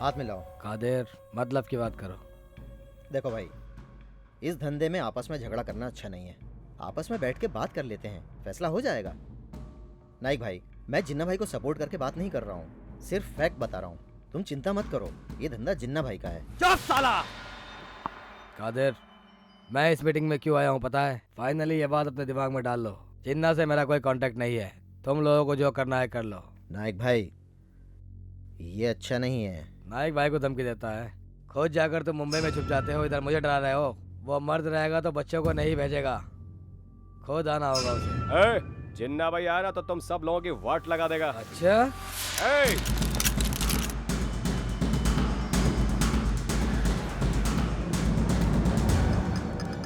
हाथ मिलाओ। कादिर, मतलब की बात करो। देखो भाई, इस धंधे में आपस में झगड़ा करना अच्छा नहीं है। आपस में बैठ के बात कर लेते हैं, फैसला हो जाएगा। नाइक भाई, मैं जिन्ना भाई को सपोर्ट करके बात नहीं कर रहा हूँ, सिर्फ फैक्ट बता रहा हूँ। तुम चिंता मत करो, ये धंधा जिन्ना भाई का है। चुप साला! कादिर, मैं इस मीटिंग में क्यों आया हूँ पता है? फाइनली ये बात अपने दिमाग में डाल लो, जिन्ना से मेरा कोई कांटेक्ट नहीं है। तुम लोगों को जो करना है कर लो। नाइक भाई, ये अच्छा नहीं है। नाइक भाई को धमकी देता है। खुद जाकर तुम मुंबई में छुप जाते हो, इधर मुझे डरा रहे हो। वो मर्द रहेगा तो बच्चों को नहीं भेजेगा, खुद आना होगा उसे। जिन्ना भाई आया ना तो तुम सब लोगों की वाट लगा देगा। अच्छा?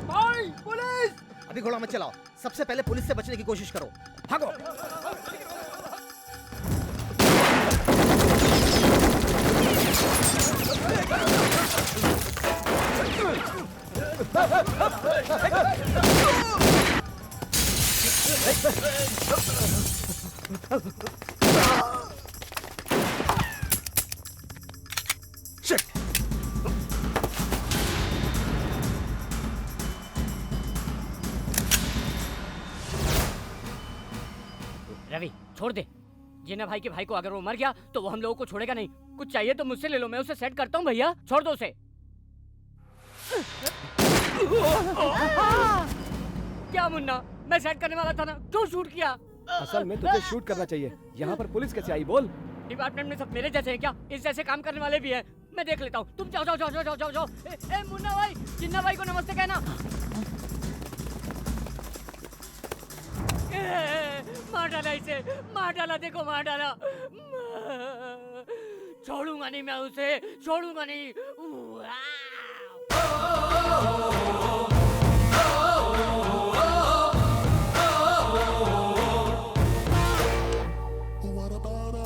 भाई, पुलिस! अभी घोड़ा मत चलाओ, सबसे पहले पुलिस से बचने की कोशिश करो। भागो। रवि, छोड़ दे। जिन्ना भाई के भाई को अगर वो मर गया तो वो हम लोगों को छोड़ेगा नहीं। कुछ चाहिए तो मुझसे ले लो, मैं उसे सेट करता हूँ। भैया छोड़ दो उसे। क्या मुन्ना, मैं सेट करने वाला था ना, क्यों शूट किया? असल में तुझे शूट करना चाहिए। यहाँ पर पुलिस कैसे आई बोल? डिपार्टमेंट में सब मेरे जैसे हैं क्या? इस जैसे काम करने वाले भी हैं। मैं देख लेता हूँ। तुम जाओ जाओ जाओ जाओ जाओ जाओ। ए मुन्ना भाई, जिन्ना भाई को नमस्ते कहना। मार डाला इसे, मार डाला, देखो मार डाला। छोड़ूंगा नहीं मैं उसे, छोड़ूंगा नहीं।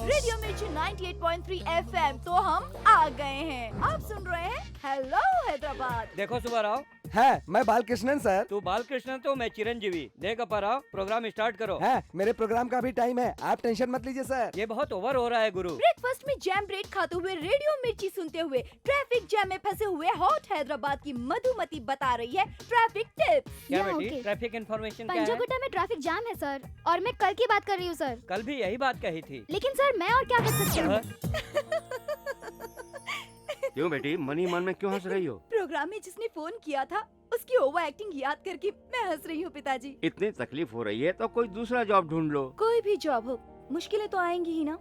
रेडियो मिर्ची 98.3 FM तो हम आ गए हैं। आप सुन रहे हैं हेलो हैदराबाद। देखो सुबह राव, है मैं बालकृष्णन सर। तू बालकृष्णन तो मैं चिरंजीवी। देख अपा राव, प्रोग्राम स्टार्ट करो। है मेरे प्रोग्राम का भी टाइम है, आप टेंशन मत लीजिए सर। ये बहुत ओवर हो रहा है गुरु। ब्रेकफास्ट में जैम ब्रेड खाते हुए, रेडियो मिर्ची सुनते हुए, ट्रैफिक जैम में फंसे हुए हॉट हैदराबाद की मधुमती बता रही है ट्रैफिक टिप्स। क्या बेटी, ट्रैफिक इन्फॉर्मेशन क्या है? पंजागुट्टा में ट्रैफिक जाम है सर, और मैं कल की बात कर रही हूँ सर। कल भी यही बात कही थी। लेकिन सर मैं और क्या कर सकती हूँ? क्यों बेटी, मनी मन में क्यों हंस रही हो? प्रोग्राम में जिसने फोन किया था उसकी ओवर एक्टिंग याद करके मैं हंस रही हूँ पिताजी। इतनी तकलीफ हो रही है तो कोई दूसरा जॉब ढूंढ लो। कोई भी जॉब हो, मुश्किलें तो आएंगी ही ना।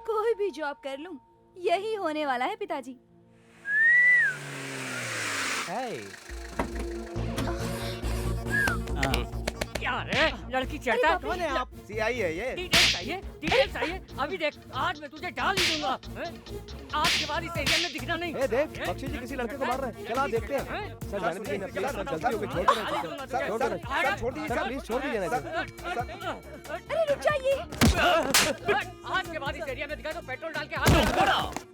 कोई भी जॉब कर लूं, यही होने वाला है पिताजी। क्या रे, लड़की चढ़ता है? कौन है आप? सीआई है ये। डिटेल्स चाहिए, डिटेल्स चाहिए। अभी देख, आज मैं तुझे डाल ही दूंगा। आज के बाद इस एरिया में दिखना नहीं। देख, बख्शी जी किसी लड़के को मार रहे हैं। चला देखते हैं। सर जाने दीजिए ना प्लीज, सर गलती हो गई, छोड़ दो ना सर, छोड़ दो ना सर, छोड़ दीजिए सर, प्लीज छोड़ दीजिए ना सर। अरे रुक जाइए। आज के बाद इस एरिया में दिखा तो पेट्रोल डाल के हाथ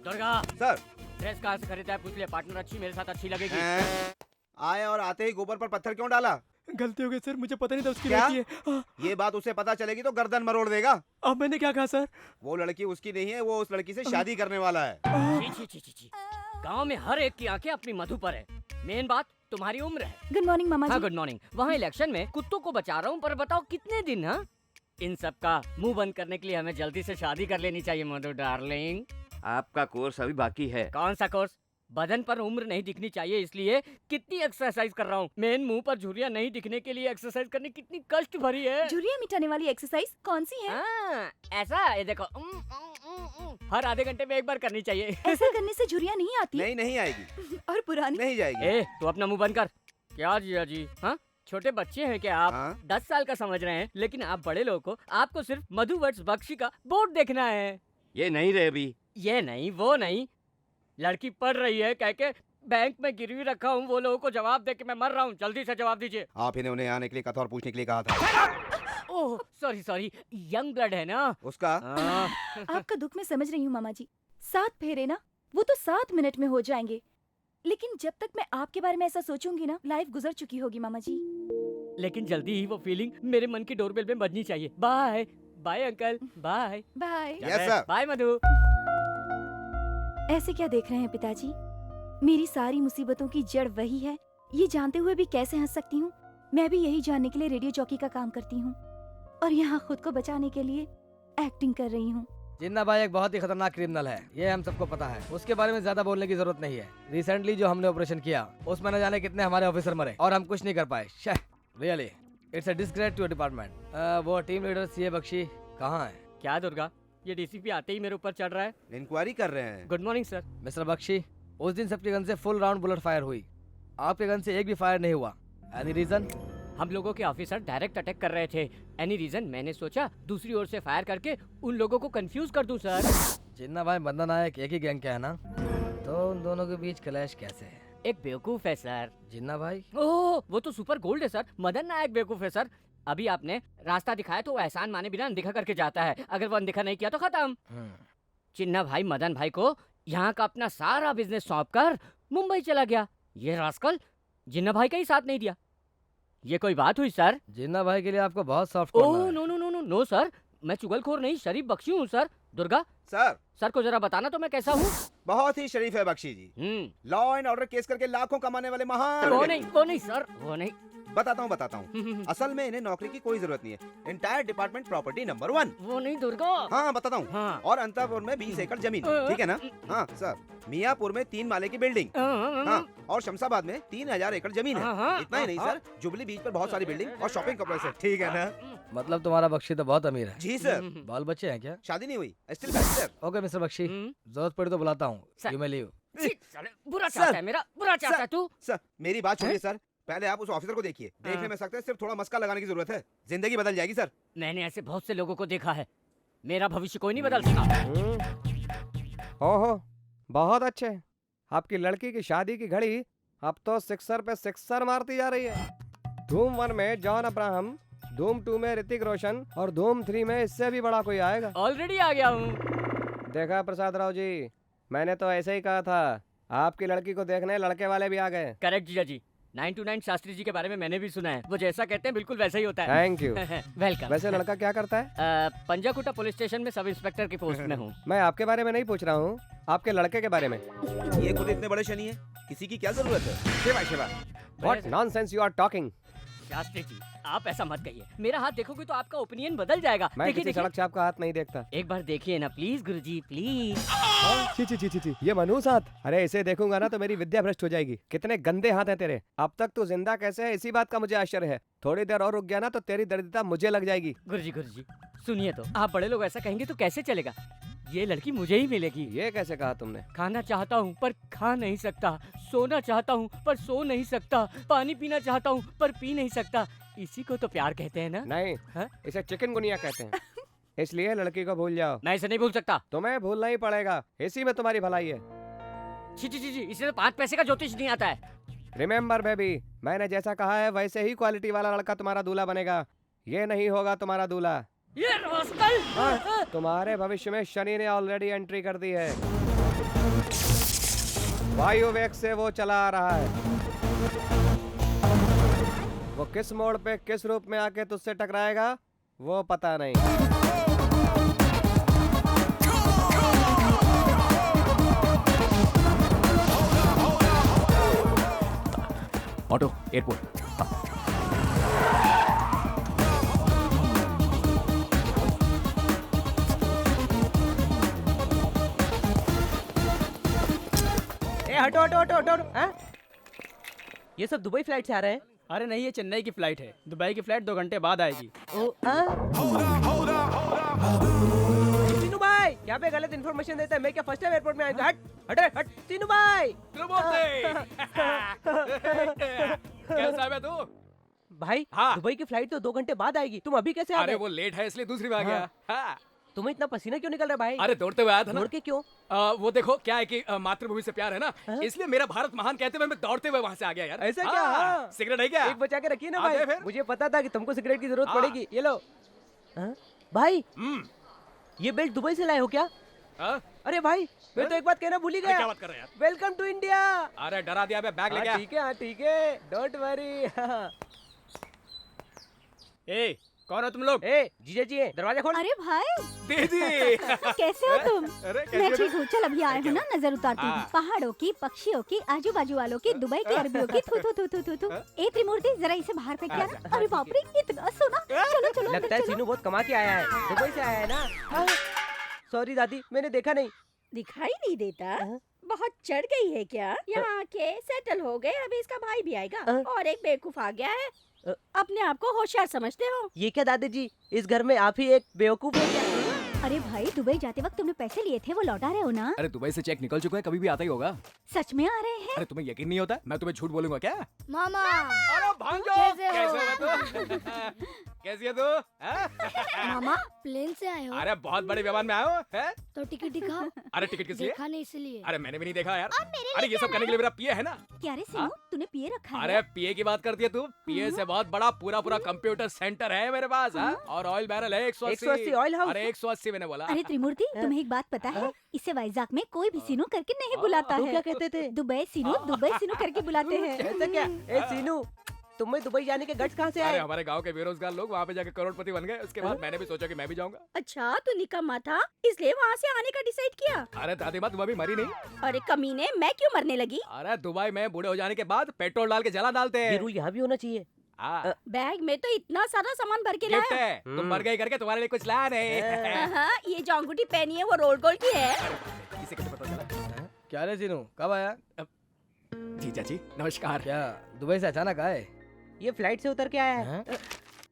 दुर्गा सर, ड्रेस कहाँ से खरीदा है पूछ ले। पार्टनर अच्छी, मेरे साथ अच्छी लगेगी। आए और आते ही गोबर पर पत्थर क्यों डाला? गलती हो गई सर, मुझे पता नहीं था उसकी क्या? लड़की है। ये बात उसे पता चलेगी तो गर्दन मरोड़ देगा। अब मैंने क्या कहा सर? वो लड़की उसकी नहीं है, वो उस लड़की से शादी करने वाला है। छी छी छी छी। गाँव में हर एक की आंखें अपनी मधु पर है। मेन बात तुम्हारी उम्र है। गुड मॉर्निंग मामा हाँ जी। Good morning. वहाँ इलेक्शन में कुत्तों को बचा रहा हूँ, पर बताओ कितने दिन? हाँ, इन सब का मुंह बंद करने के लिए हमें जल्दी से शादी कर लेनी चाहिए मधु डार्लिंग। आपका कोर्स अभी बाकी है। कौन सा कोर्स? बदन पर उम्र नहीं दिखनी चाहिए इसलिए कितनी एक्सरसाइज कर रहा हूँ। मेन मुंह पर झुर्रियाँ नहीं दिखने के लिए एक्सरसाइज करनी कितनी कष्ट भरी है। झुर्रियाँ मिटाने वाली एक्सरसाइज कौन सी है? ऐसा ये देखो, हर आधे घंटे में एक बार करनी चाहिए। ऐसा करने से झुर्रियाँ नहीं आती? नहीं आएगी। और पुरानी? नहीं जाएगी। ए, तू अपना मुंह बंद कर। क्या जिया जी, हाँ छोटे बच्चे हैं क्या आप? हाँ? 10 साल का समझ रहे हैं, लेकिन आप बड़े लोगों को, आपको सिर्फ मधुवर्ष बख्शी का बोर्ड देखना है। ये नहीं रहे अभी। ये नहीं वो नहीं, लड़की पढ़ रही है कह के बैंक में गिरवी रखा हूँ, वो लोगों को जवाब दे के मैं मर रहा हूँ। जल्दी से जवाब दीजिए। आप इन्हें उन्हें आने के लिए कहा था और पूछने के लिए कहा था। Oh sorry sorry, young blood है ना उसका। आपका दुख मैं समझ रही हूँ मामा जी। 7 फेरे ना, वो तो 7 मिनट में हो जाएंगे। लेकिन जब तक मैं आपके बारे में ऐसा सोचूंगी ना, लाइफ गुजर चुकी होगी मामा जी। लेकिन जल्दी ही वो फीलिंग मेरे मन की डोरबेल में बजनी चाहिए। Bye bye uncle, bye bye. Yes sir. Bye Madhu. ऐसे क्या देख रहे हैं पिताजी? मेरी सारी मुसीबतों की जड़ वही है, ये जानते हुए भी कैसे हंस सकती हूँ? मैं भी यही जानने के लिए रेडियो जॉकी का काम करती हूँ और यहाँ खुद को बचाने के लिए एक्टिंग कर रही हूँ। जिन्ना भाई एक बहुत ही खतरनाक क्रिमिनल है, ये हम सबको पता है। उसके बारे में ज्यादा बोलने की जरूरत नहीं है। रिसेंटली जो हमने ऑपरेशन किया उसमें न जाने कितने हमारे ऑफिसर मरे और हम कुछ नहीं कर पाए। Really it's a disgrace to department. वो टीम लीडर सीए बख्शी कहाँ है? क्या दुर्गा, ये डीसीपी आते ही मेरे ऊपर चढ़ रहा है। इंक्वायरी कर रहे हैं। Good morning sir. Mister Bakshi, उस दिन सबके गन से फुल राउंड बुलेट फायर हुई, आपके गन से एक भी फायर नहीं हुआ। Any reason? हम लोगों के ऑफिसर डायरेक्ट अटैक कर रहे थे। Any reason? मैंने सोचा दूसरी ओर से फायर करके उन लोगों को कंफ्यूज कर दूं सर। जिन्ना भाई बंदा नायक एक ही गैंग का है ना, तो उन दोनों के बीच क्लैश कैसे है? एक बेवकूफ है सर। जिन्ना भाई ओह, वो तो सुपर गोल्ड है सर। मदन नायक बेवकूफ है सर। अभी आपने रास्ता दिखाया तो वो एहसान माने बिना अनदेखा करके जाता है। अगर वो अनदेखा नहीं किया तो खत्म। चिन्ना भाई मदन भाई को यहाँ का अपना सारा बिजनेस सौंप कर मुंबई चला गया। ये रास्कल जिन्ना भाई का ही साथ नहीं दिया। ये कोई बात हुई सर? जिन्ना भाई के लिए आपको बहुत soft oh no no no no no sir, मैं चुगलखोर नहीं, शरीफ बख्शी हूँ सर। दुर्गा, सर सर को जरा बताना तो मैं कैसा हूँ। बहुत ही शरीफ है बख्शी जी। लॉ एंड ऑर्डर केस करके लाखों कमाने वाले महान। वो नहीं सर, वो नहीं। बताता हूँ। असल में इन्हें नौकरी की कोई जरूरत नहीं है। Entire department property number 1। वो नहीं दुर्गा। हाँ बताता हूँ। हाँ। और अंतापुर में 20 एकड़ जमीन, ठीक है ना? हाँ सर। मियापुर में 3 माले की बिल्डिंग। हाँ। और शमशाबाद में 3000 एकड़ जमीन है। हाँ। इतना ही नहीं सर, जुबली बीच पर बहुत सारी बिल्डिंग और शॉपिंग कॉम्प्लेक्स है, ठीक है ना? मतलब तुम्हारा बख्शी तो बहुत अमीर है। जी सर। बाल बच्चे हैं क्या? शादी नहीं हुई, still bachelor. Okay mister Bakshi, जरूरत पड़ी तो बुलाता हूँ। सर। You may leave. बुरा चाहता है मेरा, बुरा चाहता है तू। सर मेरी बात छोड़िए सर, पहले आप उस ऑफिसर को देखिए। देखने में सकते हैं, सिर्फ थोड़ा मस्का लगाने की जरूरत है, जिंदगी बदल जाएगी सर। मैंने ऐसे बहुत से लोगों को देखा है, मेरा भविष्य कोई नहीं बदल सकता। ओहो, बहुत अच्छे। आपकी लड़की की शादी की घड़ी अब तो सिक्सर पे सिक्सर मारती जा रही है। धूम 1 में जॉन अब्राहम, धूम 2 में ऋतिक रोशन और धूम 3 में इससे भी बड़ा कोई आएगा। ऑलरेडी आ गया हूँ। देखा प्रसाद राव जी, मैंने तो ऐसे ही कहा था। आपकी लड़की को देखने लड़के वाले भी आ गए। करेक्ट जीजा जी, 929 शास्त्री जी के बारे में मैंने भी सुना है। वो जैसा कहते हैं बिल्कुल वैसा ही होता है। Thank you. वेलकम। वैसे लड़का क्या करता है? पंजाकुटा पुलिस स्टेशन में सब इंस्पेक्टर की पोस्ट में हूँ। मैं आपके बारे में नहीं पूछ रहा हूँ, आपके लड़के के बारे में। ये खुद इतने बड़े शनि है, किसी की क्या जरूरत है? Shiva Shiva, what nonsense you are talking. Shastri ji आप ऐसा मत कहिए, मेरा हाथ देखोगे तो आपका ओपिनियन बदल जाएगा। मैं देखिए किसी देखिए, सड़क से आपका हाथ नहीं देखता। एक बार देखिए ना प्लीज गुरुजी प्लीज। ची ची ची ची ची, ये मनूस हाथ। अरे इसे देखूंगा ना तो मेरी विद्या भ्रष्ट हो जाएगी। कितने गंदे हाथ हैं तेरे। अब तक तू जिंदा कैसे है इसी बात का मुझे आश्चर्य है। थोड़ी देर और रुक गया ना तो तेरी दरिद्रता मुझे लग जाएगी। गुरुजी सुनिए तो, आप बड़े लोग ऐसा कहेंगे तो कैसे चलेगा। ये लड़की मुझे ही मिलेगी। ये कैसे कहा तुमने? खाना चाहता हूँ पर खा नहीं सकता, सोना चाहता हूँ पर सो नहीं सकता, पानी पीना चाहता हूँ पर पी नहीं सकता। इसी को तो प्यार कहते हैं ना? नहीं, हाँ? इसे चिकनगुनिया कहते हैं। इसलिए लड़की को भूल जाओ। मैं इसे नहीं भूल सकता। तुम्हें भूलना ही पड़ेगा, इसी में तुम्हारी भलाई है। जी जी जी जी, इसे तो 5 पैसे का ज्योतिष नहीं आता है। रिमेम्बर बेबी, मैंने जैसा कहा है वैसे ही क्वालिटी वाला लड़का तुम्हारा दूल्हा बनेगा। ये नहीं होगा तुम्हारा दूल्हा। ये रास्कल! तुम्हारे भविष्य में शनि ने ऑलरेडी एंट्री कर दी है। वायु वेग से वो चला आ रहा है। वो किस मोड़ पे किस रूप में आके तुझसे टकराएगा वो पता नहीं। Auto airport. हटो हटो हटो हटो हटो। हाँ? ये सब दुबई फ्लाइट से आ रहे हैं। अरे नहीं, ये चेन्नई की फ्लाइट है। दुबई की फ्लाइट 2 घंटे बाद आएगी। तीनू भाई यहाँ पे गलत इन्फॉर्मेशन देता है। मैं क्या फर्स्ट टाइम एयरपोर्ट में आया? हट हट हट तीनू भाई। कैसा है तू? भाई हाँ। दुबई की फ्लाइट तो 2 घंटे बाद आएगी, तुम अभी कैसे आ अरे गए? वो लेट है इसलिए दूसरी बार गया। हाँ। तुम्हें इतना पसीना क्यों निकल रहा है भाई? अरे दौड़ते हुए आया था ना। दौड़ के क्यों? वो देखो क्या है कि मातृभूमि से प्यार है ना, इसलिए मेरा भारत महान कहते हुए मैं दौड़ते हुए वहाँ से आ गया यार। ऐसा क्या? हाँ। सिगरेट है क्या? एक बचा के रखिए ना हाँ, भाई। दे फिर। मुझे पता था कि तुमको सिगरेट की जरूरत हाँ। पड़ेगी। ये लो। हाँ? भाई ये बेल्ट दुबई से लाए हो क्या? हाँ? अरे भाई मैं तो एक बात कहना भूल ही गया। क्या बात कर रहे हैं यार? Welcome to India. अरे डरा दिया, बैग ले गया। ठीक है, ठीक है, डोंट वरी। ए कौन हो तुम लोग? ए जीजा जी है, दरवाजा खोल। अरे भाई दीदी कैसे हो तुम? अरे मैं कैसे ठीक हूँ। चल अभी आए हो ना, नजर उतारती हूँ। हाँ। पहाड़ों की, पक्षियों की, आजू बाजू वालों की, दुबई के अरबियों की। थू थू थू थू थू थू। ए त्रिमूर्ति जरा इसे बाहर फेंक क्या ना। अरे बाप रे इतना सोना। चलो चलो अंदर लगता है चलो। सीनू बहुत कमा के आया है, दुबई से आया है ना। सॉरी दादी, मैंने देखा नहीं। दिखाई नहीं देता? बहुत चढ़ गई है क्या? यहाँ आके सेटल हो गए, अभी इसका भाई भी आएगा और एक बेवकूफ आ गया है। अपने आप को होशियार समझते हो? ये क्या दादी जी, इस घर में आप ही एक बेवकूफ है क्या? अरे भाई दुबई जाते वक्त तुमने पैसे लिए थे, वो लौटा रहे हो ना? अरे दुबई से चेक निकल चुका है, कभी भी आता ही होगा। सच में आ रहे हैं? अरे तुम्हें यकीन नहीं होता? मैं तुम्हें झूठ बोलूंगा क्या? मामा अरे भांजो, कैसे हो? कैसे हो तू? कैसी है तू? हैं? मामा प्लेन से आए हो अरे बहुत बड़े विमान में आए हो? हैं? तो टिकट दिखाओ। अरे टिकट किस लिए? देखा नहीं इसलिए। अरे मैंने भी नहीं देखा यार। अरे ये सब करने के लिए मेरा पीए है ना। क्या रे सिनू, तूने पिए रखा है? अरे पीए की बात करती है तू? पीए से बहुत बड़ा पूरा कंप्यूटर सेंटर है मेरे पास। हाँ? और ऑयल बैरल है 180 ऑयल हाउस। अरे 180 मैंने बोला। अरे त्रिमूर्ति तुम्हें एक बात पता है? इसे वाइजाक में कोई भी सीनू करके नहीं बुलाता तो है। क्या कहते थे? दुबई सीनू करके बुलाते हैं। ऐसा क्या? ए सीनू, तुम्हें दुबई जाने के गट्स कहाँ से अरे आए? हमारे गांव के बेरोजगार लोग वहाँ पे जाके करोड़पति बन गए। उसके बाद मैंने भी सोचा कि मैं भी जाऊंगा। अच्छा तू निकम्मा था इसलिए वहाँ से आने का डिसाइड किया? अरे दादी माँ तुम अभी मरी नहीं? अरे कमीने, मैं क्यों मरने लगी? अरे दुबई में बूढ़े हो जाने के बाद पेट्रोल डाल के जला डालते हैं। वीरू यहाँ भी होना चाहिए। बैग में तो इतना सारा सामान भर के गिफ्ट लाया। है, तुम मर गई करके तुम्हारे लिए कुछ लाया नहीं। हाँ, ये जो अंगूठी पहनी है वो रोल गोल्ड की है। किसे कैसे पता चला? क्या रे सीनू, कब आया? जीजा जी नमस्कार। क्या दुबई से अचानक आए? ये फ्लाइट से उतर के आया है। हैं?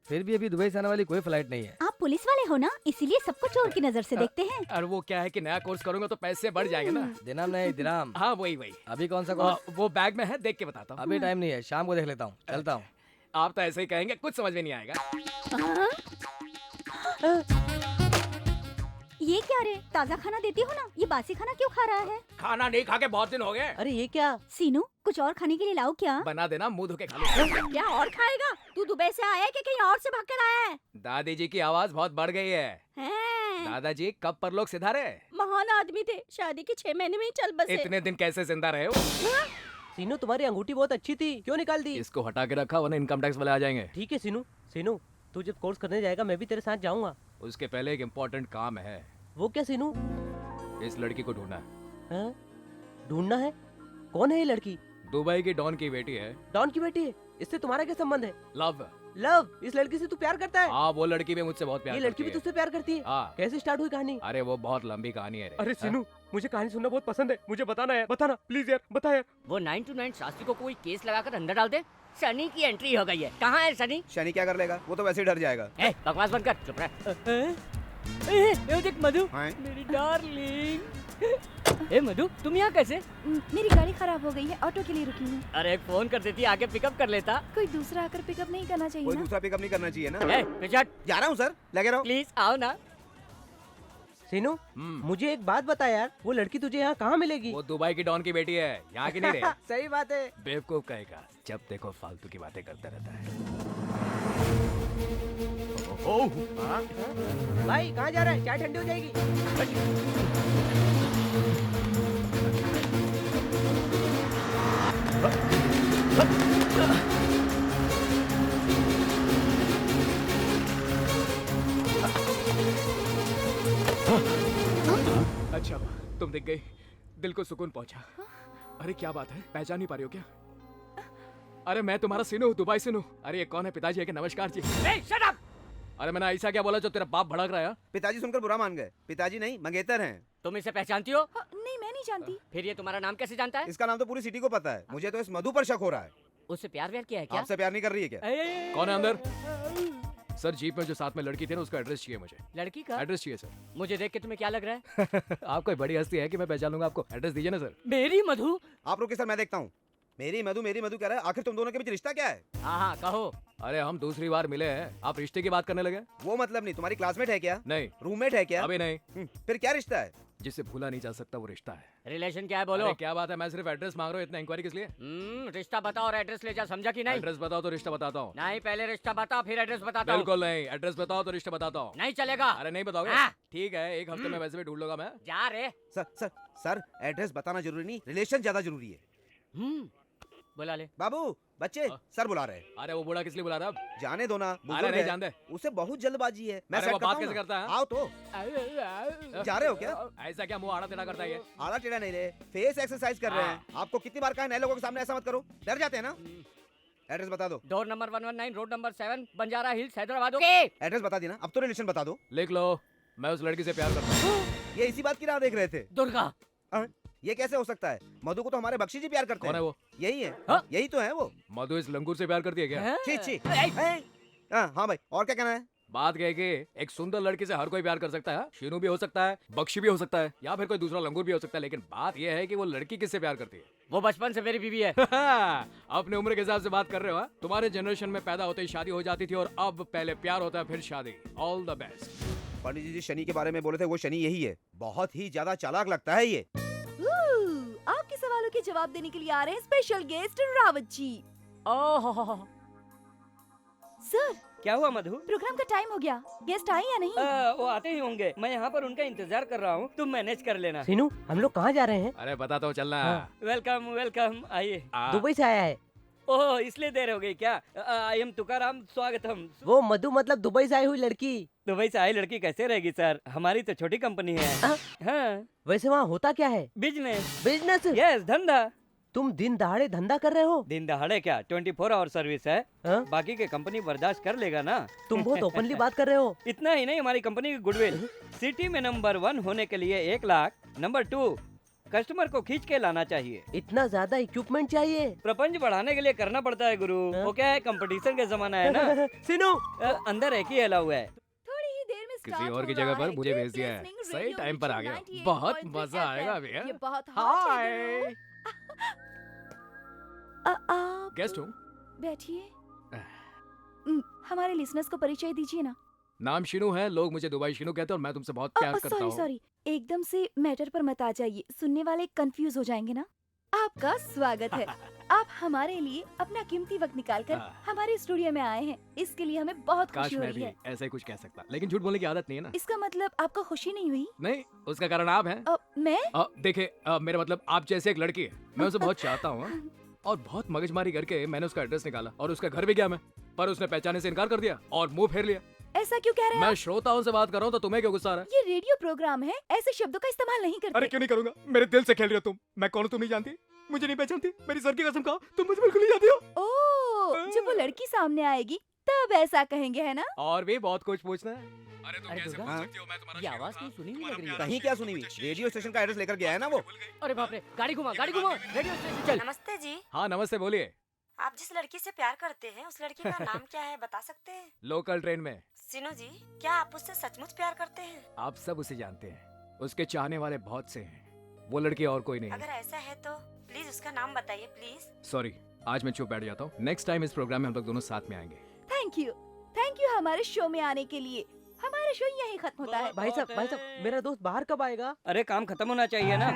फिर भी अभी दुबई से आने वाली कोई फ्लाइट नहीं है। आप पुलिस वाले हो ना, इसीलिए सबको चोर की नजर से देखते हैं। और वो क्या है कि नया कोर्स करूंगा तो पैसे बढ़ जाएंगे ना। दिनाम नहीं दिनाम। हाँ वही अभी कौन सा कोर्स? वो बैग में है, देख के बताता हूँ। अभी टाइम नहीं है, शाम को देख लेता हूँ। चलता हूँ। आप तो ऐसे ही कहेंगे, कुछ समझ में नहीं आएगा। ये क्या रे, ताजा खाना देती हो ना, ये बासी खाना क्यों खा रहा है? खाना नहीं खा के बहुत दिन हो गए। अरे ये क्या? सीनू कुछ और खाने के लिए लाओ क्या? बना देना, मुंह धो के खा लो। क्या और खाएगा? तू दुबई से आया है कि कहीं और से भाग कर आया है? दादी जी की आवाज बहुत बढ़ गई है। हैं? दादाजी कब परलोक सिधारे? महान आदमी थे, शादी के 6 महीने में ही चल बसे। इतने दिन कैसे जिंदा रहे हो? सीनू तुम्हारी अंगूठी बहुत अच्छी थी, क्यों निकाल दी? इसको हटा के रखा, वरना इनकम टैक्स वाले आ जाएंगे। ठीक है सीनू, सीनू तू जब कोर्स करने जाएगा मैं भी तेरे साथ जाऊंगा। उसके पहले एक इम्पोर्टेंट काम है। वो क्या सीनू? इस लड़की को ढूंढना है। हाँ? ढूंढना है? कौन है ये लड़की? दुबई की डॉन की बेटी है। डॉन की बेटी है? इससे तुम्हारा क्या संबंध है? लव। लव? इस लड़की से तू प्यार करता है? हाँ वो लड़की भी मुझसे बहुत प्यार ये लड़की करती भी है। तुझसे प्यार करती है? हाँ। कैसे स्टार्ट हुई कहानी? अरे वो बहुत लंबी कहानी है रे। अरे सीनू, मुझे कहानी सुनना बहुत पसंद है, मुझे बताना है, बताना प्लीज यार, बता यार। वो 9 to 9 शास्त्री को कोई केस लगाकर अंदर डाल दे। सनी की एंट्री हो गई है। कहाँ है सनी? शनि क्या कर लेगा, वो तो वैसे ही डर जाएगा। ए, बकवास बंद कर, चुप रह। ए, देख मधु, मेरी डार्लिंग। ए मधु, तुम यहाँ कैसे? मेरी गाड़ी खराब हो गई है, ऑटो के लिए रुकी हूँ। अरे फोन कर देती, आके पिकअप कर लेता। कोई दूसरा आकर पिकअप नहीं करना चाहिए कोई ना? दूसरा पिकअप नहीं करना चाहिए ना। ए, पीछे हट। जा रहा हूँ सर, लगे रहो। प्लीज आओ ना। सीनू मुझे एक बात बता यार, वो लड़की तुझे यहाँ कहाँ मिलेगी? वो दुबई की डॉन की बेटी है, यहाँ की नहीं रे। सही बात है। बेवकूफ कहेगा, जब देखो फालतू की बातें करता रहता है। भाई कहाँ जा रहा है? चाय ठंडी हो जाएगी। अच्छा तुम दिख गई, दिल को सुकून पहुंचा। अरे क्या बात है, पहचान नहीं पा रही हो क्या? अरे मैं तुम्हारा सीनू, दुबई सीनू। अरे ये कौन है? पिताजी है कि? नमस्कार जी। Shut up. अरे मैंने ऐसा क्या बोला जो तेरा बाप भड़क रहा है? पिताजी सुनकर बुरा मान गए। पिताजी नहीं, मंगेतर हैं। तुम इसे पहचानती हो? नहीं मैं नहीं जानती। फिर ये तुम्हारा नाम कैसे जानता है? इसका नाम तो पूरी सिटी को पता है, मुझे तो इस मधु पर शक हो रहा है। उससे प्यार व्यार किया है क्या? आपसे प्यार नहीं कर रही है क्या? कौन है अंदर? सर जीप में जो साथ में लड़की थी ना, उसका एड्रेस चाहिए मुझे। लड़की का एड्रेस चाहिए सर। मुझे देख के तुम्हें क्या लग रहा है? आप कोई बड़ी हस्ती है कि मैं पहचान लूंगा आपको? एड्रेस दीजिए ना सर। मेरी मधु? आप रुके सर, मैं देखता हूँ। मेरी मधु कह रहा है, आखिर तुम दोनों के बीच रिश्ता क्या है? हाँ हाँ कहो। अरे हम दूसरी बार मिले हैं, आप रिश्ते की बात करने लगे? वो मतलब नहीं, तुम्हारी क्लासमेट है क्या? नहीं। रूममेट है क्या? अभी नहीं। फिर क्या रिश्ता है? जिससे भूला नहीं जा सकता वो रिश्ता है। रिलेशन क्या है बोलो? अरे क्या बात है, मैं सिर्फ एड्रेस मांग रहा हूँ, इतना इंक्वायरी किस लिए? रिश्ता बताओ और एड्रेस ले जा, समझा कि नहीं? एड्रेस बताओ तो रिश्ता बताता हूँ। नहीं, पहले रिश्ता बता फिर एड्रेस बताता हूँ। बिल्कुल नहीं, एड्रेस बताओ तो रिश्ता बताता हूँ। नहीं चलेगा। अरे नहीं बताओगे? हाँ। ठीक है, एक हफ्ते में वैसे भी ढूंढ लूंगा मैं। जा रे। सर एड्रेस बताना जरूरी नहीं, रिलेशन ज्यादा जरूरी है। बुला ले। बाबू बच्चे सर बुला रहे हैं। अरे वो बूढ़ा किस लिए बुला रहा है अब? जाने दो ना, अरे बुजुर्ग नहीं है। जानते। उसे बहुत जल्दबाजी है। मैं अरे सेट वो करता बात हूँ कैसे ना। करता है? आओ तो। जा रहे हो क्या? ऐसा क्या मुंह आड़ा टेढ़ा करता है ये? आड़ा टेढ़ा नहीं रे, फेस एक्सरसाइज कर रहे हैं। आपको कितनी बार कहा नए लोगों के सामने ऐसा मत करो, डर जाते हैं ना। एड्रेस बता दो। Door number 119 road number 7 Banjara hills Hyderabad. Okay address बता दी ना, अब तो रिलेशन बता दो। लिख लो, मैं उस लड़की से प्यार करता हूँ। ये इसी बात की राह देख रहे थे। दुर्गा। ये कैसे हो सकता है? मधु को तो हमारे बख्शी जी प्यार करते कौन हैं। है वो? यही है। हाँ? यही तो है वो। मधु इस लंगूर से प्यार करती है क्या? छी छी। हाँ भाई, और क्या कहना है? बात क्या है कि एक सुंदर लड़की से हर कोई प्यार कर सकता है। शीनू भी हो सकता है, बख्शी भी हो सकता है, या फिर कोई दूसरा लंगूर भी हो सकता है, लेकिन बात यह है कि वो लड़की किससे प्यार करती है। वो बचपन से मेरी बीवी है। अपने उम्र के हिसाब से बात कर रहे हो? हाँ? तुम्हारे जनरेशन में पैदा होते ही शादी हो जाती थी, और अब पहले प्यार होता है फिर शादी। All the best. Pandit ji Shani के बारे में बोले थे, वो शनि यही है। बहुत ही ज्यादा चालाक लगता है ये। आपके सवालों के जवाब देने के लिए आ रहे हैं special guest Rawat ji. Oh sir, क्या हुआ मधु? प्रोग्राम का टाइम हो गया, गेस्ट आए या नहीं? वो आते ही होंगे, मैं यहाँ पर उनका इंतजार कर रहा हूँ, तुम मैनेज कर लेना। सीनू, हम लोग कहाँ जा रहे हैं? अरे पता तो चलना। वेलकम वेलकम, आइए। दुबई से आया है। ओह, इसलिए देर हो गई क्या? आई एम तुकाराम, स्वागतम। वो मधु मतलब दुबई से आई हुई लड़की। दुबई से आई लड़की कैसे रहेगी सर? हमारी तो छोटी कंपनी है। हाँ। वैसे वहाँ होता क्या है? बिजनेस। बिजनेस? यस, धंधा। तुम दिन दहाड़े धंधा कर रहे हो? दिन दहाड़े क्या, 24 आवर सर्विस है। बाकी के कंपनी बर्दाश्त कर लेगा ना। तुम बहुत ओपनली बात कर रहे हो। इतना ही नहीं, हमारी कंपनी की गुडविल सिटी में नंबर 1 होने के लिए 1 लाख, नंबर 2 कस्टमर को खींच के लाना चाहिए। इतना ज्यादा इक्विपमेंट चाहिए? प्रपंच बढ़ाने के लिए करना पड़ता है गुरु। वो क्या है, कंपटीशन का जमाना है ना। सीनू, अंदर एक ही अलाउ है। थोड़ी ही देर में किसी और की जगह पर मुझे भेज दिया है। सही टाइम पर आ गया। बहुत मजा आएगा भैया। हाय। गेस्ट हूँ। बैठिए। हमारे लिसनर्स को परिचय दीजिए ना। नाम शीनू है, लोग मुझे दुबई शीनू कहते हैं, और मैं तुमसे बहुत प्यार करता हूँ। सॉरी, एकदम से मैटर पर मत आ जाइए, सुनने वाले कंफ्यूज हो जाएंगे ना। आपका स्वागत है। आप हमारे लिए अपना कीमती वक्त निकालकर हमारे स्टूडियो में आए हैं, इसके लिए हमें बहुत खुशी हो रही है। ऐसा ही कुछ कह सकता, लेकिन झूठ बोलने की आदत नहीं है ना। इसका मतलब आपको खुशी नहीं हुई? नहीं, उसका कारण आप हैं। मैं? देखिए, मेरा मतलब आप जैसे एक लड़की है, मैं उसे बहुत चाहता हूँ, और बहुत मगजमारी करके मैंने उसका एड्रेस निकाला और उसका घर भी गया मैं, पर उसने पहचाने से इनकार कर दिया और मुंह फेर लिया। ऐसा क्यों कह रहे हैं? मैं श्रोताओं से बात कर रहा हूँ, तो तुम्हें क्यों गुस्सा आ रहा है? ये रेडियो प्रोग्राम है, ऐसे शब्दों का इस्तेमाल नहीं करते। अरे क्यों नहीं करूंगा, मेरे दिल से खेल रहे हो तुम। मैं कौन हूँ तुम नहीं जानती, मुझे नहीं पहचानती, मेरी सर की कसम खाओ, तुम मुझे बिल्कुल नहीं जानती हो। ओह, जब वो लड़की सामने आएगी तब ऐसा कहेंगे, है ना? और भी बहुत कुछ पूछना है। अरे तुम कैसे पूछ सकती हो, मैं तुम्हारा ये आवाज नहीं सुनी हुई लग रही है। कहीं क्या सुनी हुई? रेडियो स्टेशन का एड्रेस लेकर गया है ना वो। अरे बाप रे, गाड़ी घुमा, रेडियो स्टेशन चल। नमस्ते जी। हाँ नमस्ते, बोलिए। आप जिस लड़की से प्यार करते हैं उस लड़की का नाम क्या है, बता सकते हैं? लोकल ट्रेन में। सीनू जी, क्या आप उससे सचमुच प्यार करते हैं? आप सब उसे जानते हैं, उसके चाहने वाले बहुत से हैं, वो लड़की और कोई नहीं। अगर ऐसा है तो प्लीज उसका नाम बताइए प्लीज। सॉरी, आज मैं चुप बैठ जाता हूँ। नेक्स्ट टाइम इस प्रोग्राम में हम लोग दोनों साथ में आएंगे। थैंक यू हमारे शो में आने के लिए। हमारा शो यहीं खत्म होता है। भाई साहब, मेरा दोस्त बाहर कब आएगा? अरे काम खत्म होना चाहिए ना।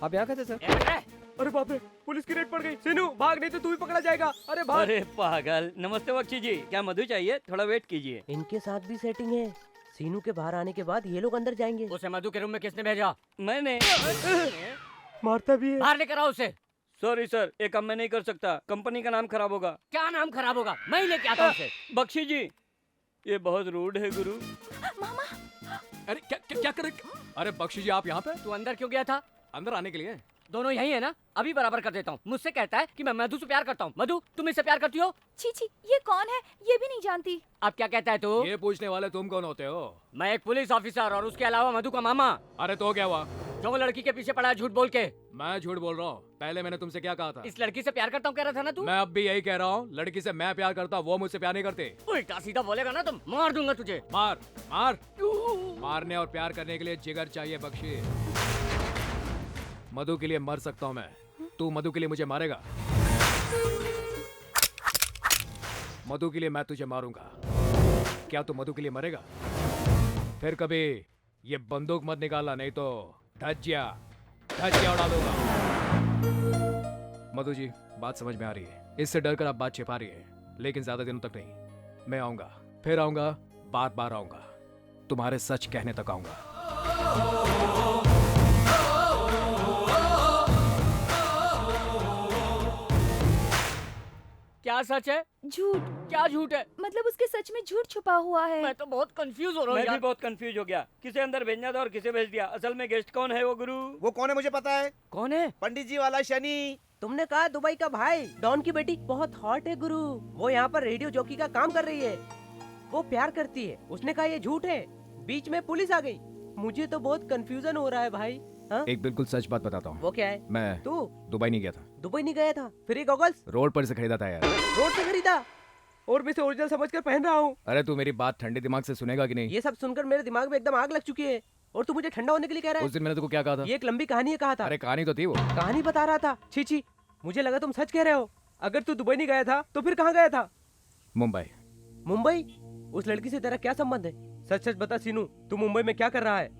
आप यहाँ कैसे सर? अरे बाप रे, पुलिस की रेड पड़ गई। सीनू भाग, नहीं तो तू भी पकड़ा जाएगा। अरे भाग। अरे पागल। नमस्ते बख्शी जी, क्या मधु चाहिए? थोड़ा वेट कीजिए। इनके साथ भी सेटिंग है। सीनू के बाहर आने के बाद ये लोग अंदर जाएंगे। उसे मधु के रूम में किसने भेजा? मैंने। मारता भी है। बाहर लेकर आओ उसे। सॉरी सर, ये काम मैं नहीं कर सकता, कंपनी का नाम खराब होगा। क्या नाम खराब होगा? मैं ही लेके आता हूँ उसे। बख्शी जी, ये बहुत रूड है गुरु। मामा। अरे क्या कर रहे? अरे बख्शी जी, आप यहाँ पे? तू अंदर क्यों गया था? अंदर आने के लिए। दोनों यही है ना? अभी बराबर कर देता हूँ। मुझसे कहता है कि मैं मधु से प्यार करता हूँ। मधु, तुम इससे प्यार करती हो? छी, ये कौन है? ये भी नहीं जानती। अब क्या कहता है तू? ये पूछने वाले तुम कौन होते हो? मैं एक पुलिस ऑफिसर और उसके अलावा मधु का मामा। अरे तो क्या हुआ? जो लड़की के पीछे पड़ा है झूठ बोल के। मैं झूठ बोल रहा हूँ? पहले मैंने तुमसे क्या कहा था? इस लड़की से प्यार करता हूँ कह रहा था ना तू? मैं अब भी यही कह रहा हूँ, लड़की से मैं प्यार करता, वो मुझसे प्यार नहीं करते। उल्टा सीधा बोलेगा ना तो मार दूंगा तुझे। मार। मारने और प्यार करने के लिए जिगर चाहिए बख्शी। मधु के लिए मर सकता हूँ मैं, तू मधु के लिए मुझे मारेगा? मधु के लिए मैं तुझे मारूंगा, क्या तू मधु के लिए मरेगा? फिर कभी ये बंदूक मत निकालना, नहीं तो धज्जिया उड़ा दूंगा। मधु जी, बात समझ में आ रही है, इससे डर कर आप बात छिपा रही है, लेकिन ज्यादा दिनों तक नहीं। मैं आऊंगा, फिर आऊंगा, बार आऊंगा, तुम्हारे सच कहने तक आऊंगा। क्या सच है? झूठ। क्या झूठ है? मतलब उसके सच में झूठ छुपा हुआ है। मैं तो बहुत कंफ्यूज हो रहा हूँ मैं भी यार। बहुत कंफ्यूज हो गया, किसे अंदर भेजना था और किसे भेज दिया। असल में गेस्ट कौन है वो गुरु? वो कौन है मुझे पता है। कौन है? पंडित जी वाला शनि। तुमने कहा दुबई का भाई डॉन की बेटी बहुत हॉट है गुरु। वो यहाँ पर रेडियो जॉकी का काम कर रही है। वो प्यार करती है। उसने कहा ये झूठ है। बीच में पुलिस आ गई। मुझे तो बहुत कंफ्यूजन हो रहा है भाई। हाँ? एक बिल्कुल सच बात बताता हूँ। वो क्या है? मैं तू दुबई नहीं गया था, दुबई नहीं गया था? फिर ये गॉगल्स रोड पर से खरीदा था यार। रोड से खरीदा और मैं इसे ओरिजिनल समझकर पहन रहा हूँ। अरे तू मेरी बात ठंडे दिमाग से सुनेगा कि नहीं? ये सब सुनकर मेरे दिमाग में एकदम आग लग चुकी है और तू मुझे ठंडा होने के लिए कह रहा उस दिन मैंने तुमको क्या कहा था? है? ये एक लंबी कहानी है कहा था। अरे कहानी तो थी वो। कहानी बता रहा था। छी छी, मुझे लगा तुम सच कह रहे हो। अगर तू दुबई नहीं गया था तो फिर कहाँ गया था? मुंबई। मुंबई? उस लड़की से तेरा क्या संबंध है? सच सच बता सीनू, तू मुंबई में क्या कर रहा है?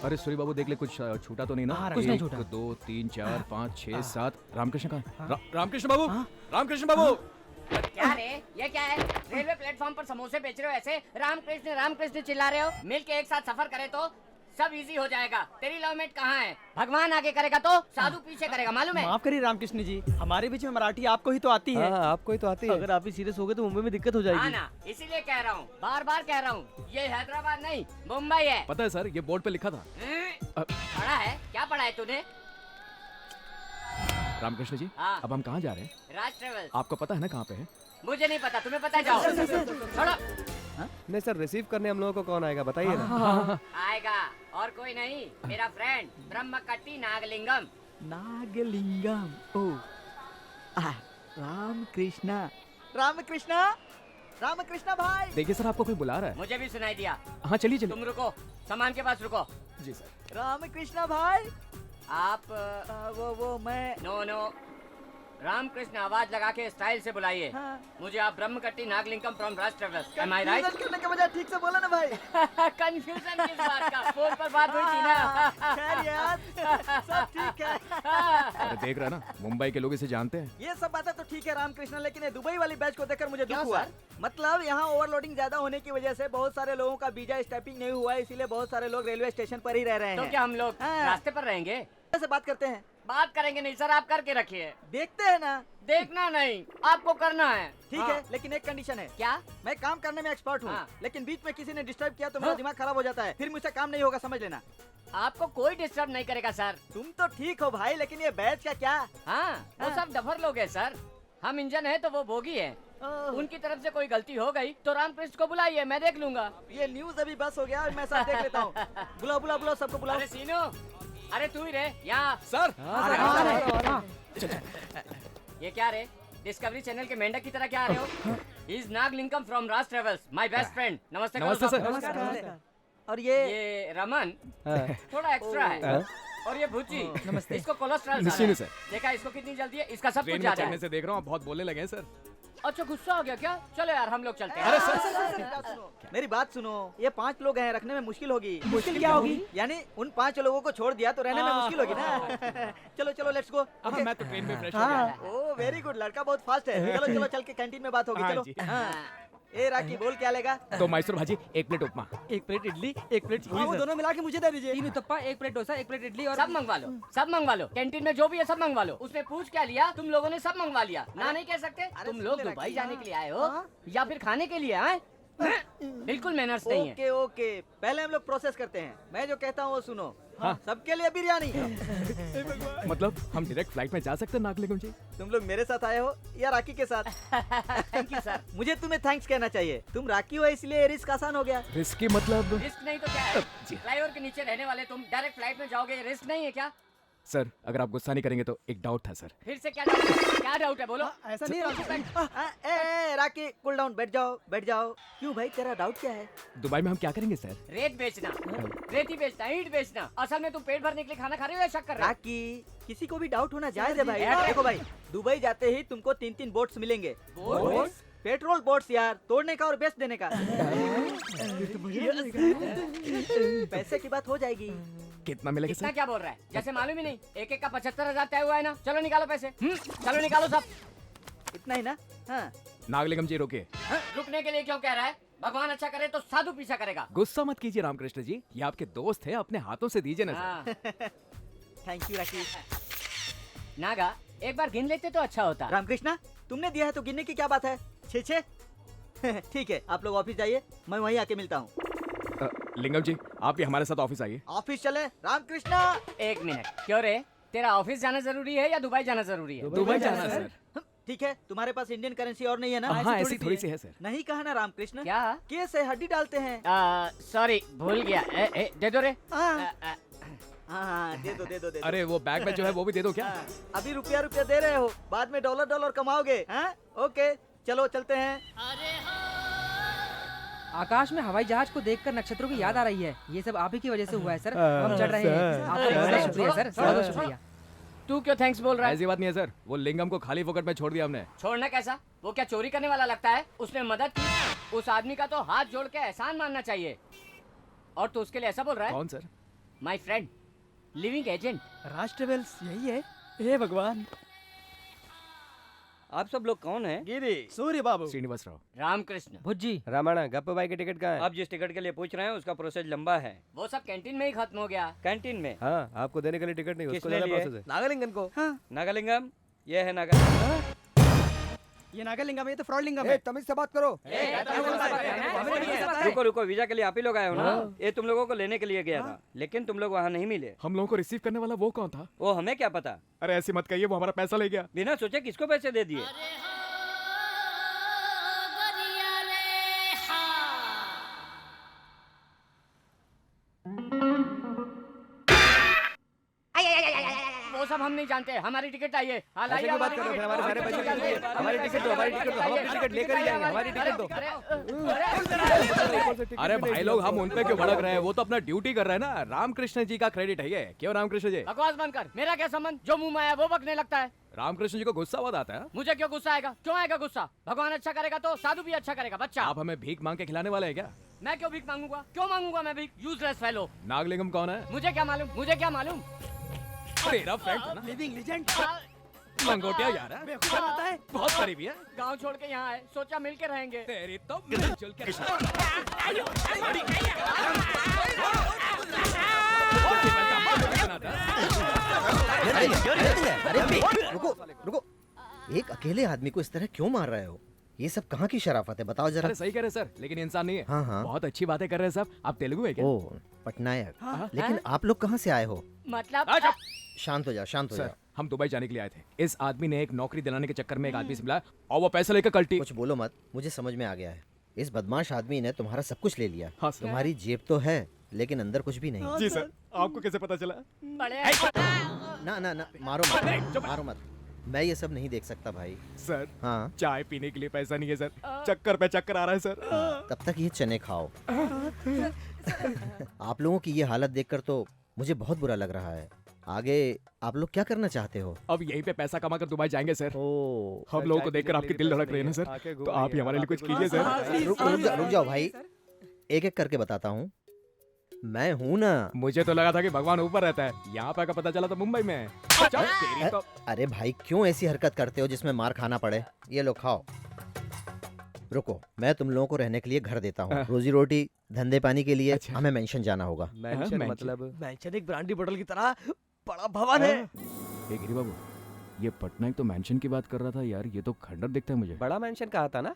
अरे सूरी बाबू देख ले, कुछ छूटा तो नहीं ना? कुछ नहीं 1, छूटा। 2, 3, 4, 5, 6, 7। रामकृष्ण कहाँ है? रामकृष्ण बाबू, रामकृष्ण बाबू। क्या रे? ये क्या है? रेलवे प्लेटफॉर्म पर समोसे बेच रहे हो ऐसे? रामकृष्ण चिल्ला रहे हो? मिल के एक साथ सफर करे तो सब इजी हो जाएगा। तेरी लव मेट कहाँ है? भगवान आगे करेगा तो साधु पीछे करेगा, मालूम है? माफ करिए रामकृष्ण जी, हमारे बीच में मराठी आपको ही तो आती है। हाँ, आपको ही तो आती है। अगर आप ही सीरियस हो गए तो मुंबई में दिक्कत हो हाँ जाएगी। ना, इसीलिए कह रहा हूँ, बार बार कह रहा हूँ, ये हैदराबाद नहीं मुंबई है। पता है सर, ये बोर्ड पे लिखा था। पढ़ा है? क्या पढ़ा है तूने? रामकृष्ण जी, हाँ। अब हम कहाँ जा रहे हैं? राज ट्रेवल्स। आपको पता है ना कहाँ पे है? मुझे नहीं पता, तुम्हें पता है? जाओ छोड़ो। नहीं सर, रिसीव करने हम लोगों को कौन आएगा बताइए ना। आएगा और कोई नहीं, मेरा फ्रेंड ब्रह्मकट्टी नागलिंगम। नागलिंगम। ओ रामकृष्णा, रामकृष्णा, रामकृष्णा भाई। देखिए सर, आपको कोई बुला रहा है। मुझे भी सुनाई दिया। हाँ चलिए चलिए। तुम रुको, सामान के पास रुको। जी सर। रामकृष्णा भाई। आप वो मैं। नो नो, रामकृष्ण आवाज लगा के स्टाइल से बुलाइए। हाँ। मुझे आप Brahmakatti Nagalingam from Raj Travels. Am I right? करने के बजाय ठीक से बोला ना भाई। कंफ्यूजन किस बात का? फोन पर बात हुई थी ना। खैर यार, सब ठीक है। अरे देख रहा है ना, मुंबई के लोग इसे जानते हैं। ये सब बातें तो ठीक है रामकृष्ण, लेकिन ये दुबई वाली बैच को देखकर मुझे दुख क्या हुआ। सर? मतलब यहाँ ओवरलोडिंग ज्यादा होने की वजह से बहुत सारे लोगों का वीजा स्टैंपिंग नहीं हुआ है, इसीलिए बहुत सारे लोग रेलवे स्टेशन पर ही रह रहे हैं। तो क्या हम लोग हाँ। रास्ते पर रहेंगे? से बात करते हैं। बात करेंगे नहीं सर, आप करके रखिए। देखते हैं ना। देखना नहीं, आपको करना है। ठीक हाँ। है, लेकिन एक कंडीशन है। क्या? मैं काम करने में एक्सपर्ट हूँ, हाँ। लेकिन बीच में किसी ने डिस्टर्ब किया तो मेरा हाँ। दिमाग खराब हो जाता है, फिर मुझसे काम नहीं होगा, समझ लेना। आपको कोई डिस्टर्ब नहीं करेगा सर। तुम तो ठीक हो भाई, लेकिन ये बैच का क्या? हाँ, वो हाँ। सब डफर लोग हैं सर। हम इंजन है तो वो बोगी है। उनकी तरफ से कोई गलती हो गई तो रामकृष्ण को बुलाइए, मैं देख लूंगा। ये न्यूज अभी बस हो गया, मैं सब देख लेता हूँ। बुलाओ बुलाओ बुलाओ, सबको बुलाओ। अरे सीनू, अरे तू ही रे यहाँ। सर। ये क्या रे? डिस्कवरी चैनल के मेंढक की तरह क्या आ रहे हो? Is Nagalingam from Raj Travels, my best friend. नमस्ते करो नमस्ते साहब। सर। नमस्कार। और ये रमन थोड़ा एक्स्ट्रा है। और ये भुच्ची, नमस्ते। इसको कोलेस्ट्रॉल निश्चित है सर। देखा इसको कितनी जल्दी है, इसका सब कुछ ट्रेन में ज्यादा चढ़ने है। से देख रहा हूँ, आप बहुत बोलने लगे हैं सर। अच्छा गुस्सा हो गया क्या? चलो यार हम लोग चलते हैं। अरे सर, मेरी बात सुनो, ये 5 लोग हैं, रखने में मुश्किल होगी। मुश्किल क्या होगी? यानी उन 5 लोगों को छोड़ दिया तो रहने में मुश्किल होगी ना। चलो चलो लेट्स गो। मैं तो ट्रेन में फ्रेश हो गया। ओ वेरी गुड, लड़का बहुत फास्ट है। चलो चलो चल के कैंटीन में बात होगी। हाँ चलो जी। हाँ। ए राकी, बोल क्या लेगा? तो मैसूर भाजी, 1 प्लेट उपमा। 1 प्लेट इडली, 1 प्लेट चीनी। वो दोनों मिला के मुझे दे दीजिए। 3 उत्तपा, 1 प्लेट डोसा, 1 प्लेट इडली और सब मंगवा लो, सब मंगवा लो। कैंटीन में जो भी है सब मंगवा लो। उसने पूछ क्या लिया? तुम लोगों ने सब मंगवा लिया, ना नहीं कह सकते। तुम लोग सुन ले दुबई राखी, जाने हाँ। के लिए आए हो या फिर खाने के लिए आए? बिल्कुल मैनर्स नहीं है। ओके ओके, पहले हम लोग प्रोसेस करते हैं। मैं जो कहता हूँ वो सुनो। हाँ। सबके लिए बिरयानी। मतलब हम डायरेक्ट फ्लाइट में जा सकते हैं नागलिंगम जी? तुम लोग मेरे साथ आए हो या राकी के साथ? Thank you sir. मुझे तुम्हें थैंक्स कहना चाहिए। तुम राकी हो इसलिए रिस्क आसान हो गया। रिस्की मतलब? रिस्क नहीं तो क्या है? फ्लाईओवर के नीचे रहने वाले तुम डायरेक्ट फ्लाइट में जाओगे, ये रिस्क नहीं है क्या? सर, अगर आप गुस्सा नहीं करेंगे तो एक डाउट था सर। फिर से क्या डाउट है? क्या डाउट है बोलो? ऐसा नहीं है। राकी कूल डाउन, बैठ जाओ बैठ जाओ। क्यों भाई, तेरा डाउट क्या है? दुबई में हम क्या करेंगे सर? रेत बेचना, रेती बेचना, ईंट बेचना। असल में तुम पेट भरने के लिए खाना खा रहे हो या शक कर रहे हो? राकी, किसी को भी डाउट होना जायज है भाई। देखो भाई, दुबई जाते ही तुमको 3-3 बोट्स मिलेंगे। बोट्स? पेट्रोल बोट्स यार, तोड़ने का और बेच देने का। पैसे की बात हो जाएगी। कितना मिलेगा इतना सर? क्या बोल रहा है? जैसे मालूम ही नहीं। एक एक का 75,000 तय हुआ है ना। चलो निकालो पैसे। चलो निकालो सब। इतना ही ना? हाँ। नागलिंगम जी रोकिए। रुकने के लिए क्यों कह रहा है? भगवान अच्छा करे तो साधु पीछा करेगा। गुस्सा मत कीजिए रामकृष्ण जी, ये आपके दोस्त हैं, अपने हाथों से दीजिए ना sir. Thank you Rakesh. Naga एक बार गिन लेते तो अच्छा होता। रामकृष्णा तुमने दिया है तो गिनने की क्या बात है? 6-6 ठीक है, आप लोग ऑफिस जाइए, मैं वहीं आके मिलता हूँ। लिंगम जी आप भी हमारे साथ ऑफिस आइए। ऑफिस चले रामकृष्णा। एक मिनट, क्यों रे, तेरा ऑफिस जाना जरूरी है या दुबई जाना जरूरी है? दुबई जाना सर। ठीक है, तुम्हारे पास इंडियन करेंसी और नहीं है ना? हाँ ऐसी थोड़ी सी है सर। नहीं कहा ना रामकृष्ण? क्या? केस है, हड्डी डालते हैं। सॉरी भूल गया। दे दो रे। हाँ दे दो दे दो दे दो। अरे वो बैग में जो है वो भी दे दो क्या? अभी रुपया दे रहे हो, बाद में डॉलर कमाओगे। हाँ ओके चलो चलते हैं। आकाश में हवाई जहाज को देखकर नक्षत्रों की याद आ रही है। ये सब आप ही की वजह से हुआ है सर, हम चढ़ रहे हैं। आपका बहुत शुक्रिया सर, बहुत शुक्रिया। तू क्यों थैंक्स बोल रहा है? ऐसी बात नहीं है सर, वो लिंगम को खाली फोकट में छोड़ दिया हमने। छोड़ना कैसा? वो क्या चोरी करने वाला लगता है? उसने मदद की, उस आदमी का तो हाथ जोड़ के एहसान मानना चाहिए। और तू उसके लिए ऐसा बोल रहा है? कौन sir? My friend, living agent. Raj travels यही है? हे भगवान। आप सब लोग कौन हैं? गिरी, सूर्य बाबू, श्रीनिवास राव, रामकृष्ण, भुज्जी। रामायण गप्पू भाई की टिकट कहाँ है? आप जिस टिकट के लिए पूछ रहे हैं उसका प्रोसेस लंबा है। वो सब कैंटीन में ही खत्म हो गया। कैंटीन में? हाँ आपको देने के लिए टिकट नहीं, उसको किसने ज्यादा लिए? प्रोसेस है। नागालिंगम को। हाँ नागालिंगम, ये है नागा। ये नागालिंगम है, ये तो फ्रॉड लिंगम ए, है। तमीज से बात करो। रुको विजा के लिए आप ही लोग आए हो ना? ये तुम लोगों को लेने के लिए गया था, लेकिन तुम लोग वहाँ नहीं मिले। हम लोगों को रिसीव करने वाला वो कौन था? वो हमें क्या पता। अरे ऐसी मत कहिए, वो हमारा पैसा ले गया। बिना सोचे किसको पैसे दे दिए? वो सब हम नहीं जानते, हमारी टिकट आइए। ऐसे क्यों बात कर रहे हो? हमारे सारे पैसे दीजिए। हमारी टिकट दो, हमारी टिकट दो, हम अपनी टिकट लेकर ही जाएंगे। हमारी टिकट दो। अरे भाई लोग हम उन पे क्यों भड़क रहे हैं? वो तो अपना ड्यूटी कर रहे हैं ना। रामकृष्ण जी का क्रेडिट है ये। क्यों रामकृष्ण जी? बकवास बंद कर, मेरा क्या संबंध? जो मुंह में आया वो बकने लगता है। रामकृष्ण जी को गुस्सा बहुत आता है। मुझे क्यों गुस्सा आएगा? क्यों आएगा गुस्सा? भगवान अच्छा करेगा तो साधु भी अच्छा करेगा। बच्चा आप हमें भीख मांग के खिलाने वाले हैं क्या? मैं क्यों भीख मांगूंगा? क्यों मांगूंगा मैं भीख? Useless fellow. नागलिंगम कौन है? मुझे क्या मालूम? मुझे क्या मालूम? तेरा फ्रेंड था ना? Living legend. लंगोटिया यार है? बहुत करीबी है। गांव छोड़ के यहाँ आए, सोचा मिल के रहेंगे। तेरी तो मिलजुल के अरे रुको रुको, एक अकेले आदमी को इस तरह क्यों मार रहे हो? ये सब कहाँ की शराफत है, बताओ जरा। अरे सही कह रहे सर, लेकिन इंसान नहीं है। हाँ हाँ, बहुत अच्छी बातें कर रहे हैं सब। आप तेलुगु है क्या? ओ पटनायक। लेकिन आप लोग कहाँ से आए हो? मतलब शांत हो जाओ, शांत हो जाओ। हम दुबई जाने के लिए आए थे। इस आदमी ने एक नौकरी दिलाने के चक्कर में एक आदमी से मिला और वो पैसा लेकर कल्टी। कुछ बोलो मत, मुझे समझ में आ गया है। इस बदमाश आदमी ने तुम्हारा सब कुछ ले लिया। हाँ सर। तुम्हारी जेब तो है लेकिन अंदर कुछ भी नहीं। जी सर, आपको कैसे पता चला? ना ना ना, मारो मत, मारो मत। मैं ये सब नहीं देख सकता भाई। सर हाँ, चाय पीने के लिए पैसा नहीं है सर, चक्कर पे चक्कर आ रहा है सर। तब तक ये चने खाओ। आप लोगों की ये हालत देखकर तो मुझे बहुत बुरा लग रहा है। आगे आप लोग क्या करना चाहते हो? अब यहीं पे पैसा कमा कर दुबई जाएंगे सर। ओ, हम लोगों को देखकर आपके दिल धड़क रहे हैं ना सर, तो आप ही हमारे लिए कुछ कीजिए सर। रुक जाओ भाई, एक एक करके बताता हूँ। मैं हूँ ना। मुझे तो लगा था कि भगवान ऊपर रहता है, यहाँ पे पता चला तो मुंबई में है। तेरी तो अरे भाई क्यों ऐसी हरकत करते हो जिसमें मार खाना पड़े? ये लो खाओ। रुको, मैं तुम लोगों को रहने के लिए घर देता हूँ। रोजी रोटी धंधे पानी के लिए हमें मेंशन जाना होगा। मेंशन मतलब? मेंशन एक ब्रांडी बोतल की तरह बड़ा भवन है। ए गिरी बाबू, ये पटनायक तो मेंशन की बात कर रहा था यार, ये तो खंडर दिखता है मुझे। बड़ा मेंशन कहा था ना?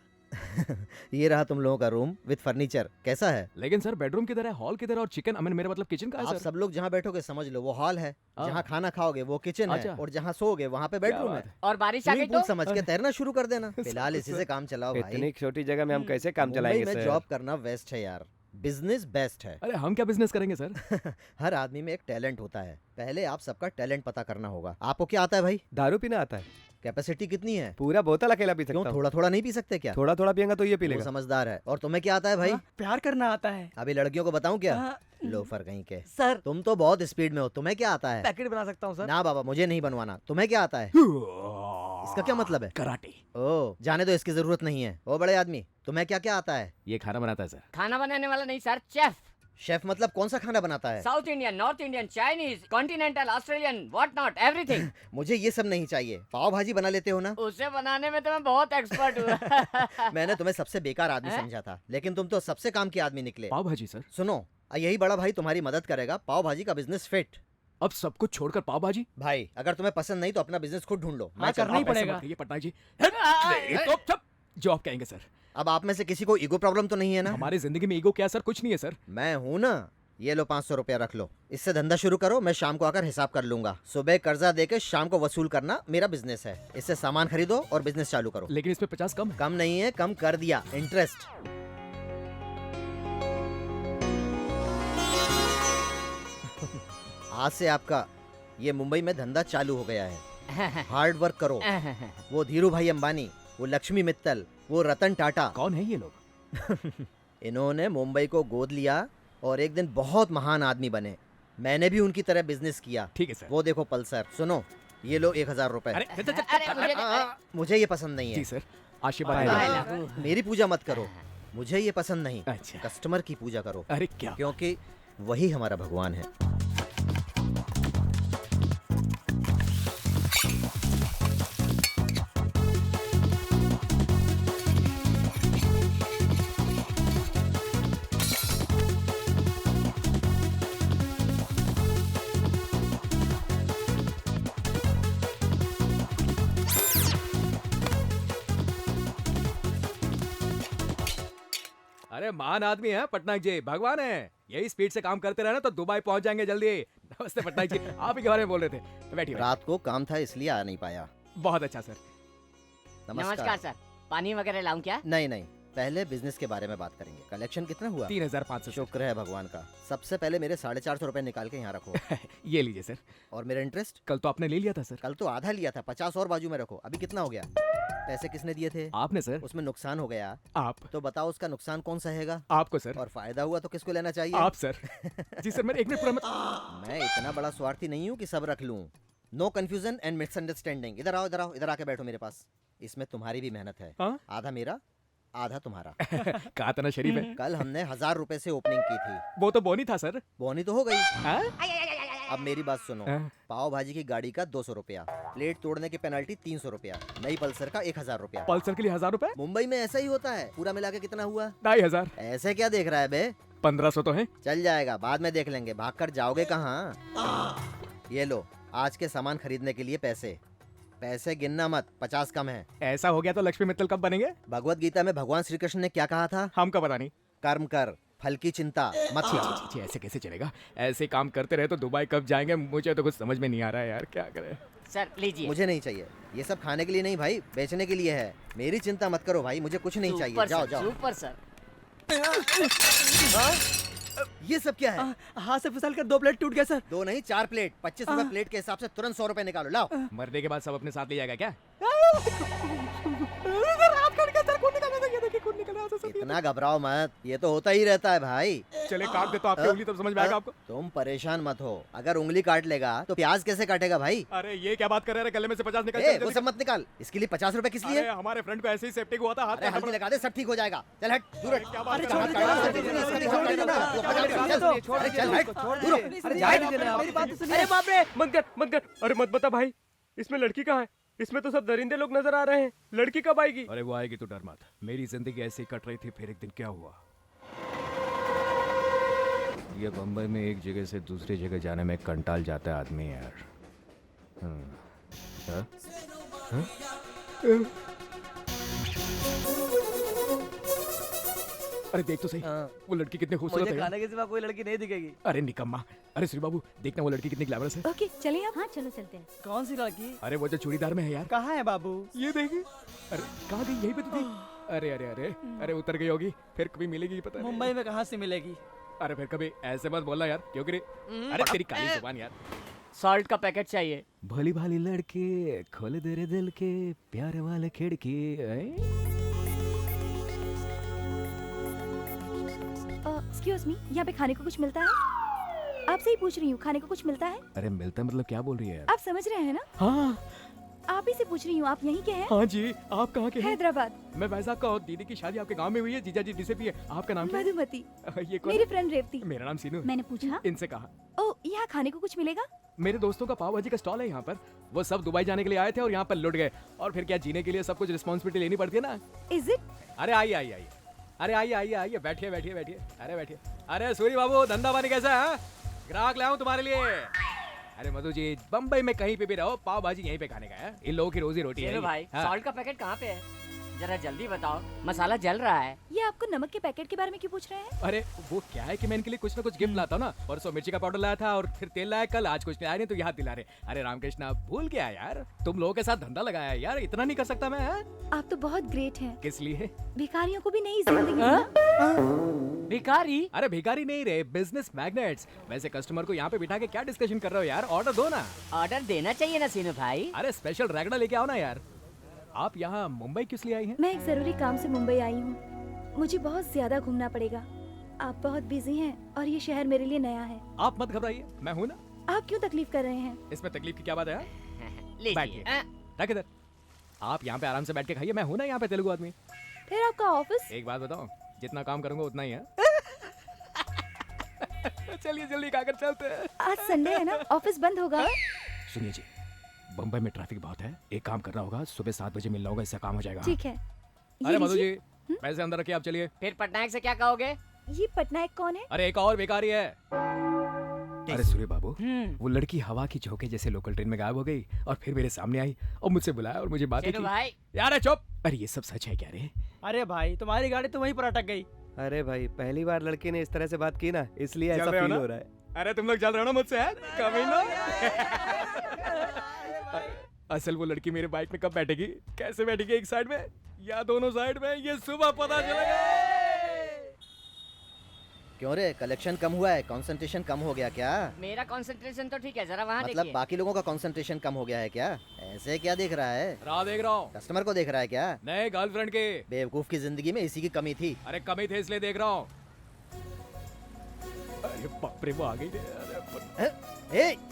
ये रहा तुम लोगों का रूम विद फर्नीचर। कैसा है? लेकिन सर बेडरूम किधर है, हॉल किधर है और चिकन, मेरा मतलब किचन का है आप सर? सब लोग जहाँ बैठोगे समझ लो वो हॉल है, जहाँ खाना खाओगे वो किचन है, और जहाँ सोओगे वहाँ पे बेडरूम है। और बारिश आ गई तो समझ के तैरना शुरू कर देना। फिलहाल इसी से काम चलाओ भाई। इतनी छोटी जगह में हम कैसे काम चलाएंगे मुंबई में सर? जॉब करना बेस्ट है यार, बिजनेस बेस्ट है। अरे हम क्या बिजनेस करेंगे सर? हर आदमी में एक टैलेंट होता है, पहले आप सबका टैलेंट पता करना होगा। आपको क्या आता है भाई? दारू पीना आता है। कैपेसिटी कितनी है? पूरा बोतल अकेला पी सकता क्यों हूँ। थोड़ा थोड़ा नहीं पी सकते क्या? थोड़ा थोड़ा पिएगा तो ये पी वो लेगा। समझदार है। और तुम्हें क्या आता है भाई? प्यार करना आता है। अभी लड़कियों को बताऊं क्या? लोफर कहीं के। सर तुम तो बहुत स्पीड में हो, तुम्हें क्या आता है? पैकेट बना सकता हूँ सर। ना बाबा, मुझे नहीं बनवाना। तुम्हें क्या आता है? इसका क्या मतलब है? कराटे। ओ, जाने दो, इसकी जरूरत नहीं है। ओ बड़े आदमी, तुम्हें क्या क्या आता है? ये खाना बनाता है सर। खाना बनाने वाला नहीं सर, चेफ। शेफ मतलब कौन सा खाना बनाता है? South Indian, north Indian, Chinese, continental, Australian, what not, everything. मुझे ये सब नहीं चाहिए। पाव भाजी बना लेते हो ना? उसे बनाने में तो मैं बहुत एक्सपर्ट हूँ। मैंने तुम्हें सबसे बेकार आदमी समझा था, लेकिन तुम तो सबसे काम के आदमी निकले। पाव भाजी सर। सुनो, यही बड़ा भाई तुम्हारी मदद करेगा। पाव भाजी का बिजनेस फिट। अब सब कुछ छोड़कर पाव भाजी? भाई अगर तुम्हें पसंद नहीं तो अपना बिजनेस खुद ढूंढ लो। हाँ, करना ही पड़ेगा। ये पटनायक जी, तो सब जो आप कहेंगे सर। अब आप में से किसी को ईगो प्रॉब्लम तो नहीं है ना? हमारी जिंदगी में ईगो क्या सर? कुछ नहीं है सर। मैं हूँ ना। ये लो 500 रुपया रख लो, इससे धंधा शुरू करो। मैं शाम को आकर हिसाब कर लूंगा। सुबह कर्जा देके शाम को वसूल करना मेरा बिजनेस है। इससे सामान खरीदो और बिजनेस चालू करो। लेकिन इसमें 50 कम है। कम नहीं है, कम कर दिया। इंटरेस्ट। आज से आपका ये मुंबई में धंधा चालू हो गया है। हार्ड वर्क करो। वो धीरू भाई अंबानी, वो लक्ष्मी मित्तल, वो रतन टाटा। कौन है ये लोग? इन्होंने मुंबई को गोद लिया और एक दिन बहुत महान आदमी बने। मैंने भी उनकी तरह बिजनेस किया। ठीक है सर। वो देखो पल्सर। सुनो, ये लो 1000 रुपए। मुझे ये पसंद नहीं है। जी सर, आशीर्वाद। मेरी पूजा मत करो, मुझे ये पसंद नहीं। अच्छा। कस्टमर की पूजा करो। अरे क्या? क्योंकि वही हमारा भगवान है। अरे महान आदमी है पटनायक जी, भगवान है। यही स्पीड से काम करते रहना तो दुबई पहुंच जाएंगे जल्दी। नमस्ते पटनायक जी, आप ही के बारे में बोल रहे थे। बैठिए। रात को काम था इसलिए आ नहीं पाया। बहुत अच्छा सर। नमस्कार सर। पानी वगैरह लाऊं क्या? नहीं नहीं, पहले बिजनेस के बारे में बात करेंगे। कलेक्शन कितना हुआ? 3500। शुक्र है भगवान का। सबसे पहले मेरे 450 रुपए निकाल के यहाँ रखो। ये लीजिए सर। और मेरा इंटरेस्ट? कल तो आपने ले लिया था सर। कल तो आधा लिया था, 50 और बाजू में रखो। अभी कितना हो गया? पैसे किसने दिए थे? आपने सर। उसमें नुकसान हो गया। आप। तो बताओ उसका नुकसान कौन सहेगा? आपको सर। और फायदा हुआ तो किसको लेना चाहिए? आप सर। जी सर, मैंने 1 मिनट पूरा मैं इतना बड़ा स्वार्थी नहीं हूँ कि सब रख लूँ। No confusion and misunderstanding. इधर आओ, इधर आओ, इधर आके बैठो मेरे पास। इसमें तुम्हारी भी मेहनत है। आधा मेरा, आधा तुम्हारा। कहा था ना शरीफ है। कल हमने 1000 रुपए से ओपनिंग की थी। वो तो बोनी था सर। बोनी तो हो गई। अब मेरी बात सुनो। पाव भाजी की गाड़ी का 200 रुपया, प्लेट तोड़ने की पेनल्टी 300 रुपया, नई पल्सर का 1000 रुपया। पल्सर के लिए 1000 रुपए? मुंबई में ऐसा ही होता है। पूरा मिला के कितना हुआ? 2500। ऐसे क्या देख रहा है बे? 1500 तो है। चल जाएगा, बाद में देख लेंगे। भाग कर जाओगे कहाँ? ये लो, आज के सामान खरीदने के लिए पैसे। पैसे गिनना मत, 50 कम है। ऐसा हो गया तो लक्ष्मी मित्तल कब बनेंगे? भगवत गीता में भगवान श्री कृष्ण ने क्या कहा था? हमको पता नहीं। कर्म कर, फल की चिंता मत कर। ऐसे कैसे चलेगा? ऐसे काम करते रहे तो दुबई कब जाएंगे? मुझे तो कुछ समझ में नहीं आ रहा है यार, क्या करें। सर लीजिए। मुझे नहीं चाहिए ये सब। खाने के लिए नहीं भाई, बेचने के लिए है। मेरी चिंता मत करो भाई, मुझे कुछ नहीं चाहिए। जाओ जाओ। Super sir. ये सब क्या है? हाथ से फिसल कर 2 प्लेट टूट गया सर। 2 नहीं 4 प्लेट। 25 रुपए प्लेट के हिसाब से तुरंत 100 रुपए निकालो। लाओ। मरने के बाद सब अपने साथ ले जाएगा क्या? इतना घबराओ मत, ये तो होता ही रहता है भाई। चले काट दे तो आपकी उंगली तब समझ में आएगा आपको। तुम परेशान मत हो, अगर उंगली काट लेगा तो प्याज कैसे काटेगा भाई? अरे ये क्या बात कर रहे हैं? गले में से 50 निकल। वो सब मत निकाल। इसके लिए 50 रुपए किस लिए? हमारे फ्रेंड को ऐसे ही सेप्टिक हुआ था। हाथ में हल्दी लगा दे, सब ठीक हो जाएगा। चल हट, दूर हट। क्या बात अरे बाप रे, मत कर मत कर। अरे मत बता भाई, इसमें लड़की कहाँ है? इसमें तो सब दरिंदे लोग नजर आ रहे हैं। लड़की कब आएगी? अरे वो आएगी तो डर मत। मेरी जिंदगी ऐसे ही कट रही थी, फिर एक दिन क्या हुआ? ये बम्बई में एक जगह से दूसरी जगह जाने में कंटाल जाता है आदमी यार। अरे देख तो सही, वो लड़की कितनी खूबसूरत है। मुझे खाने के सिवा कोई लड़की नहीं दिखेगी। अरे निकम्मा। अरे श्री बाबू देखना, वो लड़की कितनी ग्लैमरस है। ओके चलिए आप। हाँ चलो चलते हैं। कौन सी लड़की? अरे वो जो चूड़ीदार में है यार। कहाँ है बाबू? ये देखिए। अरे कहाँ गई? यही पे तो थी। अरे अरे अरे अरे उतर गई होगी, फिर कभी मिलेगी पता नहीं। मुंबई में कहाँ से मिलेगी? अरे फिर कभी ऐसे मत बोलना यार, क्यों करे? अरे तेरी काली जुबान यार। सॉल्ट का पैकेट चाहिए। भली भाली लड़के खोल दे रे दिल के प्यार वाले खिड़की। एक्सक्यूज मी, यहाँ पे खाने को कुछ मिलता है? आपसे ही पूछ रही हूँ, खाने को कुछ मिलता है? अरे मिलता मतलब क्या बोल रही है यार? आप समझ रहे हैं ना? हाँ आप ही से पूछ रही हूँ, आप यहीं के हैं? हाँ जी, आप कहाँ के हैं? हैदराबाद। मैं वैजाग का हूँ। दीदी की शादी आपके गांव में हुई है, जीजा जी डिसअपियर। आपका नाम क्या है? मधुमती। ये कौन? मेरी फ्रेंड रेवती। मेरा नाम सीनू है। मैंने पूछा। इनसे कहा। ओ, यहाँ खाने को कुछ मिलेगा? मेरे दोस्तों का पाव भाजी का स्टॉल है यहाँ पर। वो सब दुबई जाने के लिए आए थे और यहाँ पर लुट गए। और फिर क्या, जीने के लिए सब कुछ रिस्पॉन्सिबिलिटी लेनी पड़ती है ना। Is it? अरे आइए आइए आइए, अरे आइए आइए आइए, बैठिए बैठिए बैठिए, अरे बैठिए। अरे सूरी बाबू, धंधा पानी कैसा है? ग्राहक ले आऊं तुम्हारे लिए? अरे मधु जी, बम्बई में कहीं पे भी रहो, पाव भाजी यहीं पे खाने का है। इन लोगों की रोजी रोटी है। भाई, हाँ। सॉल्ट का पैकेट कहाँ पे है? जरा जल्दी बताओ, मसाला जल रहा है। ये आपको नमक के पैकेट के बारे में क्यों पूछ रहे हैं? अरे वो क्या है कि मैं इनके लिए कुछ ना कुछ गिफ्ट लाता हूँ ना। परसों मिर्ची का पाउडर लाया था और फिर तेल लाया कल, आज कुछ लाया नहीं तो यहाँ दिला रहे। अरे रामकृष्ण, आप भूल गया यार, तुम लोगों के साथ धंधा लगाया है यार, इतना नहीं कर सकता मैं? आप तो बहुत ग्रेट हैं। किस लिए? भिखारियों को भी नई जिंदगी। भिखारी? अरे भिखारी नहीं रहे, बिजनेस मैग्नेट्स। वैसे कस्टमर को यहाँ पे बिठा के क्या डिस्कशन कर रहे हो यार? ऑर्डर दो ना। ऑर्डर देना चाहिए ना सीनू भाई। अरे स्पेशल रैगड़ा लेके आओ ना यार। आप यहाँ मुंबई किस लिए आई हैं? मैं एक जरूरी काम से मुंबई आई हूँ। मुझे बहुत ज्यादा घूमना पड़ेगा। आप बहुत बिजी हैं और ये शहर मेरे लिए नया है। आप मत घबराइए, मैं हूँ ना। आप क्यों तकलीफ कर रहे हैं? इसमें तकलीफ की क्या बात है यार? लीजिए। बैठिए, रख इधर। आप यहाँ पे आराम से बैठ के खाइए, मैं हूँ ना यहाँ पे तेलुगु आदमी। फिर आपका ऑफिस? एक बात बताओ, जितना काम करूंगा उतना ही है। चलिए जल्दी खाकर चलते हैं। आज संडे है ना, ऑफिस बंद होगा। सुनिए जी, बम्बई में ट्रैफिक बहुत है। एक काम करना होगा, सुबह 7 बजे मिलना होगा, इससे काम हो जाएगा। ठीक है। अरे मधु जी, पैसे अंदर रखिए, आप चलिए। फिर पटनायक से क्या कहोगे? ये पटनायक कौन है? अरे एक और बेकारी है। अरे सूर्य बाबू, वो लड़की हवा की झोंके जैसे लोकल ट्रेन में गायब हो गई और फिर मेरे सामने आई और मुझसे बुलाया और मुझे बातें की। भाई। यार चुप। अरे ये सब सच है क्या रे? अरे भाई, तुम्हारी गाड़ी तो वहीं पर अटक गई। अरे भाई, पहली बार लड़की ने इस तरह से बात की ना, इसलिए ऐसा फील हो रहा है। अरे तुम लोग चल रहे हो ना मुझसे? कमीना। असल वो लड़की मेरे बाइक में कब बैठेगी, कैसे बैठेगी, एक साइड में या दोनों साइड में, ये सुबह पता चलेगा। क्यों रे, कलेक्शन कम हुआ है? कंसंट्रेशन कम हो गया क्या? मेरा कंसंट्रेशन तो ठीक है, जरा वहाँ मतलब देखिए। बाकी लोगों का कंसंट्रेशन कम हो गया है क्या? ऐसे क्या देख रहा है? राह देख रहा हूँ। कस्टमर को देख रहा है क्या? नए गर्लफ्रेंड के। बेवकूफ की जिंदगी में इसी की कमी थी। अरे कमी थे इसलिए देख रहा हूँ। अरे बाप रे, वो आ गई।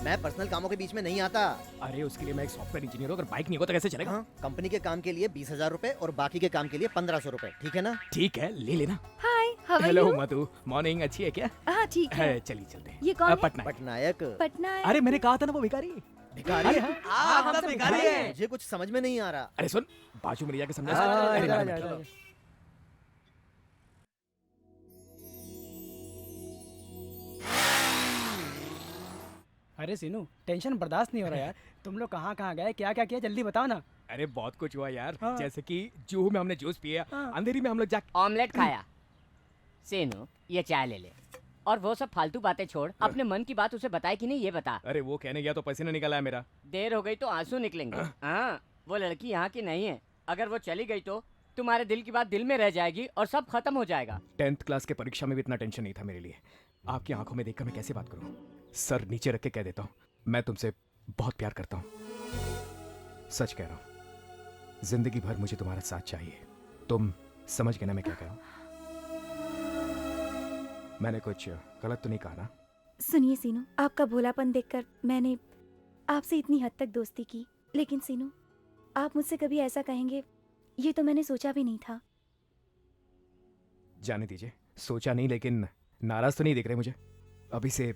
मैं पर्सनल कामों के बीच में नहीं आता। अरे उसके लिए मैं एक सॉफ्टवेयर इंजीनियर हूँ, अगर बाइक नहीं होगा तो कैसे चलेगा? हाँ, कंपनी के काम के लिए 20,000 रुपए और बाकी के काम के लिए 1500 रुपए, ठीक है ना? ठीक है, ले लेना। Hi, how are hello you? Madhu, morning अच्छी है क्या? हाँ ठीक है। चलिए चलते हैं। ये कौन है? पटनायक। पटनायक। अरे मैंने कहा था ना वो भिखारी। भिखारी? अरे हाँ। हम सब भिखारी हैं। मुझे कुछ समझ में नहीं आ रहा। अरे सुन, बाजू में ले जाके समझा। अरे सीनू, टेंशन बर्दाश्त नहीं हो रहा यार। तुम लोग कहाँ कहाँ गए, क्या क्या किया, जल्दी बताओ ना। अरे बहुत कुछ हुआ यार। हाँ। जैसे कि जूहू में हमने जूस पिया, हाँ। अंधेरी में हम लोग ऑमलेट खाया। सीनू, ये चाय ले ले। और वो सब फालतू बातें छोड़, अपने मन की बात उसे बताए कि नहीं ये बता। अरे वो कहने गया तो पसीना निकला है मेरा। देर हो गई तो आंसू निकलेंगे। हाँ, वो लड़की यहाँ की नहीं है। अगर वो चली गई तो तुम्हारे दिल की बात दिल में रह जाएगी और सब खत्म हो जाएगा। 10th क्लास के परीक्षा में भी इतना टेंशन नहीं था मेरे लिए। आपकी आंखों में देखकर मैं कैसे बात करूं? सर नीचे रख के कह देता हूं, मैं तुमसे बहुत प्यार करता हूं। सच कह रहा हूं, जिंदगी भर मुझे तुम्हारा साथ चाहिए। तुम समझ गए ना मैं क्या कह रहा हूं? मैंने कुछ गलत तो नहीं कहा ना? सुनिए सीनू, आपका भोलापन देखकर मैंने आपसे इतनी हद तक दोस्ती की, लेकिन सीनू आप मुझसे कभी ऐसा कहेंगे ये तो मैंने सोचा भी नहीं था। जाने दीजिए, सोचा नहीं, लेकिन नाराज तो नहीं दिख रहे मुझे। अभी से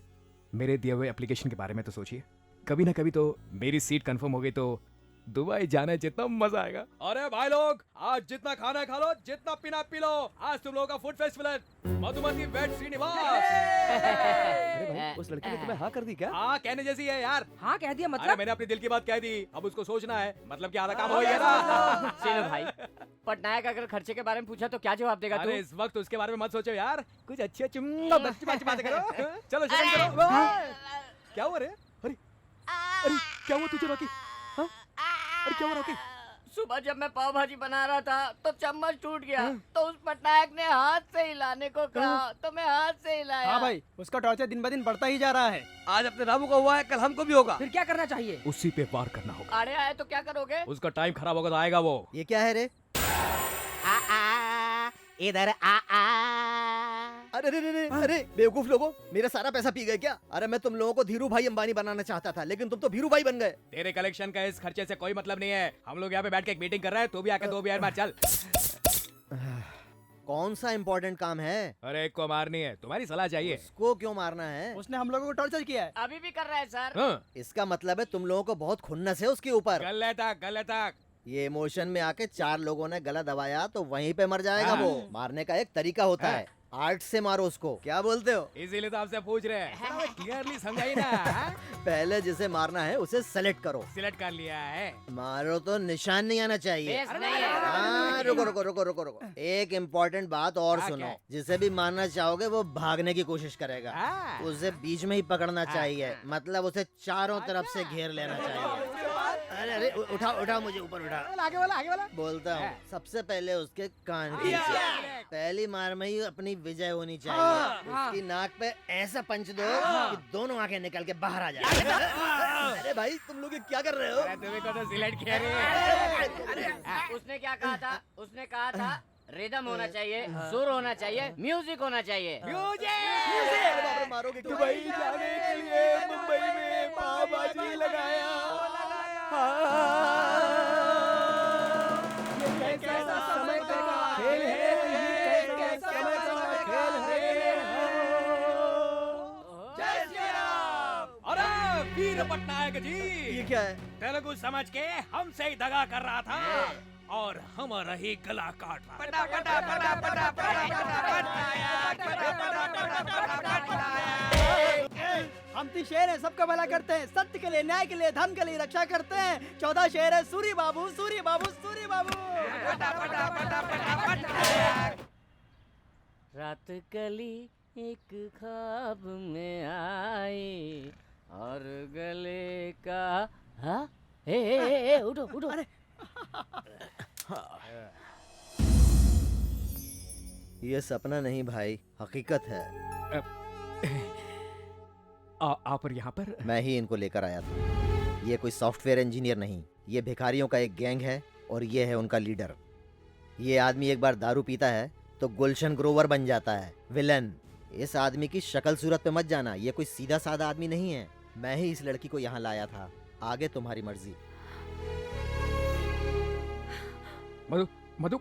मेरे दिए हुए एप्लीकेशन के बारे में तो सोचिए। कभी ना कभी तो मेरी सीट कंफर्म हो गई तो दुबई जाने जितना मजा आएगा। अरे भाई लोग, आज जितना खाना खा लो, जितना पीना पी लो। आज तुम लोगों का फूड फेस्टिवल है, मधुमती वेट श्रीनिवास। अरे भाई, उस लड़की ने तुम्हें हाँ कर दी क्या? हाँ, कहने जैसी है यार। हाँ कह दिया मतलब? अरे मैंने अपने दिल की बात कह दी, अब उसको सोचना है, मतलब कि आधा काम हो गया ना। सीनू भाई, पटनायक अगर खर्चे के बारे में पूछा तो क्या जवाब देगा तू? अरे इस वक्त उसके बारे में मत सोचो यार, कुछ अच्छी अच्छी बातें करो। चलो शुरू करो। क्या हुआ रे? अरे अरे क्या हुआ तुझे रॉकी? हाँ? अरे क्या हुआ रॉकी? सुबह जब मैं पाव भाजी बना रहा था तो चम्मच टूट गया, तो उस पटनायक ने हाथ से हिलाने को कहा, तो मैं हाथ से हिलाया। हाँ भाई, उसका टॉर्चर दिन ब दिन बढ़ता ही जा रहा है। आज अपने रामू को हुआ है, कल हमको भी होगा। फिर क्या करना चाहिए? उसी पे वार करना होगा। अरे आए तो क्या करोगे? उसका टाइम खराब होगा तो आएगा वो। ये क्या है रे? इधर आ अरे अरे अरे अरे बेवकूफ लोगों, मेरा सारा पैसा पी गए क्या? अरे मैं तुम लोगों को धीरू भाई अंबानी बनाना चाहता था, लेकिन तुम तो भीरू भाई बन गए। तेरे कलेक्शन का इस खर्चे से कोई मतलब नहीं है। हम लोग यहाँ पे बैठ के एक मीटिंग कर रहे हैं, तू भी आके 2 बियर मार चल। कौन सा इम्पोर्टेंट काम है? अरे एक को मारनी है, तुम्हारी सलाह चाहिए। उसको क्यों मारना है? उसने हम लोगों को टॉर्चर किया है। अभी भी कर रहा है सर। हाँ। इसका मतलब है तुम लोगों को बहुत खुन्नस है उसके ऊपर। गले तक ये इमोशन में आके 4 लोगों ने गला दबाया तो वहीं पे मर जाएगा वो। मारने का एक तरीका होता है, आर्ट से मारो उसको। क्या बोलते हो? इसीलिए तो आपसे पूछ रहे हैं। क्लियरली समझाई ना। पहले जिसे मारना है उसे सेलेक्ट करो। सिलेक्ट कर लिया है। मारो तो निशान नहीं आना चाहिए। हाँ, रुको रुको रुको रुको रुको। एक इम्पोर्टेंट बात और सुनो। जिसे भी मारना चाहोगे वो भागने की कोशिश करेगा, उसे बीच में ही पकड़ना चाहिए। मतलब उसे चारों तरफ से घेर लेना चाहिए। अरे अरे उठाओ मुझे ऊपर उठा। आगे वाला बोलता हूँ, सबसे पहले उसके कान खींचो। पहली मार में ही अपनी विजय होनी चाहिए। उसकी नाक पे ऐसा पंच दो कि दोनों आंखें निकल के बाहर आ जाए। अरे भाई तुम लोग क्या कर रहे हो? तुम्हें को तो सिलेक्ट किया रे। उसने क्या कहा था? उसने कहा था रिदम होना चाहिए, सुर होना चाहिए, म्यूजिक होना चाहिए। मारोगे क्यों? दुबई जाने के लिए मुंबई में पाव भाजी लगाया। ये कैसा समय का खेल है, ये कैसा समय का खेल है। जय श्री राम। अरे वीर पटनायक जी, ये क्या है? तेलुगु समझ के हमसे ही दगा कर रहा था और हमारा ही गला काट रहा। हम 3 शेर हैं, सबका भला करते हैं, सत्य के लिए, न्याय के लिए, धर्म के लिए रक्षा करते हैं। 14 शेर है, सूरी बाबू सूरी बाबू सूरी बाबू। रात कली एक ख्वाब में आई और गले का हाँ ए उठो उठो। अरे ये सपना नहीं भाई, हकीकत है। आप और यहाँ पर मैं ही इनको लेकर आया था। ये कोई सॉफ्टवेयर इंजीनियर नहीं, ये भिखारियों का एक गैंग है और ये है उनका लीडर। ये आदमी एक बार दारू पीता है तो गुलशन ग्रोवर बन जाता है, विलन। इस आदमी की शक्ल सूरत पे मत जाना, ये कोई सीधा साधा आदमी नहीं है। मैं ही इस लड़की को यहाँ लाया था, आगे तुम्हारी मर्जी। मधु मधु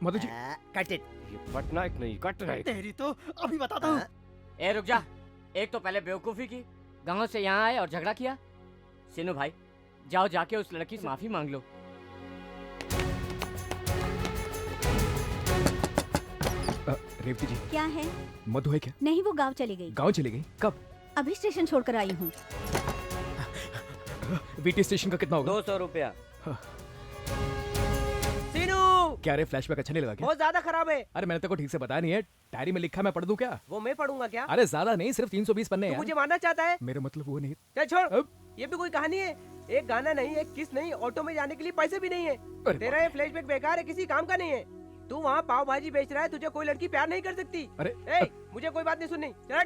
मधु जी, कट इट। ये पटनायक नहीं कट रहे। तेरी तो अभी बताता हूँ। ए रुक जा, एक तो पहले बेवकूफी की, गांव से यहाँ आए और झगड़ा किया। सिनू भाई जाओ जाके उस लड़की से माफी मांग लो। रेवती जी, क्या है? मधु है क्या? नहीं, वो गांव चली गई। गांव चली गई? कब? अभी स्टेशन छोड़कर आई हूँ। वीटी स्टेशन का कितना होगा? 200 रुपया। सीनू, क्या रे, फ्लैशबैक अच्छा नहीं लगा क्या? बहुत ज्यादा खराब है। अरे मैंने तेरे को ठीक से बताया नहीं है, डायरी में लिखा, मैं पढ़ दूं क्या? वो मैं पढ़ूंगा क्या? अरे ज्यादा नहीं, सिर्फ 320 पन्ने तू हैं। मुझे मारना चाहता है? मेरा मतलब वो नहीं। चल छोड़, ये भी कोई कहानी है? एक गाना नहीं, एक किस नहीं, ऑटो में जाने के लिए पैसे भी नहीं है। तेरा ये फ्लैशबैक बेकार है, किसी काम का नहीं है। तू वहाँ पाव भाजी बेच रहा है, तुझे कोई लड़की प्यार नहीं कर सकती। अरे मुझे कोई बात नहीं सुननी, चल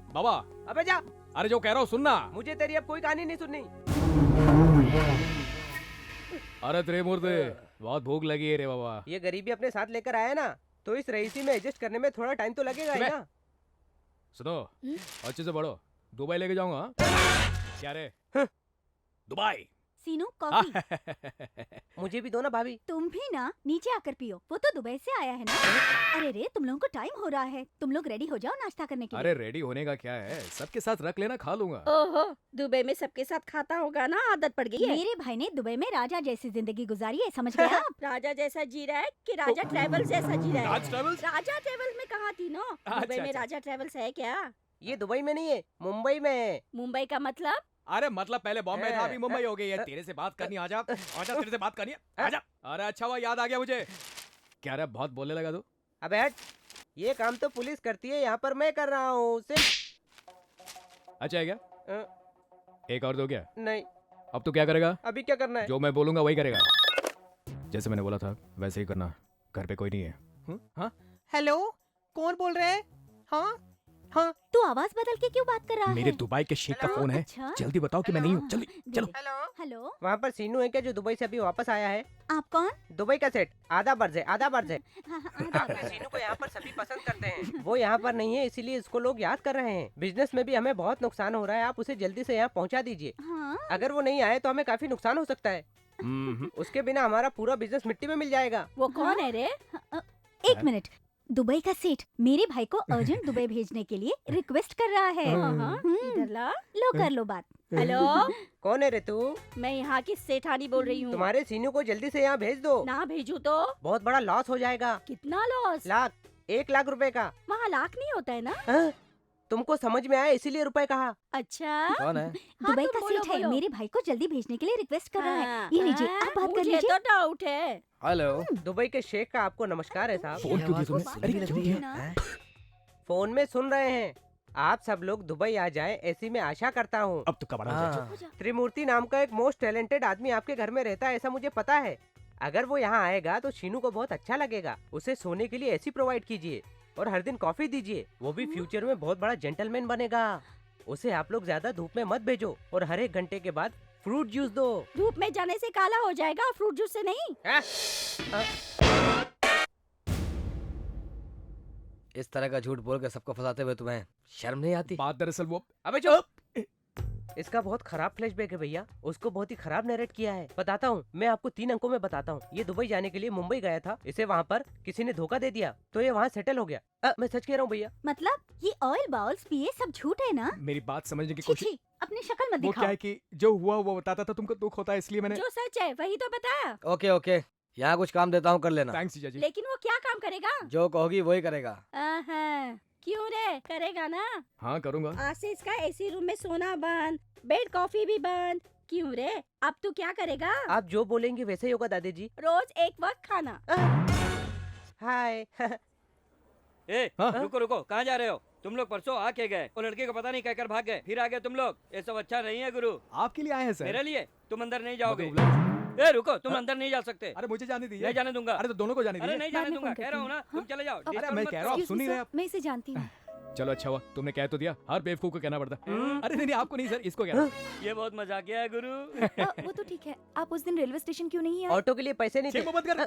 बाबा। अबे जा। अरे जो कह रहा हूँ सुनना। मुझे तेरी अब कोई कहानी नहीं सुननी। अरे तेरे मुर्दे, बहुत भूख लगी है रे बाबा। ये गरीबी अपने साथ लेकर आया ना, तो इस रईसी में एडजस्ट करने में थोड़ा टाइम तो लगेगा ही ना। सुनो, अच्छे से पढ़ो, दुबई लेके जाऊंगा। क्या रे? दुबई। सीनू, कॉफी। मुझे भी दो ना भाभी। तुम भी ना, नीचे आकर पियो, वो तो दुबई से आया है ना। अरे रे, तुम लोगों को टाइम हो रहा है, तुम लोग रेडी हो जाओ नाश्ता करने के लिए। अरे रेडी होने का क्या है, सबके साथ रख लेना, खा लूंगा। ओहो, दुबई में सबके साथ खाता होगा ना, आदत पड़ गई है। मेरे भाई ने दुबई में राजा जैसी जिंदगी गुजारी है, समझ गए आप? राजा जैसा जी रहा है कि राजा ट्रेवल्स जैसा जी रहा है? राज ट्रेवल्स? राजा ट्रेवल्स में कहा थी ना, दुबई में राजा ट्रेवल्स है क्या? ये दुबई में नहीं है, मुंबई में है। मुंबई का मतलब? अरे मतलब पहले बॉम्बे था, अभी मुंबई हो गई है। तेरे से बात करनी, आजा आजा, तेरे से बात करनी है, आजा। अरे अच्छा हुआ याद आ गया मुझे। क्या रे, बहुत बोलने लगा तू? अबे हट, ये काम तो पुलिस करती है, यहाँ पर मैं कर रहा हूँ सिर्फ। अच्छा है क्या? एक और दो क्या? नहीं। अब तू क्या करेगा? अभी क्या करना है? जो मैं बोलूंगा वही करेगा। जैसे मैंने बोला था वैसे ही करना। घर पे कोई नहीं है। हाँ? हेलो, कौन बोल रहे हैं? हाँ हाँ। तू आवाज बदल के क्यों बात कर रहा है? मेरे दुबई के शेख का फोन है। अच्छा? जल्दी बताओ कि मैं नहीं हूँ, जल्दी चलो। हेलो। हेलो। वहाँ पर सीनू है क्या जो दुबई से अभी वापस आया है? आप कौन? दुबई का सेट, आधा बर्ज है, आधा बर्ज है। आधा अपने सीनू को यहाँ पर सभी पसंद करते हैं। वो यहाँ पर नहीं है, इसीलिए इसको लोग याद कर रहे हैं। बिजनेस में भी हमें बहुत नुकसान हो रहा है, आप उसे जल्दी से यहाँ पहुँचा दीजिए। हाँ? अगर वो नहीं आए तो हमें काफी नुकसान हो सकता है। उसके बिना हमारा पूरा बिजनेस मिट्टी में मिल जाएगा। वो कौन है रे? एक मिनट, दुबई का सेठ मेरे भाई को अर्जेंट दुबई भेजने के लिए रिक्वेस्ट कर रहा है। इधर ला। लो कर लो बात। हेलो, कौन है रे तू? मैं यहाँ की सेठानी बोल रही हूँ। तुम्हारे सीनू को जल्दी से यहाँ भेज दो। ना भेजू तो बहुत बड़ा लॉस हो जाएगा। कितना लॉस? लाख, 1 लाख रुपए का। वहाँ लाख नहीं होता है ना? हाँ? तुमको समझ में आया इसीलिए रुपए कहा। अच्छा, कौन है? दुबई का सेठ है, मेरे भाई को जल्दी भेजने के लिए रिक्वेस्ट कर रहा है। ये लीजिए, आप बात कर लीजिए। तो डाउट है। हेलो। दुबई के शेख का आपको नमस्कार है साहब। फोन क्यों किया तुमने? अरे क्यों किया? फोन में सुन रहे हैं। आप सब लोग दुबई आ जाएं ऐसी मैं आशा करता हूँ। अब तो कब आना? त्रिमूर्ति नाम का एक मोस्ट टैलेंटेड आदमी आपके घर में रहता है, ऐसा मुझे पता है। अगर वो यहाँ आएगा तो शीनू को बहुत अच्छा लगेगा। उसे सोने के लिए एसी प्रोवाइड कीजिए और हर दिन कॉफी दीजिए। वो भी फ्यूचर में बहुत बड़ा जेंटलमैन बनेगा। उसे आप लोग ज्यादा धूप में मत भेजो और हर 1 घंटे के बाद फ्रूट जूस दो। धूप में जाने से काला हो जाएगा, फ्रूट जूस से नहीं। इस तरह का झूठ बोल के सबको फंसाते हुए तुम्हें शर्म नहीं आती? बात दरअसल वो, अबे चुप! इसका बहुत खराब फ्लैशबैक है भैया, उसको बहुत ही खराब नरेट किया है। बताता हूँ, मैं आपको 3 अंकों में बताता हूँ। ये दुबई जाने के लिए मुंबई गया था, इसे वहाँ पर किसी ने धोखा दे दिया तो ये वहाँ सेटल हो गया। मैं सच कह रहा हूँ भैया। मतलब ये ऑयल बाउल्स पिए सब झूठ है ना? मेरी बात समझने की छी कोशिश। छी, अपनी शक्ल मत वो दिखाओ। क्या है कि जो हुआ वो बताता था, तुमको दुख होता है इसलिए मैंने। जो सच है वही तो बताया। ओके ओके, यहाँ कुछ काम देता हूँ, कर लेना। थैंक्स जीजा जी। लेकिन वो क्या काम करेगा? जो कहोगी वही करेगा। क्यों रे, करेगा ना? हाँ करूँगा। आज से इसका एसी रूम में सोना बंद, बेड कॉफी भी बंद। क्यों रे, अब तू क्या करेगा? आप जो बोलेंगे वैसे ही होगा दादी जी। रोज एक वक्त खाना। हाय। रुको रुको, कहाँ जा रहे हो? तुम लोग परसों आके गए, वो लड़के को पता नहीं कहकर भाग गए, फिर आ गए तुम लोग। ये सब अच्छा नहीं है गुरु। आपके लिए आए हैं सर। मेरे लिए? तुम अंदर नहीं जाओगे। रुको, तुम अंदर नहीं जा सकते। अरे मुझे जाने दीजिए। नहीं जाने दूंगा। अरे तो दोनों को जाने अरे दीजिए। नहीं जाने दूंगा, कह रहा हूँ ना। तुम चले जाओ। अरे मैं कह रहा हूँ, आप सुन नहीं रहे आप। मैं इसे जानती हूँ। चलो अच्छा हुआ, तुमने कह तो दिया, हर बेवकूफ को कहना पड़ता। अरे नहीं आपको नहीं सर, इसको कह रहा हूँ। ये बहुत मजाकिया है गुरु। वो तो ठीक है, आप उस दिन रेलवे स्टेशन क्यों नहीं आए? ऑटो के लिए पैसे नहीं थे। मत कर।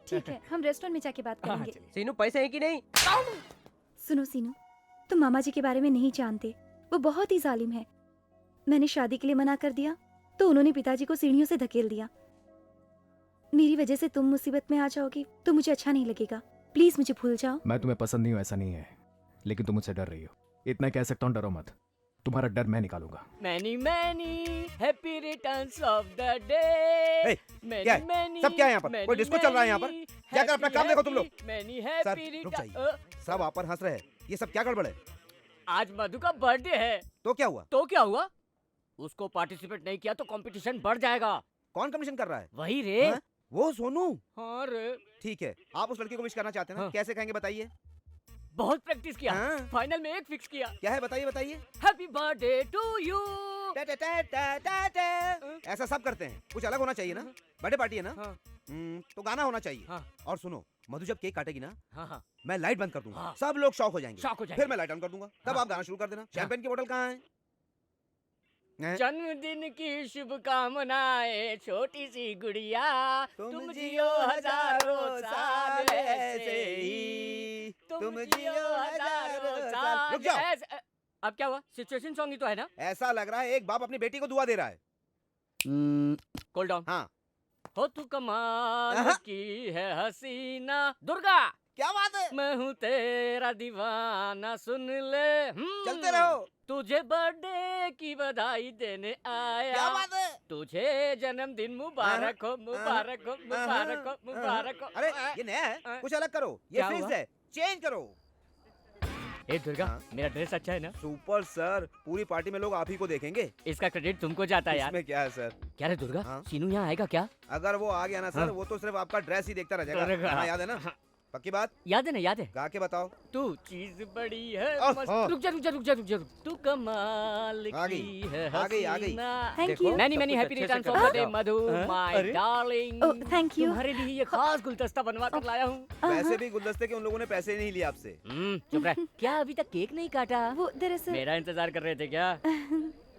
ठीक है, हम रेस्टोरेंट में जाके बात करेंगे। सीनू पैसे है कि नहीं? सुनो सीनू, तुम मामा जी के बारे में नहीं जानते, वो बहुत ही जालिम है। मैंने शादी के लिए मना कर दिया तो उन्होंने पिताजी को सीढ़ियों से धकेल दिया। मेरी वजह से तुम मुसीबत में आ जाओगी तो मुझे अच्छा नहीं लगेगा। प्लीज मुझे भूल जाओ। मैं तुम्हें पसंद नहीं हूँ ऐसा नहीं है, लेकिन तुम मुझसे डर रही हो। इतना कह सकता हूँ, डरो मत, तुम्हारा डर मैं निकालूंगा। Many many happy returns of the day. क्या है? सब क्या है यहाँ पर? कोई डिस्को चल रहा है यहाँ पर? जाकर अपना काम देखो तुम लोग। मैनी सर हैप्पी रुक जाइए, सब आप पर हंस रहे हैं, ये सब क्या गड़बड़ है? आज मधु का बर्थडे है। तो क्या हुआ? तो क्या हुआ? उसको पार्टिसिपेट नहीं किया तो कंपटीशन बढ़ जाएगा। कौन कमीशन कर रहा है? वही रे। हाँ? वो सोनू। हाँ रे। ठीक है, आप उस लड़की को विश करना चाहते हैं ना? कैसे कहेंगे बताइए? बहुत प्रैक्टिस किया, फाइनल में एक फिक्स किया। क्या है बताइए बताइए। Happy birthday to you. ऐसा सब करते हैं, कुछ अलग होना चाहिए ना। बर्थडे पार्टी है ना। तो गाना होना चाहिए। और सुनो, मधु जब केक काटेगी ना, मैं लाइट बंद कर दूंगा, सब लोग शॉक हो जाएंगे। फिर मैं लाइट ऑन कर दूंगा, तब आप गाना शुरू कर देना। शैंपेन की बोतल कहाँ है? जन्मदिन की शुभकामनाएं छोटी सी गुड़िया, तुम जियो हजारों साल ऐसे ही, तुम जियो हजारों साल। रुक जाओ। अब क्या हुआ? सिचुएशन सॉन्ग ही तो है ना। ऐसा लग रहा है एक बाप अपनी बेटी को दुआ दे रहा है। Cool down. हाँ। हो तू कमाल की है हसीना दुर्गा। क्या बात है? मैं हूँ तेरा दीवाना, सुन ले। चलते रहो। तुझे बर्थडे की बधाई देने आया। क्या बात है? तुझे जन्मदिन मुबारक हो, मुबारक हो, मुबारक हो, मुबारक हो। अरे ये नया है, कुछ अलग करो। ये क्या फिक्स हुआ? है, चेंज करो। ए दुर्गा, मेरा ड्रेस अच्छा है ना? सुपर सर, पूरी पार्टी में लोग आप ही को देखेंगे। इसका क्रेडिट तुमको जाता है यार। इसमें क्या है सर? क्या रे दुर्गा, सीनू यहाँ आएगा क्या? अगर वो आ गया ना सर, वो तो सिर्फ आपका ड्रेस ही देखता रह जाएगा। गाना याद है ना? पक्की बात? याद है ना? याद है। गा के बताओ। तू चीज बड़ी है मस्त। हाँ। रुक जा रुक जा रुक जा रुक जा। तू कमाल आ गई, की है आ गई, आ गई। हसीना। Thank you. Many many happy returns of the day Madhu my darling. Oh, thank you. तुम्हारे लिए ये खास गुलदस्ता बनवा कर लाया हूँ। वैसे भी गुलदस्ते के उन लोगों ने पैसे ही नहीं लिए आपसे। चुप रह। क्या अभी तक केक नहीं काटा? वो दरअसल मेरा इंतजार कर रहे थे क्या?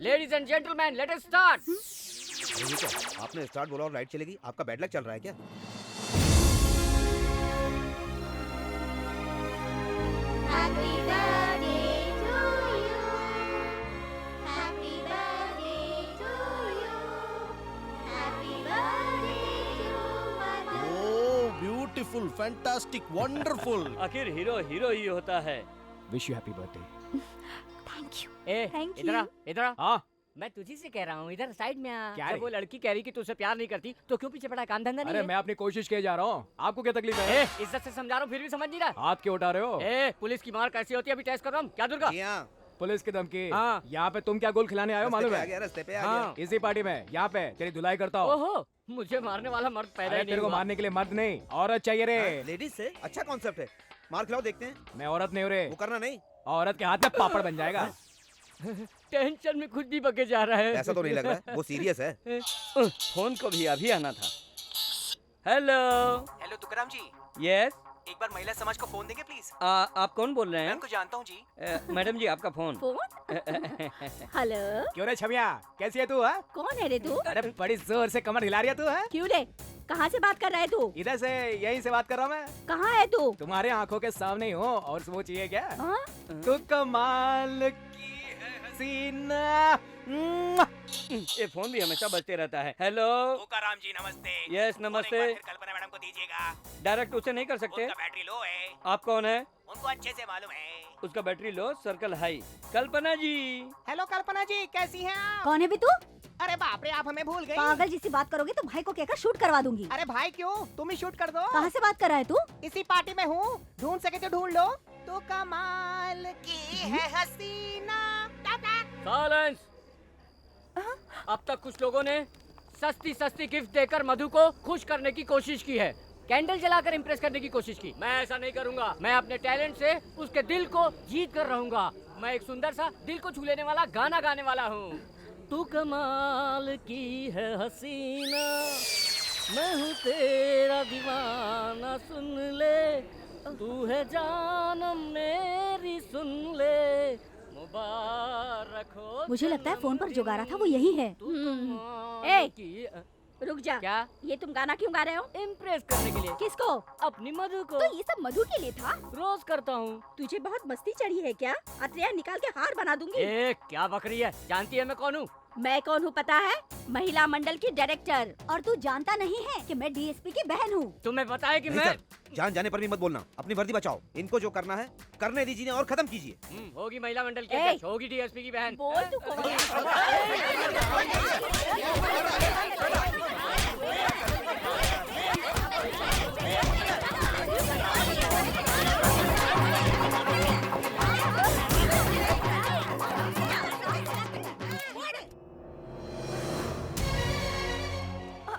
Ladies and gentleman, let us start. अरे ये क्या? आपने स्टार्ट बोला और लाइट चलेगी? आपका बैड लक चल रहा है क्या? Happy birthday to you. Happy birthday to you. Happy birthday to Mother. Oh, beautiful, fantastic, wonderful. आखिर हीरो हीरो ही होता है। Wish you happy birthday. Thank you. A, Thank इधर आ, you. इधर आ। हाँ मैं तुझी से कह रहा हूँ, इधर साइड में आ। क्या जब रे? वो लड़की कह रही कि तुझसे प्यार नहीं करती, तो क्यों पीछे पड़ा? काम धंधा नहीं अरे है? मैं अपनी कोशिश किए जा रहा हूँ, आपको क्या तकलीफ है? ए, इज्जत से समझा रहा हूँ, फिर भी समझ नहीं रहा। हाथ क्यों उठा रहे हो? ए, पुलिस की मार कैसी होती है अभी टेस्ट कर रहा हूँ। क्या दुर्गा? पुलिस की धमकी? हाँ। यहाँ पे तुम क्या गोल खिलाने आए हो मालूम है? रास्ते पे आ हाँ, इसी पार्टी में यहाँ पे तेरी धुलाई करता हूँ। ओहो, मुझे मारने वाला मर्द पैदा अरे ही नहीं तेरे को हुआ। मारने के लिए मर्द नहीं, औरत चाहिए रे। लेडीज से अच्छा कॉन्सेप्ट है। मार खिलाओ, देखते हैं। मैं औरत नहीं हूँ रे। वो करना नहीं। औरत के हाथ में पापड़ बन जाएगा। टेंशन में खुद भी बके जा रहा है। ऐसा तो नहीं लग रहा है, वो सीरियस है। फोन को भी अभी आना था। हेलो हेलो तुकाराम जी, यस, एक बार महिला समाज को फोन देंगे प्लीज। आप कौन बोल रहे मैं हैं? उनको जानता हूँ जी। मैडम जी आपका फोन। हेलो, क्यों रे छमिया, कैसी है तू? है कौन है रे तू? अरे बड़ी जोर से कमर हिला रही है तू। है क्यों रे? कहाँ से बात कर रहा है तू? इधर से, यहीं से बात कर रहा हूँ मैं। कहाँ है तू? तुम्हारे आंखों के सामने ही हूँ, और वो चाहिए क्या? हाँ? तू कमाल की है हसीना। ये फोन भी हमेशा बजते रहता है। हेलो तुकाराम जी नमस्ते। यस नमस्ते। कल्पना मैडम को दीजिएगा, डायरेक्ट उसे नहीं कर सकते। उनका बैटरी लो है। आप कौन है? उनको अच्छे से मालूम है। उसका बैटरी लो, सर्कल हाई। कल्पना जी। हेलो कल्पना जी, कैसी हैं आप? कौन है बे तू? अरे बाप रे, आप हमें भूल गई। पागल जैसी बात करोगे तो भाई को कहकर शूट करवा दूंगी। अरे भाई क्यों, तुम ही शूट कर दो। कहाँ से बात कर रहा है तू? इसी पार्टी में हूँ, ढूंढ सके तो ढूंढ लो। तो कमाल की है हसीना। साइलेंस। अब तक कुछ लोगों ने सस्ती सस्ती गिफ्ट देकर मधु को खुश करने की कोशिश की है, कैंडल जलाकर इम्प्रेस करने की कोशिश की। मैं ऐसा नहीं करूंगा। मैं अपने टैलेंट से उसके दिल को जीत कर रहूंगा। मैं एक सुंदर सा दिल को छू लेने वाला गाना गाने वाला हूँ। तू कमाल की है हसीना, मैं हूँ तेरा दीवाना, सुन ले, तू है जानम मेरी, सुन ले, मुबारक हो। मुझे लगता है फोन पर जो गा रहा था वो यही है। ए, रुक जा। क्या? ये तुम गाना क्यों गा रहे हो? इम्प्रेस करने के लिए। किसको? अपनी मधु को। तो ये सब मधु के लिए था? रोज करता हूँ। तुझे बहुत मस्ती चढ़ी है क्या? अत्रिया निकाल के हार बना दूंगी। ए, क्या बकरी है? जानती है मैं कौन हूँ? मैं कौन हूँ पता है? महिला मंडल की डायरेक्टर। और तू जानता नहीं है कि मैं डीएसपी की बहन हूँ। तुम्हें पता है कि नहीं मैं सर, जान जाने पर भी मत बोलना। अपनी वर्दी बचाओ। इनको जो करना है करने दीजिए और खत्म कीजिए। होगी महिला मंडल की ए! अध्यक्ष, होगी डीएसपी की बहन। बोल तू कौन है?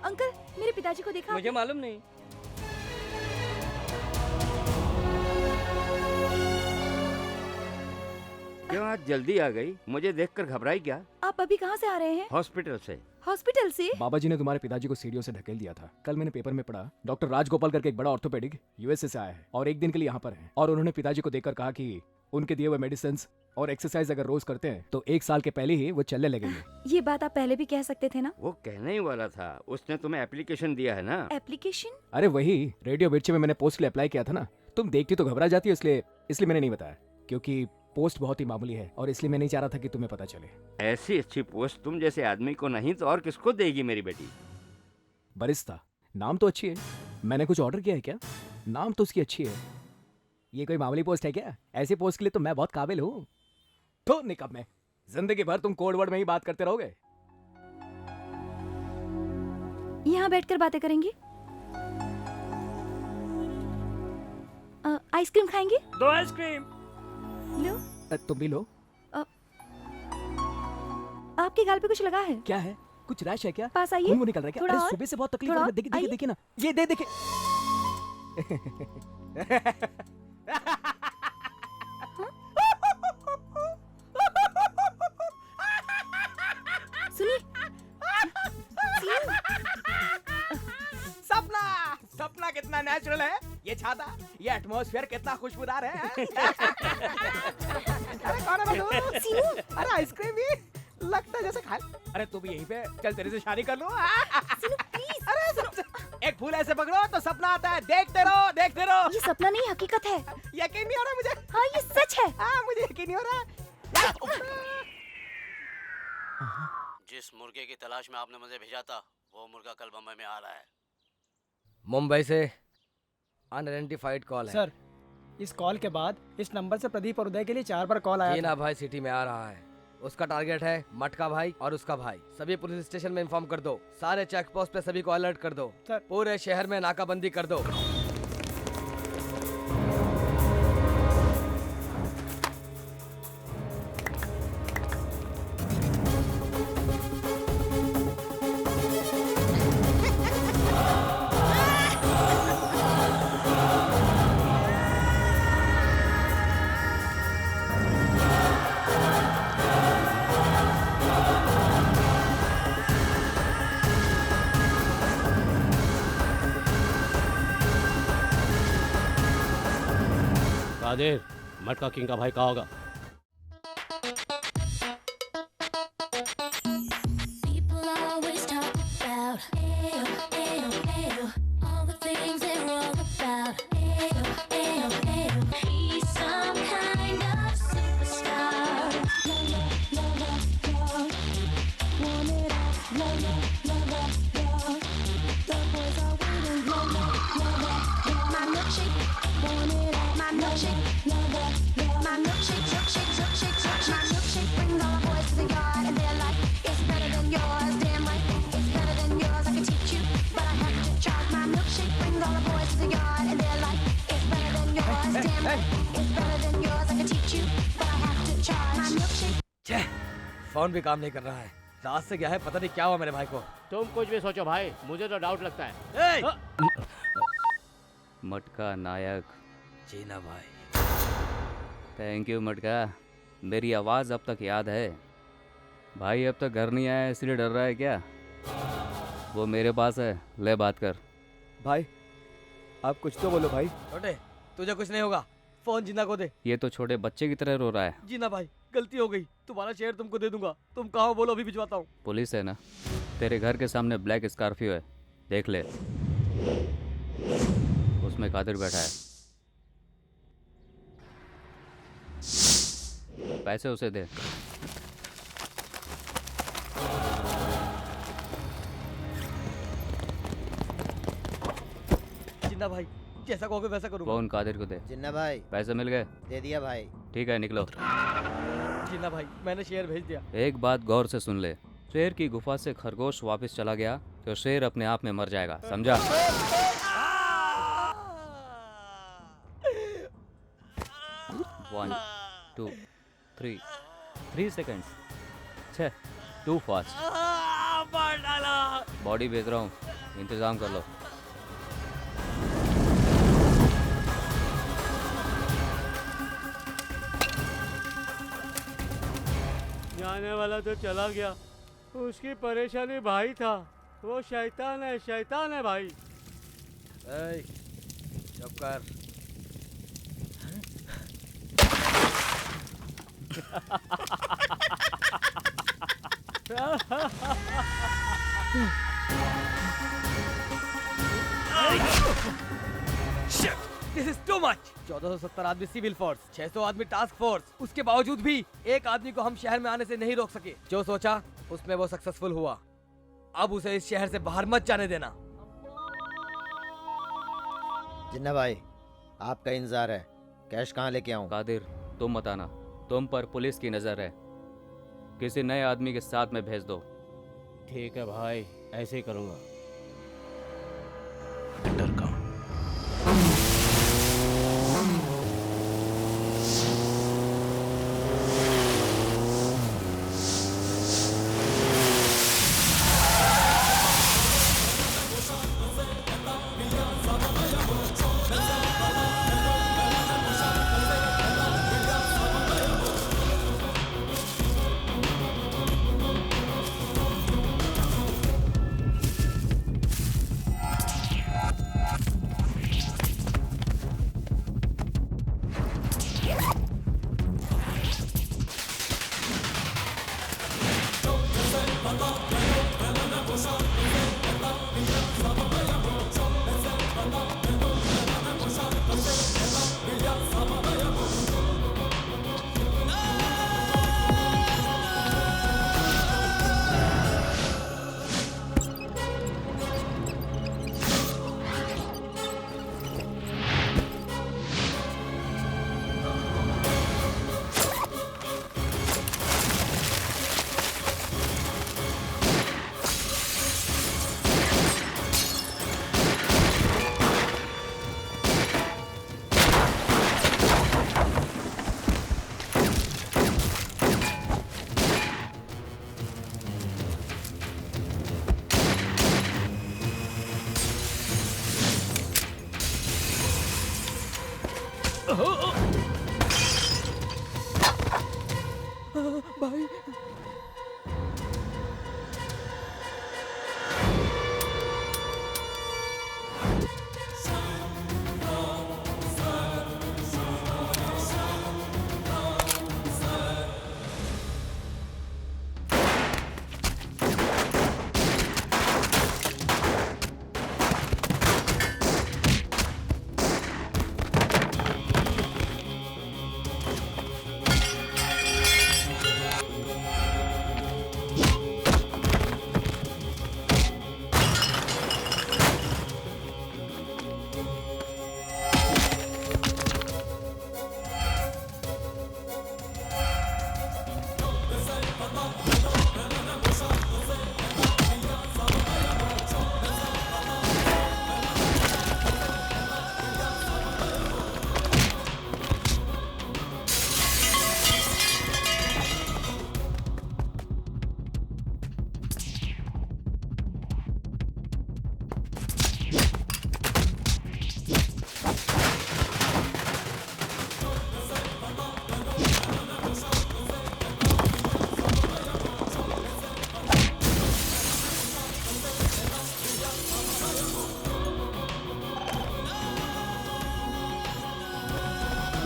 अंकल, मेरे पिताजी को देखा? मुझे मालूम नहीं। क्यों आज जल्दी आ गई? मुझे देखकर घबराई क्या? आप अभी कहाँ से आ रहे हैं? हॉस्पिटल से। हॉस्पिटल से? बाबा जी ने तुम्हारे पिताजी को सीढ़ियों से ढकेल दिया था। कल मैंने पेपर में पढ़ा, डॉक्टर राजगोपाल करके एक बड़ा ऑर्थोपेडिक यूएसए से आया है और एक दिन के लिए यहाँ पर है। और उन्होंने पिताजी को देखकर कहा कि उनके दिए हुए मेडिसिन और एक्सरसाइज अगर रोज करते हैं तो 1 साल के पहले ही वो चलने लगेंगे। ये बात आप पहले भी कह सकते थे ना? वो कहने ही वाला था। उसने तुम्हें एप्लीकेशन दिया है ना? एप्लीकेशन? अरे वही रेडियो मिर्ची में मैंने पोस्ट के लिए अप्लाई किया था ना। तुम देखती तो घबरा जाती हो, इसलिए मैंने नहीं बताया, क्योंकि पोस्ट बहुत ही मामूली है और इसलिए मैं नहीं चाह रहा था कि तुम्हें पता चले। ऐसी अच्छी पोस्ट तुम जैसे आदमी को नहीं तो और किसको देगी मेरी बेटी? बरिस्ता, नाम तो अच्छी है। मैंने कुछ ऑर्डर किया है क्या? नाम तो उसकी अच्छी है। ये कोई मामूली पोस्ट है क्या? ऐसी पोस्ट के लिए तो मैं बहुत काबिल हूँ। तो निकब में जिंदगी भर तुम कोड वर्ड में ही बात करते रहोगे। यहाँ बैठकर बातें करेंगे? आइसक्रीम खाएंगे? 2 आइसक्रीम। लो। तुम भी लो। आपके गाल पे कुछ लगा है? क्या है? कुछ रैश है क्या? पास आइए। खून वो निकल रहा है क्या? थोड़ा अरे और? सुबह से बहुत तकलीफ थोड़ा है। और? देखिए आइए। देखिए ना, ये देखिए। सुनिए। सपना कितना नेचुरल है। ये छाता, ये एटमॉस्फेयर कितना खुशबूदार है। अरे कौन है मधु? अरे आइसक्रीम भी लगता है जैसे खा। अरे तू भी यहीं पे चल, तेरे से शादी कर लो। अरे सुनो, एक फूल ऐसे पकड़ो तो सपना आता है, देखते रहो देखते रहो। ये सपना नहीं हकीकत है। यकीन नहीं हो रहा मुझे। हाँ ये सच है। हाँ मुझे यकीन नहीं हो रहा। जिस मुर्गे की तलाश में आपने मुझे भेजा था, वो मुर्गा कल बम्बई में आ रहा है। मुंबई से अनआइडेंटिफाइड कॉल है। सर, इस कॉल के बाद इस नंबर से प्रदीप और उदय के लिए 4 बार कॉल आया जीना भाई सिटी में आ रहा है। उसका टारगेट है मटका भाई और उसका भाई। सभी पुलिस स्टेशन में इन्फॉर्म कर दो। सारे चेक पोस्ट पे सभी को अलर्ट कर दो। पूरे शहर में नाकाबंदी कर दो। कादिर, मटका किंग का भाई कहाँ होगा? People always talk about ayo, ayo, ayo, all the things they're wrong about. Ayo, ayo, ayo, he's some kind of superstar. La la la la la, want it all. La la la la la, the boys are waiting. La la la la la, my milkshake, want it all. My milkshake, la la la, my milkshake, milkshake, milkshake, milkshake. My milkshake brings all the boys to the yard, and they're like, it's better than yours. Damn right, it's better than yours. I can teach you, but I have to charge. My milkshake brings all the boys to the yard, and they're like, it's better than yours. Damn right, it's better than yours. I can teach you, but I have to charge. My milkshake. छे, phone भी काम नहीं कर रहा है। रात से क्या है पता नहीं क्या हुआ मेरे भाई को। तुम कुछ भी सोचो भाई, मुझे तो डाउट लगता है। मटका नायक। जीना भाई। थैंक यू मटका, मेरी आवाज़ अब तक याद है। भाई अब तक घर नहीं आया इसलिए डर रहा है क्या? वो मेरे पास है, ले बात कर। भाई आप कुछ तो बोलो भाई। छोटे, तुझे कुछ नहीं होगा, फोन जीना को दे। ये तो छोटे बच्चे की तरह रो रहा है। जीना भाई गलती हो गई, तुम्हारा शेयर तुमको दे दूंगा। तुम कहाँ हो बोलो, अभी भिजवाता हूँ। पुलिस है ना, तेरे घर के सामने ब्लैक स्कॉर्पियो है, देख ले, उसमें कादिर बैठा है। पैसे उसे दे। जिन्ना भाई जैसा कहोगे वैसा करूंगा। फोन कादिर को दे। जिन्ना भाई पैसे मिल गए? दे दिया भाई। ठीक है निकलो। जिन्ना भाई मैंने शेयर भेज दिया। एक बात गौर से सुन ले, शेर की गुफा से खरगोश वापस चला गया तो शेर अपने आप में मर जाएगा, समझा? 1 2 3 seconds। छः, टू फास्ट। मार डाला। बॉडी भेज रहा हूँ, इंतजाम कर लो। जाने वाला तो चला गया, उसकी परेशानी भाई था। वो शैतान है भाई। ए, चुप कर। This is too much। 1470 आदमी सिविल फोर्स, 600 आदमी टास्क फोर्स, उसके बावजूद भी एक आदमी को हम शहर में आने से नहीं रोक सके। जो सोचा उसमें वो सक्सेसफुल हुआ। अब उसे इस शहर से बाहर मत जाने देना। जिन्ना भाई आपका इंतजार है, कैश कहाँ लेके आऊँ? कादिर तुम बताना, तुम पर पुलिस की नजर है, किसी नए आदमी के साथ में भेज दो। ठीक है भाई, ऐसे ही करूँगा। भाई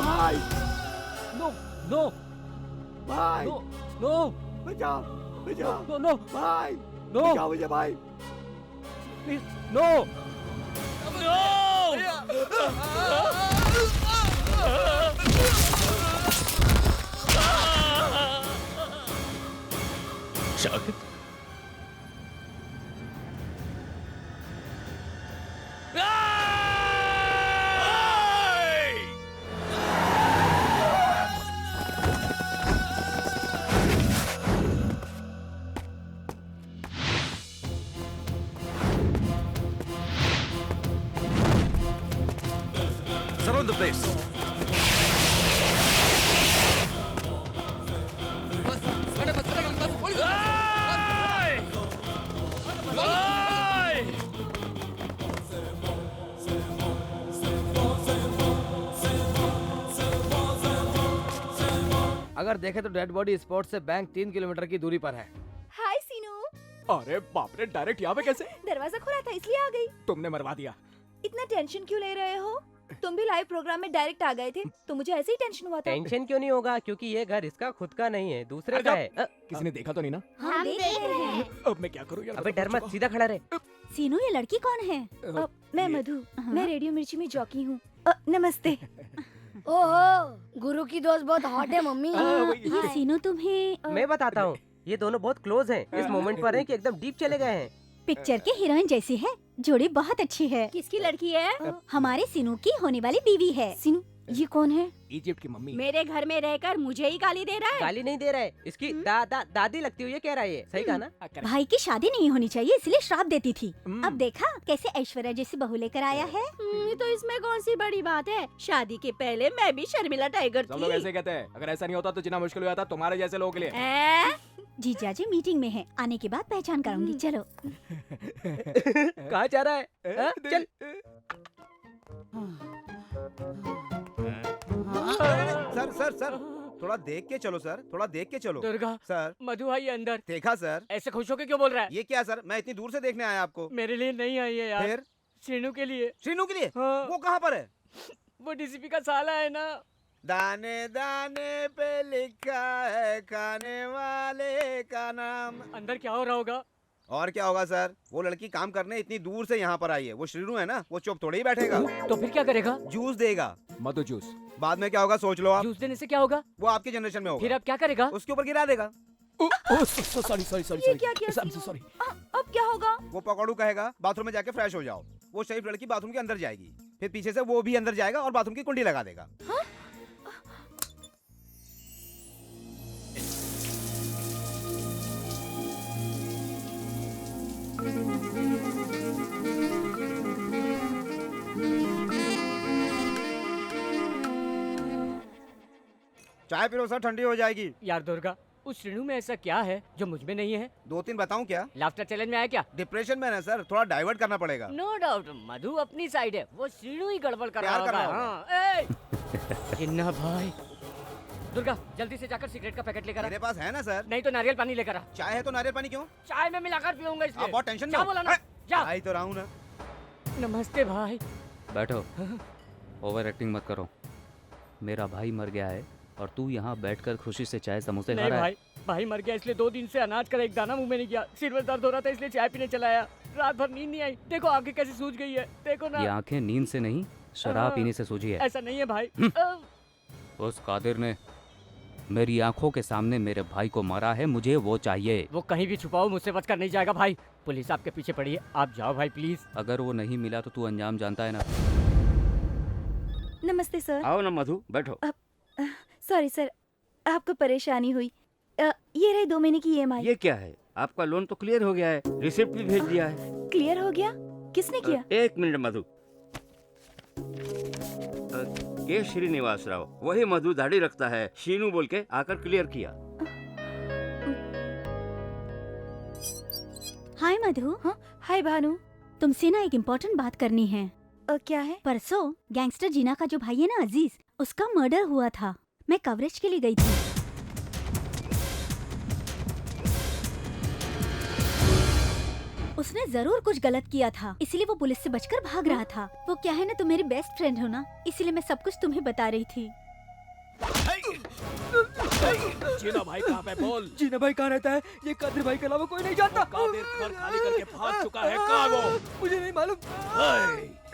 भाई नो नो भाई नो नो बचाओ बचाओ नो नो भाई नो बचाओ मुझे भाई please no Shahid Surround the place. अगर देखे तो डेड बॉडी स्पॉट से बैंक 3 किलोमीटर की दूरी पर है। हाय सीनू। अरे बाप रे, डायरेक्ट यहाँ पे कैसे? दरवाजा खुला था इसलिए आ गई। तुमने मरवा दिया। इतना टेंशन क्यों ले रहे हो? तुम भी लाइव प्रोग्राम में डायरेक्ट आ गए थे तो मुझे ऐसे ही टेंशन हुआ था। टेंशन क्यों नहीं होगा, क्योंकि ये घर इसका खुद का नहीं है, दूसरे का है। किसी ने देखा तो नहीं ना? हम देख रहे हैं। अब मैं क्या करूँ यार? अबे डर मत, सीधा खड़ा रहे। सीनू, ये लड़की कौन है? मैं मधु, मैं रेडियो मिर्ची में जॉकी हूँ। नमस्ते। ओहो, गुरु की दोस्त बहुत हॉट है मम्मी। ये सीनू तुम्हें मैं बताता हूँ, ये दोनों बहुत क्लोज हैं। इस मोमेंट पर हैं कि एकदम डीप चले गए हैं। पिक्चर के हीरोइन जैसी है, जोड़ी बहुत अच्छी है। किसकी लड़की है? हमारे सीनू की होने वाली बीवी है। सीनू, ये कौन है? इजिप्ट की मम्मी। मेरे घर में रहकर मुझे ही गाली दे रहा है। गाली नहीं दे रहा है, इसकी दादी लगती हुई है, कह रहा है ये। सही कहा ना? भाई की शादी नहीं होनी चाहिए इसलिए श्राप देती थी। अब देखा कैसे ऐश्वर्या जैसी बहू लेकर आया है। तो इसमें कौन सी बड़ी बात है? शादी के पहले मैं भी शर्मिला टाइगर सब लोग थी। ऐसे कहते हैं। अगर ऐसा नहीं होता तो जीना मुश्किल हो जाता तुम्हारे जैसे लोगों के लिए। जीजा जी मीटिंग में है, आने के बाद पहचान कराऊंगी। चलो। कहाँ जा रहा है? चल। सर थोड़ा देख के चलो सर, थोड़ा देख के चलो। दुर्गा सर, मधु आई है अंदर। देखा सर? ऐसे खुश होके क्यों बोल रहा है? ये क्या सर, मैं इतनी दूर से देखने आया आपको। मेरे लिए नहीं आई है यार। फिर? श्रीनू के लिए। श्रीनू के लिए? हाँ। वो कहाँ पर है? वो डीसीपी का साला है ना। दाने दाने पे लिखा है खाने वाले का नाम। अंदर क्या हो रहा होगा? और क्या होगा सर, वो लड़की काम करने इतनी दूर से यहाँ पर आई है। वो श्रीनू है ना, वो चुप थोड़ी ही बैठेगा। तो फिर क्या करेगा? जूस देगा। मधु जूस। बाद में क्या होगा सोच लो आप। जूस देने से क्या होगा? वो आपके जनरेशन में होगा। फिर अब क्या करेगा? उसके ऊपर गिरा देगा। सॉरी ये क्या किया? सॉरी। अब क्या होगा? वो पकौड़ू कहेगा बाथरूम में जाके फ्रेश हो जाओ। वो शरीफ लड़की बाथरूम के अंदर जाएगी, फिर पीछे से वो भी अंदर जाएगा और बाथरूम की कुंडी लगा देगा। चाय पी लो सर, ठंडी हो जाएगी। यार दुर्गा, उस श्रीनू में ऐसा क्या है जो मुझ में नहीं है? 2-3 बताऊं क्या? लाफ्टर चैलेंज में आया क्या? डिप्रेशन में है सर, थोड़ा डाइवर्ट करना पड़ेगा। नो डाउट, मधु अपनी साइड है, वो श्रीनू ही गड़बड़ कर रहा प्यार कर होगा। रहा हाँ, जिन्ना भाई। दुर्गा जल्दी से जाकर सिगरेट का पैकेट लेकर आ। मेरे पास है ना सर। नहीं तो नारियल पानी लेकर आ। चाय है तो नारियल पानी क्यों? चाय में मिलाकर पीऊंगा इसलिए। आप बहुत टेंशन में क्या हो। बोला ना? जा। आई तो रहा हूँ ना। नमस्ते भाई। बैठो, ओवर एक्टिंग मत करो। मेरा भाई मर गया है और तू यहाँ बैठकर खुशी से चाय समोसे खा नहीं रहा है। भाई, भाई मर गया इसलिए 2 दिन से अनाज का एक दाना मुंह में नहीं गया। सिर में दर्द हो रहा था इसलिए चाय पीने चला आया। रात भर नींद नहीं आई। देखो आंखें कैसी सूज गई है। देखो ना। ये आंखें नींद से नहीं, शराब पीने से सूजी है। ऐसा नहीं है भाई। उस कादिर ने मेरी आंखों के सामने मेरे भाई को मारा है, मुझे वो चाहिए। वो कहीं भी छुपाओ, मुझसे बचकर नहीं जाएगा भाई। पुलिस आपके पीछे पड़ी है, आप जाओ भाई प्लीज। अगर वो नहीं मिला तो तू अंजाम जानता है ना। नमस्ते सर। आओ ना मधु, बैठो। सॉरी सर, आपको परेशानी हुई। ये रही 2 महीने की EMI। ये क्या है? आपका लोन तो क्लियर हो गया है, रिसिप्ट भी भेज दिया है। क्लियर हो गया? किसने किया? 1 मिनट मधु। के श्रीनिवास राव, वही मधु दाढ़ी रखता है, शीनू बोल के आकर क्लियर किया। हाय मधु। हाँ, हाय भानु। तुमसे ना एक इम्पोर्टेंट बात करनी है। क्या है? परसों गैंगस्टर जीना का जो भाई है ना अजीज, उसका मर्डर हुआ था। मैं कवरेज के लिए गई थी। उसने जरूर कुछ गलत किया था, इसीलिए वो पुलिस से बचकर भाग रहा था। वो क्या है ना, तुम मेरी बेस्ट फ्रेंड हो ना, इसीलिए मैं सब कुछ तुम्हें बता रही थी। जीना भाई कहाँ पे बोल? जीना भाई कहाँ रहता है? ये कादिर भाई के अलावा कोई नहीं जानता। कादिर घर खाली करके भाग चुका है। कहाँ वो? मुझे नहीं मालूम।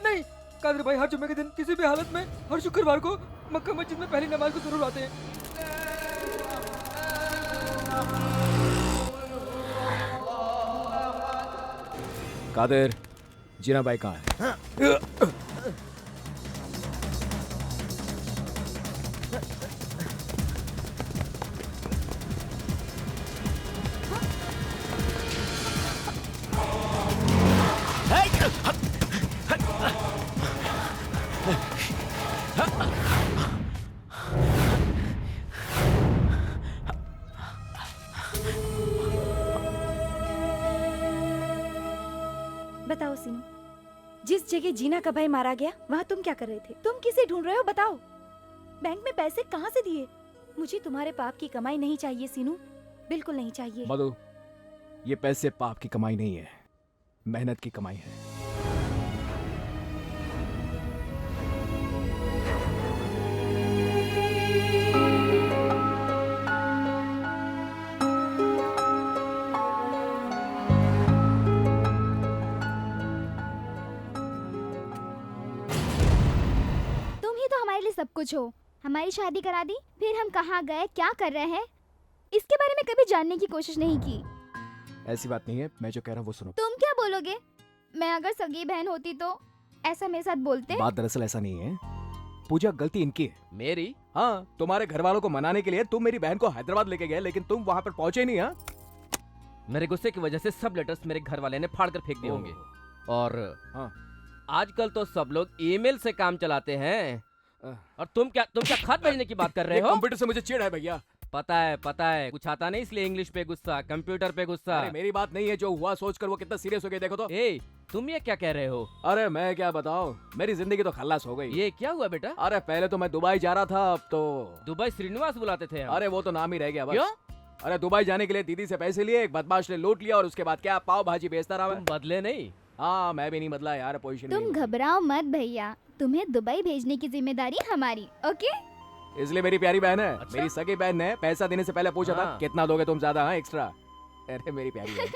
नहीं, कादिर भाई हर जुम्मे के दिन किसी भी हालत में हर शुक्रवार को मक्का मस्जिद में पहली नमाज को जरूर आते हैं। कादिर, जीना भाई कहाँ है? बताओ सीनू, जिस जगह जीना का भाई मारा गया वहाँ तुम क्या कर रहे थे? तुम किसे ढूंढ रहे हो बताओ? बैंक में पैसे कहाँ से दिए? मुझे तुम्हारे पाप की कमाई नहीं चाहिए सीनू, बिल्कुल नहीं चाहिए। मधु, ये पैसे पाप की कमाई नहीं है, मेहनत की कमाई है। सब कुछ हो, हमारी शादी करा दी, फिर हम कहाँ गए, क्या कर रहे हैं, इसके बारे में कभी जानने की कोशिश नहीं की। ऐसी बात नहीं है, मैं जो कह रहा हूँ वो सुनो। तुम क्या बोलोगे? मैं अगर सगी बहन होती तो ऐसा मेरे साथ बोलते? बात दरअसल ऐसा नहीं है पूजा, गलती इनकी है। मेरी? हाँ, तुम्हारे घर वालों को मनाने के लिए तुम मेरी बहन को हैदराबाद लेके गए, लेकिन तुम वहाँ पर पहुँचे नहीं। हाँ, मेरे गुस्से की वजह से सब लेटर्स मेरे घर वाले ने फाड़ कर फेंक दिए होंगे। और हाँ, आजकल तो सब लोग ईमेल से काम चलाते हैं। और तुम क्या खत भेजने की बात कर रहे हो? कंप्यूटर से मुझे चिढ़ है भैया। पता है, कुछ आता नहीं इसलिए इंग्लिश पे गुस्सा, कंप्यूटर पे गुस्सा। अरे मेरी बात नहीं है, जो हुआ सोचकर वो कितना सीरियस हो गया देखो तो। ए, तुम ये क्या कह रहे हो? अरे मैं क्या बताऊं, मेरी जिंदगी तो खल्लास हो गई। ये क्या हुआ बेटा? अरे पहले तो मैं दुबई जा रहा था, अब तो दुबई श्रीनिवास बुलाते थे हम। अरे वो तो नाम ही रह गया बस। क्यों? अरे दुबई जाने के लिए दीदी से पैसे लिए, एक बदमाश ने लूट लिया और उसके बाद क्या पाव भाजी बेचता रहा। तुम बदले नहीं? हाँ, मैं भी नहीं बदला यार, पोजीशन। तुम घबराओ मत भैया, तुम्हें दुबई भेजने की जिम्मेदारी हमारी, ओके? इसलिए मेरी प्यारी बहन है। अच्छा? मेरी सगी बहन ने पैसा देने से पहले पूछा था कितना दोगे तुम ज्यादा। हाँ, एक्स्ट्रा। अरे मेरी प्यारी बहन।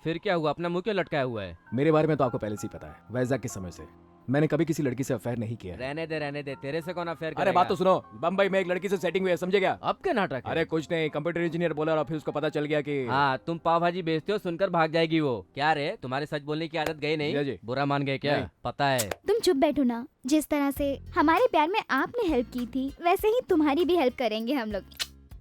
फिर क्या हुआ? अपना मुंह क्यों लटकाया हुआ है? मेरे बारे में तो आपको पहले से ही पता है, वैसा के समय से मैंने कभी किसी लड़की से अफेयर नहीं किया। रहने दे, तेरे से कौन अफेयर करेगा? अरे बात तो सुनो, बम्बई में एक लड़की से सेटिंग हुई है, समझे क्या? अब क्या नाटक है? अरे कुछ नहीं, कंप्यूटर इंजीनियर बोला और फिर उसको पता चल गया कि हाँ, तुम पाव भाजी बेचते हो, सुनकर भाग जाएगी वो। क्या रे, तुम्हारे सच बोलने की आदत गई नहीं? जी। बुरा मान गए क्या? पता है। तुम चुप बैठो ना। जिस तरह से हमारे प्यार में आपने हेल्प की थी, वैसे ही तुम्हारी भी हेल्प करेंगे हम लोग।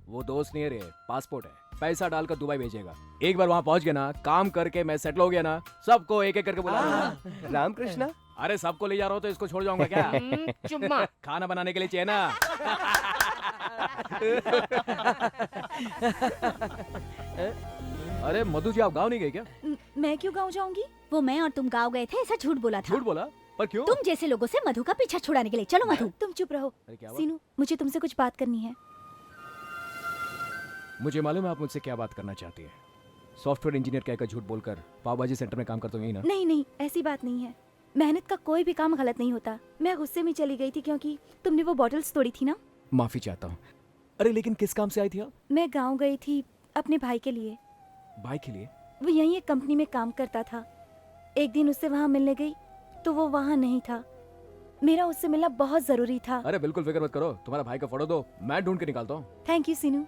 वो दोस्त नहीं है रे, पासपोर्ट है, पैसा डालकर दुबई भेजेगा। एक बार वहाँ पहुँच गया ना, काम करके मैं सेटल हो गया ना, सबको एक एक करके बुला रामकृष्णा। अरे सबको ले जा रहा हो तो इसको छोड़ जाऊंगा क्या? चुम्मा। खाना बनाने के लिए चाहिए ना। अरे मधु जी, आप गाँव नहीं गए क्या? मैं क्यों गाँव जाऊंगी? वो मैं और तुम गाँव गए थे, ऐसा झूठ बोला था। झूठ बोला? पर क्यों? तुम जैसे लोगों से मधु का पीछा छुड़ाने के लिए। चलो मधु, तुम चुप रहो। अरे क्या हुआ? सीनू, मुझे तुमसे कुछ बात करनी है। मुझे मालूम है आप मुझसे क्या बात करना चाहती है। सॉफ्टवेयर इंजीनियर कहकर झूठ बोलकर पाव भाजी सेंटर में काम करते हो यही ना? नहीं नहीं, ऐसी बात नहीं है। मेहनत का कोई भी काम गलत नहीं होता। मैं गुस्से में चली गई थी क्योंकि तुमने वो बॉटल्स तोड़ी थी ना। माफी चाहता हूँ। अरे लेकिन किस काम से आई थी आप? मैं गाँव गई थी अपने भाई के लिए। भाई के लिए? वो यहीं एक कंपनी में काम करता था। एक दिन उससे वहाँ मिलने गई तो वो वहाँ नहीं था। मेरा उससे मिलना बहुत जरूरी था। अरे बिल्कुल फिक्र मत करो, तुम्हारा भाई का फोटो दो, मैं ढूंढ के निकालता हूँ। थैंक यू सीनू।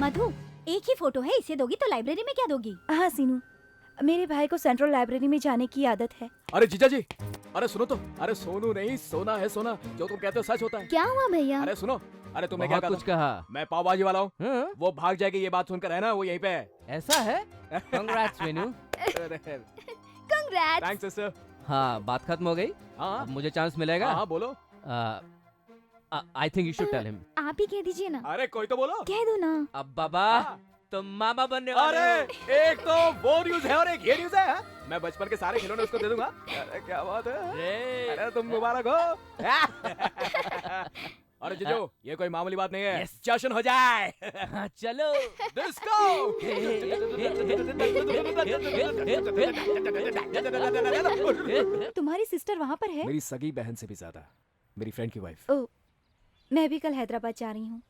मधु, एक ही फोटो है, इसे दोगी तो लाइब्रेरी में क्या दोगी? हाँ सीनू, मेरे भाई को सेंट्रल लाइब्रेरी में जाने की आदत है। अरे जीजा जी, अरे सुनो तो। अरे सोनू नहीं, सोना है सोना। जो तुम कहते हो सच होता है। क्या हुआ भैया? अरे सुनो, अरे तुमने क्या कुछ कहा। मैं पाव भाजी वाला हूँ। वो भाग जाएगी ये बात सुनकर, है ना? वो यहीं पे है। ऐसा है? Congrats Venu. Congrats। Thanks sister. हाँ, बात खत्म हो गई। हाँ। अब मुझे चांस मिलेगा। हाँ बोलो। I think you should tell him. आप ही कह दीजिए ना। अरे कोई तो बोलो। कह दो ना। अब बाबा तुम मामा बनने वाले अरे हो। एक तो वो न्यूज है और एक ये न्यूज है। मैं बचपन के सारे खिलौने उसको दे दूंगा। अरे क्या बात है। अरे तुम मुबारक हो। अरे जीजू, ये कोई मामूली बात नहीं है। जश्न हो जाए। चलो डिस्को। तुम्हारी सिस्टर वहाँ पर है? मेरी सगी बहन से भी ज्यादा, मेरी फ्रेंड की वाइफ। ओ, मैं भी कल हैदराबाद जा रही हूँ।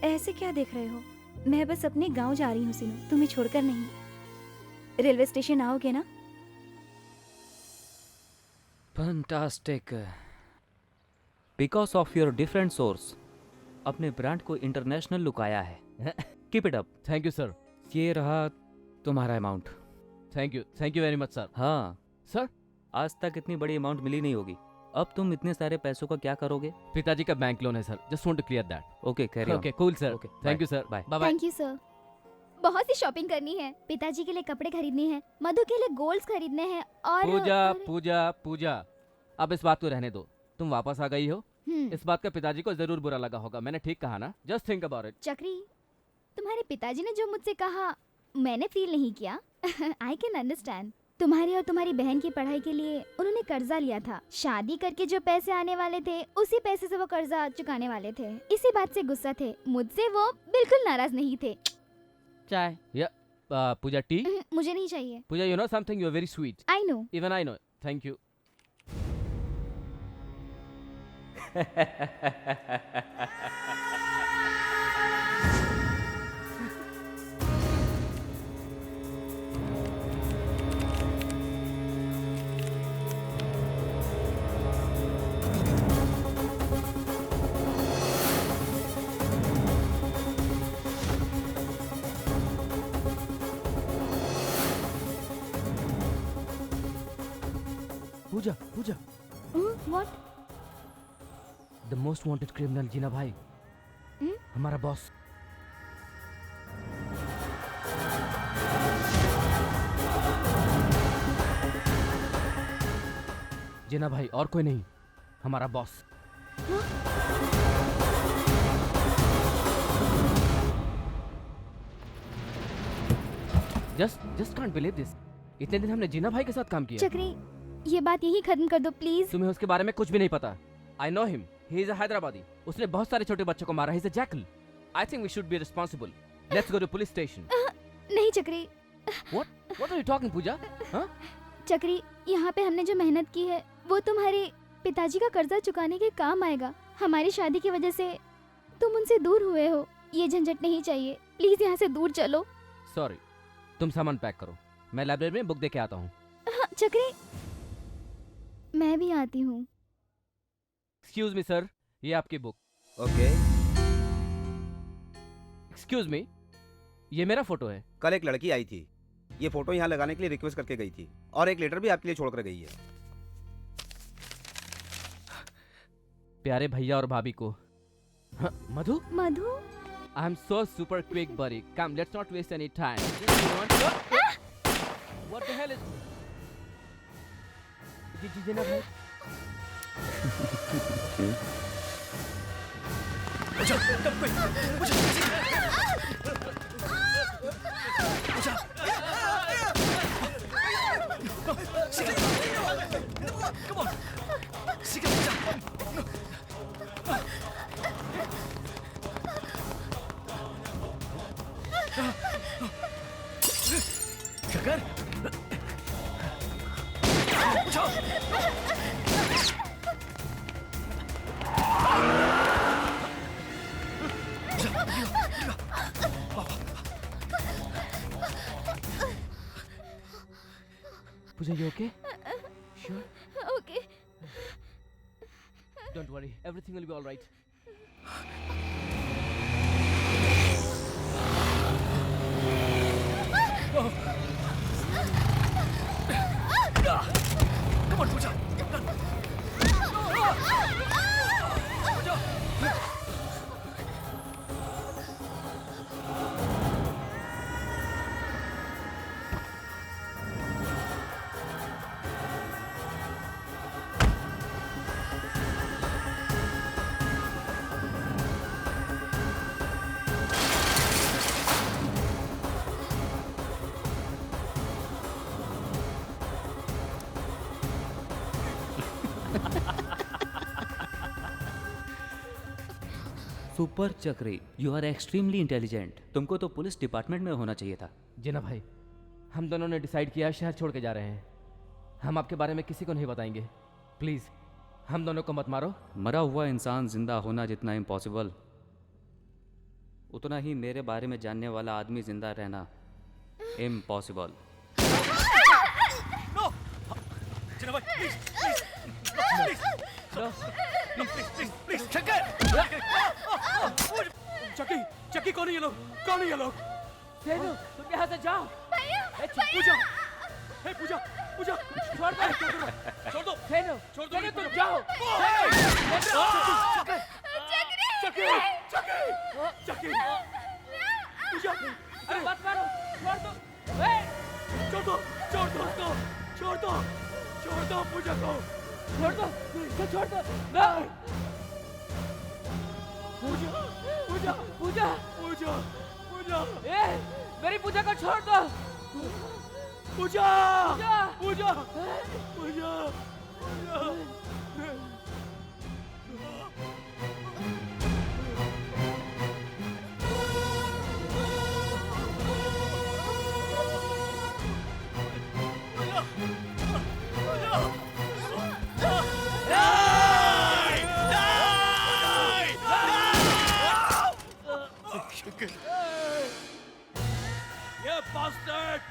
ऐसे क्या देख रहे हो? मैं बस अपने गांव जा रही हूँ सीनू, तुम्हें छोड़कर नहीं। रेलवे स्टेशन आओगे ना? Fantastic. Because of your different source अपने ब्रांड को इंटरनेशनल लुक आया है। Keep it up. Thank you sir. ये रहा तुम्हारा amount. Thank you very much sir. हाँ सर, आज तक इतनी बड़ी अमाउंट मिली नहीं होगी। अब तुम इतने सारे पैसों का क्या करोगे? पिताजी का बैंक लोन है sir. Just want to clear that. Okay carry on. Okay cool sir. Okay thank you sir. Bye bye. Thank you sir. बहुत सी शॉपिंग करनी है। पिताजी के लिए कपड़े खरीदने हैं, मधु के लिए गोल्ड्स खरीदने हैं और पूजा अब इस बात को रहने दो। तुम वापस आ गई हो। इस बात का पिताजी को जरूर बुरा लगा होगा। मैंने ठीक कहा ना? Just think about it. चक्री, तुम्हारे पिताजी ने जो मुझसे कहा मैंने फील नहीं किया। I can understand. तुम्हारी और तुम्हारी बहन की पढ़ाई के लिए उन्होंने कर्जा लिया था। शादी करके जो पैसे आने वाले थे उसी पैसे से वो कर्जा चुकाने वाले थे। इसी बात से गुस्सा थे। मुझसे वो बिल्कुल नाराज नहीं थे। चाय या पूजा टी? मुझे नहीं चाहिए। Pooja, you know something, you are very sweet. I know. Even I know. Thank you. Pooja what? The most wanted criminal Jeena भाई, हमारा बॉस। जीना भाई और कोई नहीं, हमारा boss. Just can't believe this. इतने दिन हमने जीना भाई के साथ काम किया। चक्री, ये बात यही खत्म कर दो प्लीज। तुम्हें उसके बारे में कुछ भी नहीं पता। I know him, he is a Hyderabadi. उसने बहुत सारे छोटे बच्चों को मारा। He is a jackal. I think we should be responsible. Let's go to police station. नहीं Chakri. What are you talking Pooja? हाँ? चक्री, यहाँ पे हमने जो मेहनत की है वो तुम्हारे पिताजी का कर्जा चुकाने के काम आएगा। हमारी शादी की वजह से तुम उनसे दूर हुए हो। ये झंझट नहीं चाहिए। प्लीज यहाँ से दूर चलो। सॉरी, तुम सामान पैक करो, मैं लाइब्रेरी में बुक दे के आता हूँ। हाँ, चक्री, मैं भी आती हूँ। एक्सक्यूज मी सर, ये आपकी बुक। ओके। एक्सक्यूज मी, ये मेरा फोटो है। कल एक लड़की आई थी, ये फोटो यहाँ लगाने के लिए रिक्वेस्ट करके गई थी और एक लेटर भी आपके लिए छोड़कर गई है। प्यारे भैया और भाभी को। हाँ, मधु? मधु? I am so super quick, buddy. Come, let's not waste any time. What the hell is? जीना भाई। शकर उठो। पूजा, you okay? Sure. Okay. Don't worry, everything will be all right. Come on, Pooja. Super चक्री, you are extremely intelligent. तुमको तो police department में होना चाहिए था। जिना भाई, हम दोनों ने डिसाइड किया शहर छोड़ के जा रहे हैं। हम आपके बारे में किसी को नहीं बताएंगे। प्लीज हम दोनों को मत मारो। मरा हुआ इंसान जिंदा होना जितना इम्पॉसिबल, उतना ही मेरे बारे में जानने वाला आदमी जिंदा रहना इम्पॉसिबल। No! जिना भाई, please, please, please, please, please, शकर! चक्की कौन है ये लोग? कौन है ये लोग? सेनु, तुम यहाँ से जाओ। पूजा, हे पूजा, पूजा, छोड़ दो, छोड़ दो, सेनु, छोड़ दो, तुम जाओ। चक्की, पूजा, अरे मत मारो, छोड़ दो। छोड़ दो, छोड़ दो उसको, छोड़ दो, छोड़ दो पूजा को, छोड़ दो, छोड़ दो, नहीं। पूजा, पूजा, पूजा, पूजा, पूजा, मेरी पूजा को छोड़ दो। पूजा, पूजा, पूजा, पूजा, You bastard!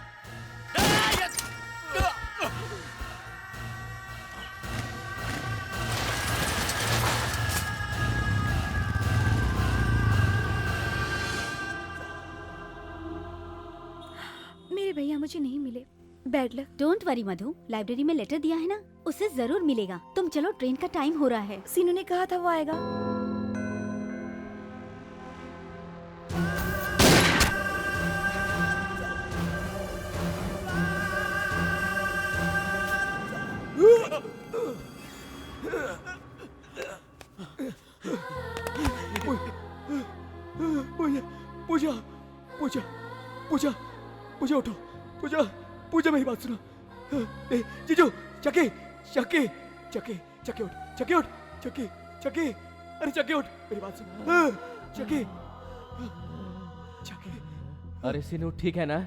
मेरे भैया मुझे नहीं मिले। Bad luck. Don't worry Madhu, library में लेटर दिया है ना, उससे जरूर मिलेगा। तुम चलो, ट्रेन का टाइम हो रहा है। सीनू ने कहा था वो आएगा। पूजा, पूजा, पूजा, पूजा उठो, पूजा, पूजा मेरी बात सुनो। जीजू, चक्की, चक्की, चक्की, चक्की उठ, चक्की उठ, चक्की, चक्की, अरे चक्की उठ, मेरी बात सुनो, चक्की, चक्की। अरे सीनू ठीक है ना?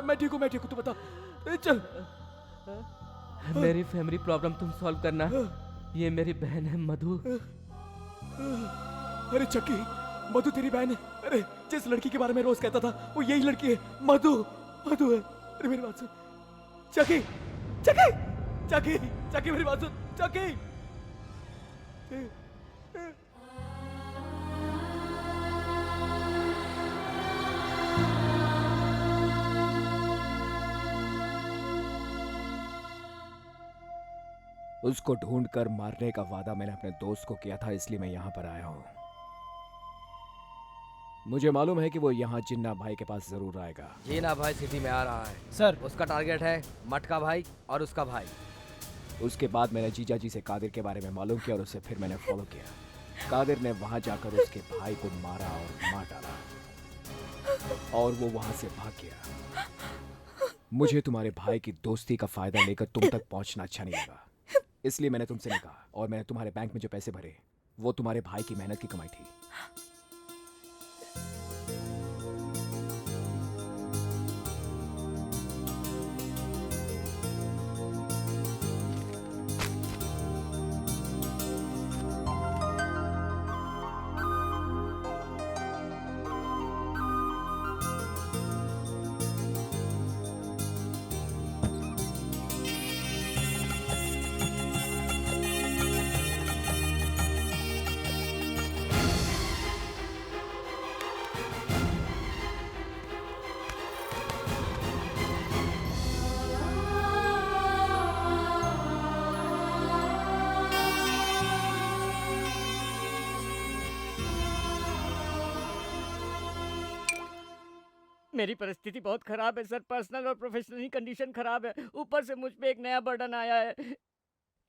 मैं ठीक हूँ, मैं ठीक हूँ, तू बता, चल। मेरी फैमिली प्रॉब्लम तुम सॉल्व करना। ये मेरी बहन है मधु। अरे चक्की, मधु तेरी बहन है। अरे जिस लड़की के बारे में रोज कहता था वो यही लड़की है, मधु, मधु है। अरे मेरी बात सुन, चक्की, चक्की, चक्की, चक्की, मेरी बात सुन, चक्की। उसको ढूंढकर मारने का वादा मैंने अपने दोस्त को किया था, इसलिए मैं यहाँ पर आया हूँ। मुझे मालूम है कि वो यहाँ जिन्ना भाई के पास जरूर आएगा। जिन्ना भाई सिटी में आ रहा है सर। उसका टारगेट है मटका भाई और उसका भाई। उसके बाद मैंने जीजा जी से कादिर के बारे में मालूम किया और उसे फिर मैंने फॉलो किया। कादिर ने वहाँ जाकर उसके भाई को मारा और मार डाला और वो वहाँ से भाग गया। मुझे तुम्हारे भाई की दोस्ती का फायदा लेकर तुम तक पहुँचना अच्छा नहीं लगा, इसलिए मैंने तुमसे नहीं कहा। और मैंने तुम्हारे बैंक में जो पैसे भरे वो तुम्हारे भाई की मेहनत की कमाई थी। मेरी परिस्थिति बहुत खराब है सर, पर्सनल और प्रोफेशनल कंडीशन खराब है, ऊपर से मुझ पे एक नया बर्डन आया है।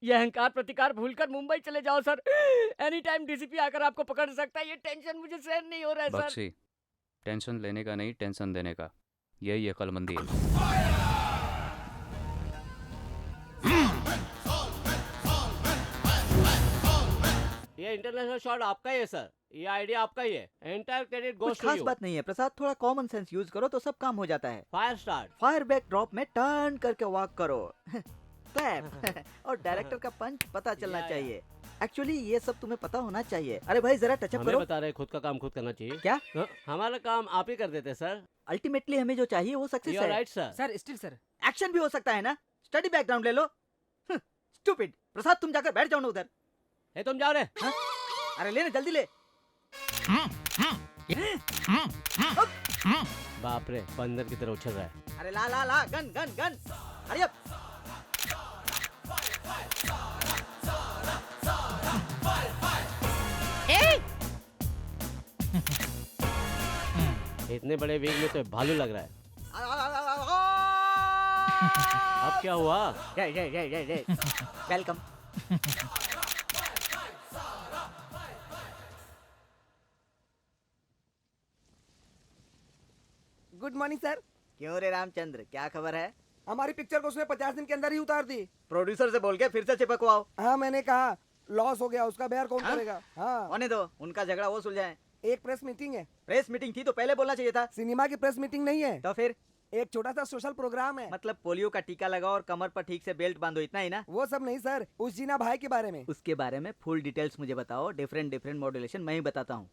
ये अहंकार प्रतिकार भूलकर मुंबई चले जाओ सर, एनी टाइम डीसीपी आकर आपको पकड़ सकता है। ये टेंशन मुझे सहन नहीं हो रहा है सर। बख्शी, टेंशन लेने का नहीं, टेंशन देने का, यही अक्लमंदी है। ये इंटरनेशनल शॉट आपका ही है सर, ये आइडिया आपका ही है। एंटायर क्रेडिट गोस कुछ टू खास यू। बात नहीं है प्रसाद, थोड़ा कॉमन सेंस यूज करो तो सब काम हो जाता है। Fire start. Fire back drop में टर्न करके वॉक करो। क्लैप। और डायरेक्टर का पंच पता चलना चाहिए। एक्चुअली ये सब तुम्हें पता होना चाहिए। अरे भाई जरा टचअप हमें करो। बता रहे खुद का काम खुद करना चाहिए। क्या? हमारा काम आप ही कर देते सर। अल्टीमेटली हमें जो चाहिए वो सक्सेस You are है। right, sir. Sir still sir. Action भी हो सकता है ना। स्टडी बैकग्राउंड ले लो। स्टूपिड। प्रसाद तुम जाकर बैठ जाओ ना उधर। तुम जाओ रे। अरे ले ना जल्दी ले। बाप रे, बंदर की तरह उछल रहा है। अरे ला ला ला गन गन गन। अरे अब इतने बड़े वेग में तो भालू लग रहा है। अब क्या हुआ? वेलकम। Good morning sir. क्यों रे रामचंद्र, क्या खबर है? हमारी पिक्चर को उसने 50 दिन के अंदर ही उतार दी। प्रोड्यूसर से बोल के फिर से चिपकवाओ। हाँ मैंने कहा, लॉस हो गया, उसका बेयर कौन हाँ? करेगा? हाँ होने दो, उनका झगड़ा वो सुलझाएं। एक प्रेस मीटिंग है। प्रेस मीटिंग थी तो पहले बोलना चाहिए था। सिनेमा की प्रेस मीटिंग नहीं है तो फिर एक छोटा सा सोशल प्रोग्राम है। मतलब पोलियो का टीका लगाओ और कमर पर ठीक से बेल्ट बांधो, इतना ही ना? वो सब नहीं सर, उस जीना भाई के बारे में। उसके बारे में फुल डिटेल्स मुझे बताओ। डिफरेंट मॉड्यूलेशन मैं ही बताता हूँ।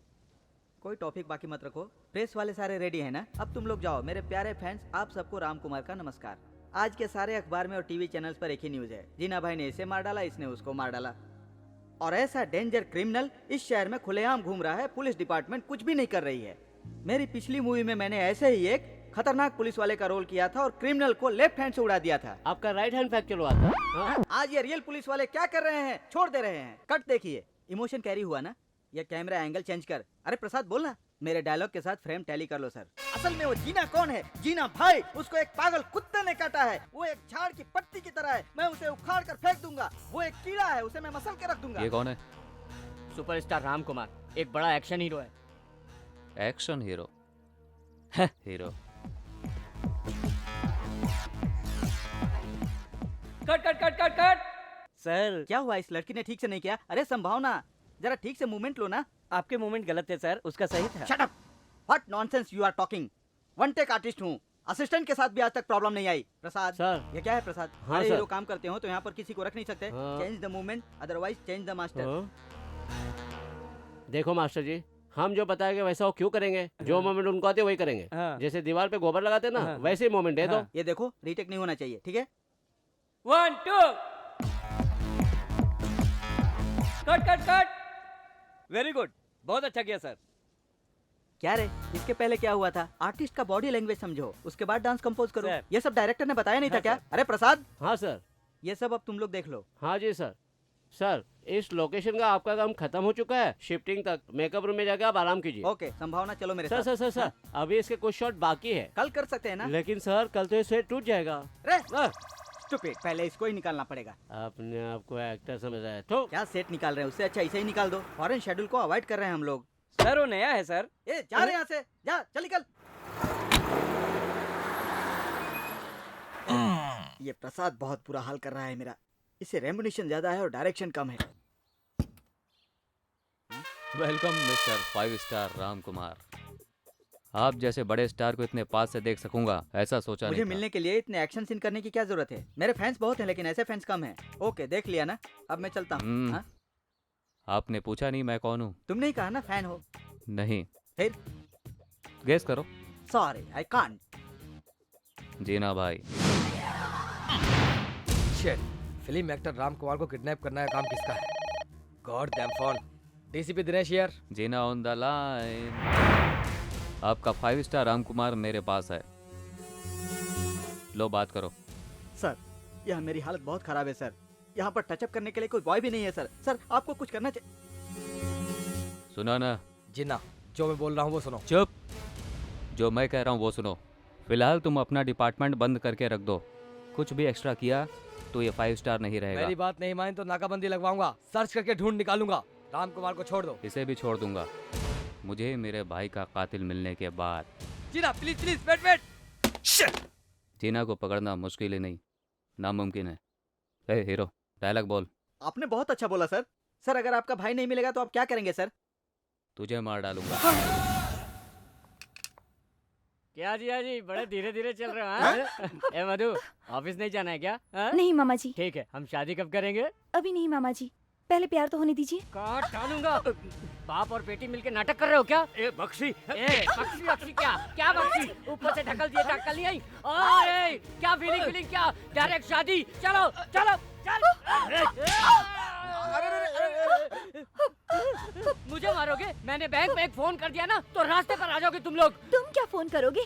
कोई टॉपिक बाकी मत रखो। प्रेस वाले सारे रेडी है ना? अब तुम लोग जाओ। मेरे प्यारे फैंस, आप सबको राम कुमार का नमस्कार। आज के सारे अखबार में और टीवी चैनल्स पर एक ही न्यूज है। जीना भाई ने इसे मार डाला, इसने उसको मार डाला। और ऐसा डेंजर क्रिमिनल इस शहर में खुलेआम घूम रहा है, पुलिस डिपार्टमेंट कुछ भी नहीं कर रही है। मेरी पिछली मूवी में मैंने ऐसे ही एक खतरनाक पुलिस वाले का रोल किया था और क्रिमिनल को लेफ्ट हैंड से उड़ा दिया था। आपका राइट हैंड फ्रैक्चर हुआ था। हाँ? आज ये रियल पुलिस वाले क्या कर रहे हैं? छोड़ दे रहे हैं। कट देखिए, इमोशन कैरी हुआ ना? ये कैमरा एंगल चेंज कर। अरे प्रसाद बोलना। मेरे डायलॉग के साथ फ्रेम टैली कर लो सर। असल में वो जीना कौन है? जीना भाई, उसको एक पागल कुत्ते ने काटा है। वो एक झाड़ की पत्ती की तरह है, मैं उसे उखाड़ कर फेंक दूंगा। वो एक कीड़ा है, उसे मैं मसल के रख दूंगा। ये कौन है? सुपरस्टार राम कुमार, एक बड़ा एक्शन हीरो है। Action hero? Hero. Cut cut cut cut cut. Sir क्या हुआ? इस लड़की ने ठीक से नहीं किया। अरे संभावना, जरा ठीक से मूवमेंट लो ना। आपके मूवमेंट गलत थे सर, उसका सही था। Shut up! What nonsense you are talking? One take artist हूँ, असिस्टेंट के साथ भी आज तक प्रॉब्लम नहीं आई। प्रसाद सर। ये क्या है प्रसाद? हाँ, अरे सर। ये लोग काम करते हो तो यहाँ पर किसी को रख नहीं सकते। हाँ। Change the movement, otherwise change the master. देखो मास्टर जी, हम जो बताएंगे वैसा वो क्यों करेंगे? जो मोमेंट उनको आते वही करेंगे। जैसे दीवार पे गोबर लगाते ना, वैसे ही मोमेंट है। तो ये देखो, रीटेक नहीं होना चाहिए, ठीक है? 1 2 cut cut cut. Very good, बहुत अच्छा किया सर। क्या रे, इसके पहले क्या हुआ था? आर्टिस्ट का बॉडी लैंग्वेज समझो, उसके बाद डांस कंपोज करो। सर। ये सब डायरेक्टर ने बताया नहीं था हाँ, क्या? सर। अरे प्रसाद, हाँ सर। ये सब अब तुम लोग देख लो। हाँ जी सर। सर, इस लोकेशन का आपका काम खत्म हो चुका है। शिफ्टिंग तक मेकअप रूम में जाके आप आराम कीजिए। ओके, संभावना चलो मेरे सर साथ। सर सर सर, अभी इसके कुछ शॉट बाकी है। कल कर सकते हैं ना? लेकिन सर, कल तो ये सेट टूट जाएगा। स्टूपिड, पहले इसको ही निकालना पड़ेगा। अपने आप को एक्टर समझ रहा है तो क्या सेट निकाल रहे हैं? उससे अच्छा इसे ही निकाल दो। फॉरेन शेड्यूल को अवॉइड कर रहे हैं हम लोग। सर वो नया है सर। ए जा रहे यहाँ से, जा चल निकल। ये प्रसाद बहुत बुरा हाल कर रहा है मेरा। इसे रेम्युनेशन ज्यादा है और डायरेक्शन कम है। Welcome mister 5 star Ram Kumar. आप जैसे बड़े स्टार को इतने पास से देख सकूंगा ऐसा सोचा मुझे नहीं था। मिलने के लिए इतने एक्शन सीन करने की क्या जरूरत है? मेरे फैंस बहुत हैं लेकिन ऐसे फैंस कम हैं। ओके, देख लिया ना? अब मैं चलता हूँ। हाँ? आपने पूछा नहीं मैं कौन हूँ? तुमने ही कहा ना फैन हो। नहीं। फिर? गेस करो। Sorry, I can't. जीना भाई। Shit, film actor Ram Kumar को किडनैप करना का काम किसका है? God damn phone. DCP Dinesh here. Jeena on the line. आपका 5 स्टार राम कुमार मेरे पास है। लो बात करो। सर, यह मेरी हालत बहुत खराब है सर। यहाँ पर टचअप करने के लिए कोई बॉय भी नहीं है सर। सर, आपको कुछ करना चाहिए। सुना ना? जिन्ना, जो मैं बोल रहा हूँ वो सुनो। चुप। जो मैं कह रहा हूँ वो सुनो। फिलहाल तुम अपना डिपार्टमेंट बंद करके रख दो। कुछ भी एक्स्ट्रा किया तो ये 5 स्टार नहीं रहेगा। मेरी बात नहीं माने तो नाकाबंदी लगवाऊंगा, सर्च करके ढूंढ निकालूंगा। राम कुमार को छोड़ दो। इसे भी छोड़ दूंगा मुझे मेरे भाई का कातिल मिलने के बाद। जीना प्लीज प्लीज वेट वेट। जीना को पकड़ना मुश्किल ही नहीं नामुमकिन है। ए हीरो डायलॉग बोल। आपने बहुत अच्छा बोला सर। सर अगर आपका भाई नहीं मिलेगा तो आप क्या करेंगे सर? तुझे मार डालूंगा। क्या जी बड़े धीरे धीरे चल रहे हो हाँ? ए मधु ऑफिस नहीं जाना है क्या हाँ? नहीं मामा जी। ठीक है, हम शादी कब करेंगे? अभी नहीं मामा जी, पहले प्यार तो होने दीजिए। काट डालूंगा। बाप और बेटी मिलके नाटक कर रहे हो क्या? ए बख्शी क्या बख्शी? ऊपर से ढकल दिए अकल नहीं आई। ओए क्या फीलिंग क्या? डायरेक्ट शादी। चलो चलो मुझे मारोगे? मैंने बैंक में एक फोन कर दिया ना तो रास्ते पर आ जाओगे तुम लोग। तुम क्या फोन करोगे?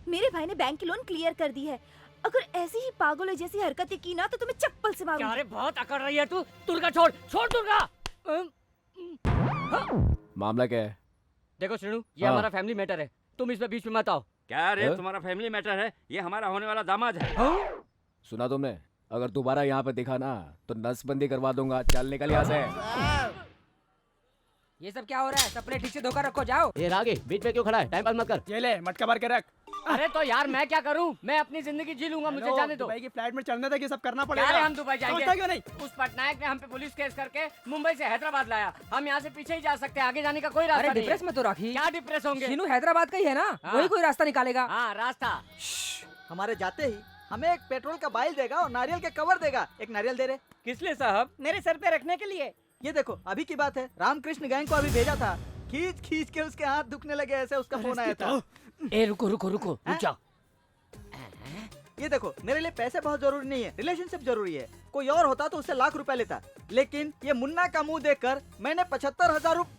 मेरे भाई ने बैंक की लोन क्लियर कर दी है। अगर ऐसी ही पागलों जैसी हरकतें की ना तो तुम्हें चप्पल से मारूंगी। अरे बहुत अकड़ रही है तू। दुर्गा छोड़ दुर्गा। मामला क्या है? देखो श्रीनु, ये हाँ। हमारा फैमिली मैटर है, तुम इसमें बीच में मत आओ। क्या रे तुम्हारा फैमिली मैटर है? ये हमारा होने वाला दामाद है। सुना तुमने? अगर दोबारा यहाँ पे दिखा ना तो नसबंदी करवा दूंगा। चल निकल यहाँ से। ये सब क्या हो रहा है? सपने ठीक से धोखा रखो, जाओ। ये रागे बीच में क्यों खड़ा है? टाइम पास मत कर। ये ले मटका भर के रख। अरे तो यार मैं क्या करूं? मैं अपनी जिंदगी जी लूंगा, मुझे जाने दो। दुबई की फ्लाइट में चढ़ने तक ये सब करना क्या पड़ेगा। रे हम दुबई जाएंगे? समझता क्यों नहीं? उस पटनायक ने हम पे पुलिस केस करके मुंबई से हैदराबाद लाया। हम यहाँ से पीछे ही जा सकते हैं, आगे जाने का कोई रास्ता अरे नहीं है। डिप्रेस में तो रखी। क्या डिप्रेस होंगे? शीनू हैदराबाद का ही है ना, हाँ। वही कोई रास्ता निकालेगा। हाँ रास्ता। हमारे जाते ही हमें एक पेट्रोल का बाइल देगा और नारियल के कवर देगा। एक नारियल दे रहे। किस लिए साहब? मेरे सर पे रखने के लिए। ये देखो अभी की बात है, रामकृष्ण गैंग को अभी भेजा था। खींच के उसके हाथ दुखने लगे, ऐसे उसका फोन आया था। ए रुको रुक जाओ। ये देखो मेरे लिए पैसे बहुत जरूरी नहीं है, रिलेशनशिप जरूरी है। कोई और होता तो उससे लाख रुपए लेता, लेकिन ये मुन्ना का मुंह देखकर मैंने 75,000 रुपए।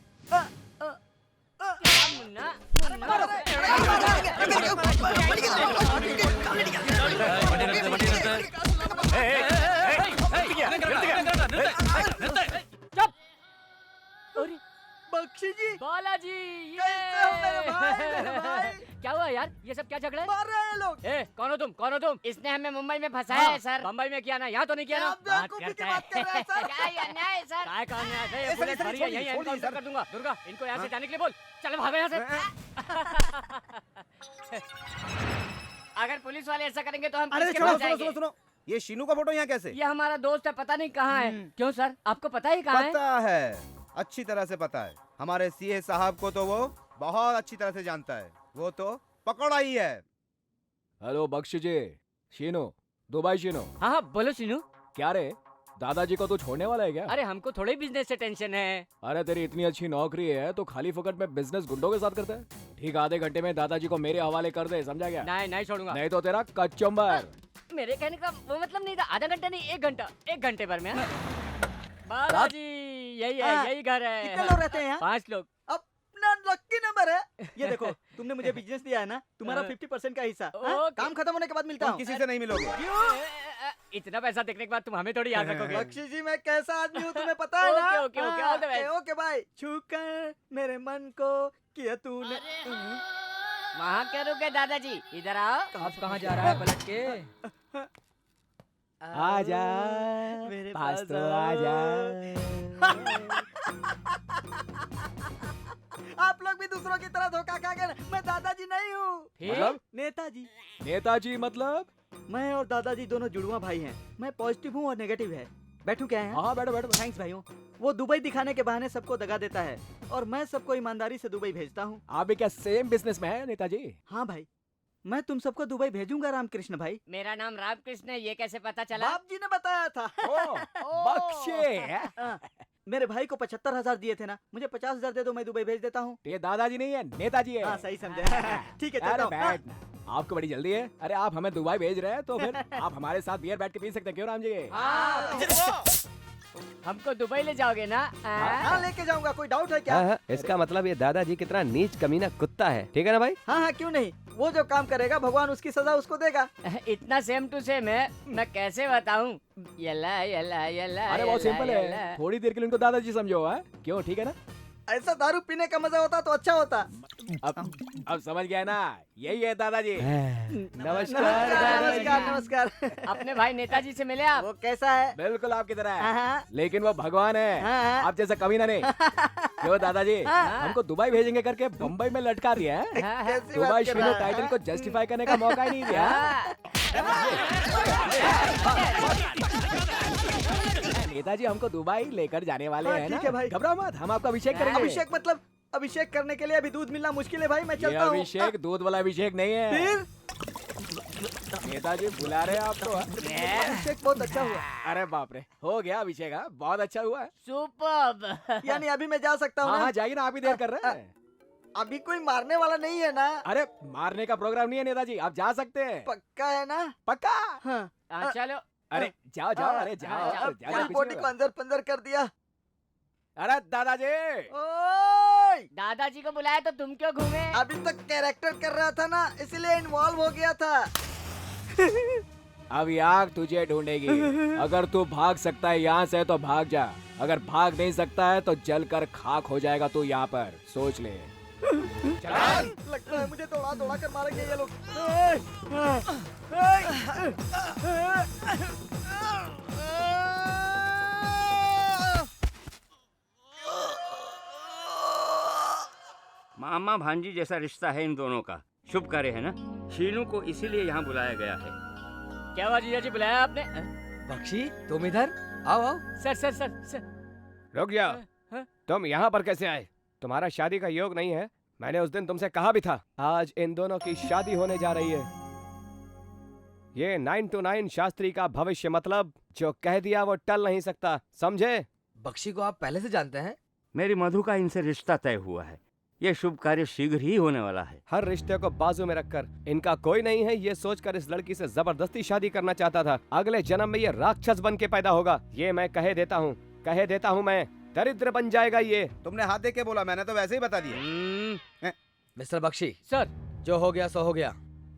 बख्शी जी, बालाजी, कैसे हो मेरे भाई? क्या हुआ यार? ये सब क्या झगड़े? मार रहे हैं लोग। ए कौन हो तुम? इसने हमें मुंबई में फंसाया है सर। मुंबई में किया ना, यहाँ तो नहीं किया ना। बात करते हैं। क्या ये अन्याय है सर? क्या अन्याय है? ये पुलिस भरी है, यहीं एनकाउंटर कर दूंगा। दुर्गा इनको यहाँ से जाने के लिए बोल। चलो भागो यहाँ से। अगर पुलिस वाले ऐसा करेंगे तो हम अरे किसके सुनो पास सुनो जाएंगे? सुनो सुनो, ये शीनू का फोटो यहाँ कैसे? ये हमारा दोस्त है, पता नहीं कहाँ है। क्यों सर, आपको पता ही कहाँ है? पता है, अच्छी तरह से पता है। हमारे सीए साहब को तो वो बहुत अच्छी तरह से जानता है। वो तो पकड़ा ही है। हेलो बख्शी जी। शीनू, दुबई शीनू। हाँ बोलो शीनू। क्या रे, दादाजी को तू छोड़ने वाला है क्या? अरे हमको थोड़े बिजनेस से टेंशन है। अरे तेरी इतनी अच्छी नौकरी है तो खाली फुकट में बिजनेस गुंडों के साथ करता है। ठीक आधे घंटे में दादाजी को मेरे हवाले कर दे, समझा क्या? नहीं छोड़ूंगा। नहीं तो तेरा कचम्बर। मेरे कहने का वो मतलब नहीं था, आधा घंटा नहीं, 1 घंटा। 1 घंटे भर में। बालाजी यही है, यही घर है। कितने लोग रहते हैं यहाँ? 5 लोग। अपना लकी नंबर है। ये देखो तुमने मुझे बिजनेस दिया है ना, तुम्हारा 50% का हिस्सा। हाँ? काम खत्म होने के बाद मिलता हूँ। किसी से नहीं मिलोगे। क्यों? इतना पैसा देखने के बाद तुम हमें थोड़ी याद रखोगे। बख्शी जी मैं कैसा आदमी हूँ तुम्हें पता है ना? Okay, all the best। Okay भाई। छूकर मेरे मन को किया तूने। वहाँ क्या रुके दादाजी, इधर आओ। अब कहाँ जा रहा है पलट के? आजा मेरे पास पास तो आजा। आप लोग भी दूसरों की तरह धोखा खा गए। मैं दादाजी नहीं हूँ, मतलब? नेताजी। नेताजी मतलब? मैं और दादाजी दोनों जुड़वा भाई हैं। मैं पॉजिटिव हूँ और नेगेटिव है। बैठू क्या है? हाँ बैठो बैठो। थैंक्स भाइयों। वो दुबई दिखाने के बहाने सबको दगा देता है और मैं सबको ईमानदारी से दुबई भेजता हूँ। आप भी क्या सेम बिजनेस में है नेताजी? हाँ भाई, मैं तुम सबको दुबई भेजूंगा रामकृष्ण भाई। मेरा नाम रामकृष्ण है, ये कैसे पता चला? बाप जी ने बताया था। बख्शे। मेरे भाई को 75,000 दिए थे ना, मुझे 50,000 दे दो, मैं दुबई भेज देता हूँ। ये दादाजी नहीं है, नेताजी है। हाँ सही समझे। ठीक है अरे चलता हूँ। बैठ, आपको बड़ी जल्दी है। अरे आप हमें दुबई भेज रहे हैं तो फिर आप हमारे साथ बियर बैठ के पी सकते हैं, क्यों राम जी? हमको दुबई ले जाओगे ना? हाँ लेके जाऊंगा, कोई डाउट है क्या? इसका मतलब ये दादाजी कितना नीच कमीना कुत्ता है, ठीक है ना भाई? हाँ क्यों नहीं, वो जो काम करेगा भगवान उसकी सजा उसको देगा। इतना सेम टू सेम है, मैं कैसे बताऊं? यला यला यला। अरे बहुत सिंपल है, थोड़ी देर के लिए उनको दादाजी समझो। है क्यों? ठीक है ना? ऐसा दारू पीने का मजा होता तो अच्छा होता। अब समझ गया ना, यही है दादाजी। नमस्कार। अपने भाई नेताजी से मिले आप? वो कैसा है? बिल्कुल आपकी तरह है, लेकिन वो भगवान है, आप जैसा कभी ना नहीं। क्यों दादाजी, हमको दुबई भेजेंगे करके बम्बई में लटका दिया है। दुबई शीनो टाइटल को जस्टिफाई करने का मौका ही नहीं दिया। नेताजी हमको दुबई लेकर जाने वाले हैं ना। ठीक है भाई। घबराओ मत, हम आपका अभिषेक करेंगे। अभिषेक मतलब अभिषेक करने के लिए अभी दूध मिलना मुश्किल है भाई, मैं ये चलता हूँ। अभिषेक दूध वाला अभिषेक नहीं है। फिर नेताजी बुला रहे हैं आपको। अभिषेक बहुत अच्छा हुआ। अरे बाप रे, हो गया अभिषेक, बहुत अच्छा हुआ। सुपर्ब। यानी अभी मैं जा सकता हूँ ना? हाँ जाइए ना, आप ही देर कर रहे हैं। अभी कोई मारने वाला नहीं है ना? अरे मारने का प्रोग्राम नहीं है नेताजी, आप जा सकते हैं। पक्का है ना? पक्का। चलो। अरे जाओ जाओ, अरे जाओ जाओ। बोटी को अंदर पंदर कर दिया। अरे दादाजी, ओए! दादाजी को बुलाया तो तुम क्यों घूमे? अभी तक कैरेक्टर कर रहा था ना, इसलिए इन्वॉल्व हो गया था। अब आग तुझे ढूंढेगी। अगर तू भाग सकता है यहाँ से तो भाग जा, अगर भाग नहीं सकता है तो जल कर खाक हो जाएगा तू यहाँ पर, सोच ले। लगता है मुझे दौड़ा दौड़ा कर मारेंगे ये लोग। मामा भांजी जैसा रिश्ता है इन दोनों का, शुभ कार्य है ना। शीनू को इसीलिए यहाँ बुलाया गया है। क्या हुआ जीजा जी, बुलाया आपने? बख्शी तुम इधर आओ आओ। सर। रुक जाओ, तुम यहाँ पर कैसे आए? तुम्हारा शादी का योग नहीं है, मैंने उस दिन तुमसे कहा भी था। आज इन दोनों की शादी होने जा रही है। ये 9 to 9 शास्त्री का भविष्य, मतलब जो कह दिया वो टल नहीं सकता, समझे? बख्शी को आप पहले से जानते हैं? मेरी मधु का इनसे रिश्ता तय हुआ है, ये शुभ कार्य शीघ्र ही होने वाला है। हर रिश्ते को बाजू में रखकर इनका कोई नहीं है, ये सोचकर इस लड़की से जबरदस्ती शादी करना चाहता था। अगले जन्म में ये राक्षस बन के पैदा होगा, ये मैं कह देता हूँ मैं, दरिद्र बन जाएगा ये। तुमने हाथ देख के बोला, मैंने तो वैसे ही बता दिया। मिस्टर बख्शी सर, जो हो गया सो हो गया।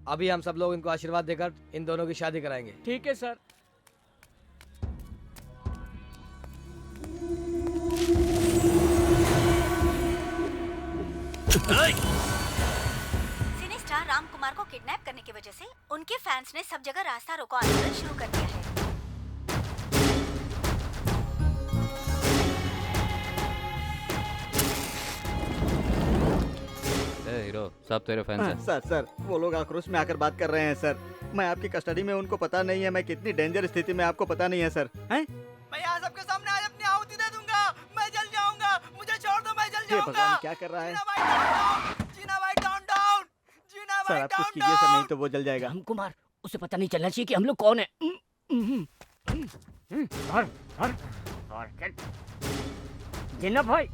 अभी हम सब लोग इनको आशीर्वाद देकर इन दोनों की शादी कराएंगे। ठीक है सर। सिने स्टार राम कुमार को किडनैप करने की वजह से उनके फैंस ने सब जगह रास्ता रोको आंदोलन शुरू कर दिया है। हीरो, सब तेरे फैंस हैं। सर वो लोग आक्रोश में आकर बात कर रहे हैं सर। मैं आपकी कस्टडी में, उनको पता नहीं है मैं कितनी डेंजर स्थिति में, आपको पता नहीं है सर। हैं? मैं यहाँ सबके सामने आज अपनी आहुति दे दूंगा। मैं जल जाऊंगा, मुझे छोड़ दो, मैं जल जाऊंगा। भगवान क्या कर रहा है? जीना भाई डाउन डाउन, जीना सर भाई आप कुछ डाउन कीजिए सर, नहीं तो वो जल जाएगा। राम कुमार, उसे पता नहीं चलना चाहिए कि हम लोग कौन है। जिन्ना भाई,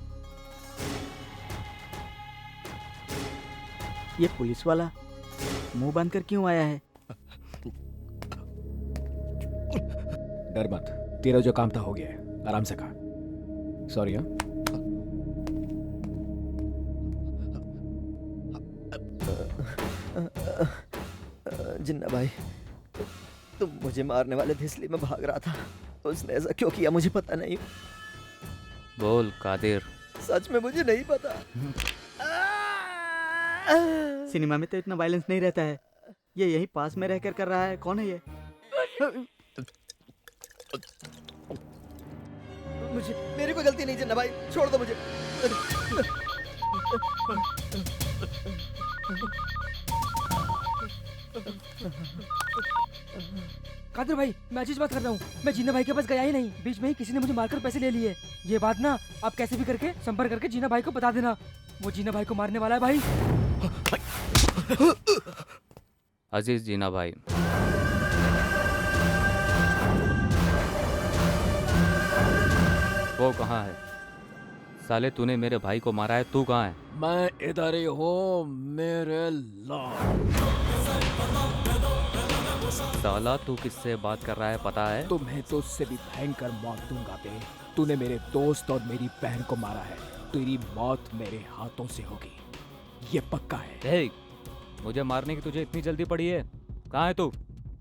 ये पुलिस वाला मुंह बांध कर क्यों आया है? डर मत, तेरा जो काम था हो गया है, आराम से खा। सॉरी। हाँ जिन्ना भाई, तुम मुझे मारने वाले थे इसलिए मैं भाग रहा था। उसने ऐसा क्यों किया मुझे पता नहीं। बोल कादिर। सच में मुझे नहीं पता। सिनेमा में तो इतना वायलेंस नहीं रहता है, ये यही पास में रहकर कर रहा है। कौन है ये? मेरी कोई गलती नहीं जिन्ना भाई, छोड़ दो मुझे। कादिर भाई, मैं अजीज बात कर रहा हूँ। मैं जीना भाई के पास गया ही नहीं, बीच में ही किसी ने मुझे मारकर पैसे ले लिए। ये बात ना आप कैसे भी करके संपर्क करके जीना भाई को बता देना, वो जीना भाई को मारने वाला है भाई। अजीज जीना भाई, वो कहाँ है? साले तूने मेरे भाई को मारा है, तू कहाँ है? मैं इधर ही हूँ मेरे लॉर्ड। साला तू किससे बात कर रहा है पता है? तुम्हें तो उससे भी भयंकर मौत दूंगा बे। तूने मेरे दोस्त और मेरी बहन को मारा है, तेरी मौत मेरे हाथों से होगी, ये पक्का है। मुझे मारने की तुझे इतनी जल्दी पड़ी है? कहाँ है तू?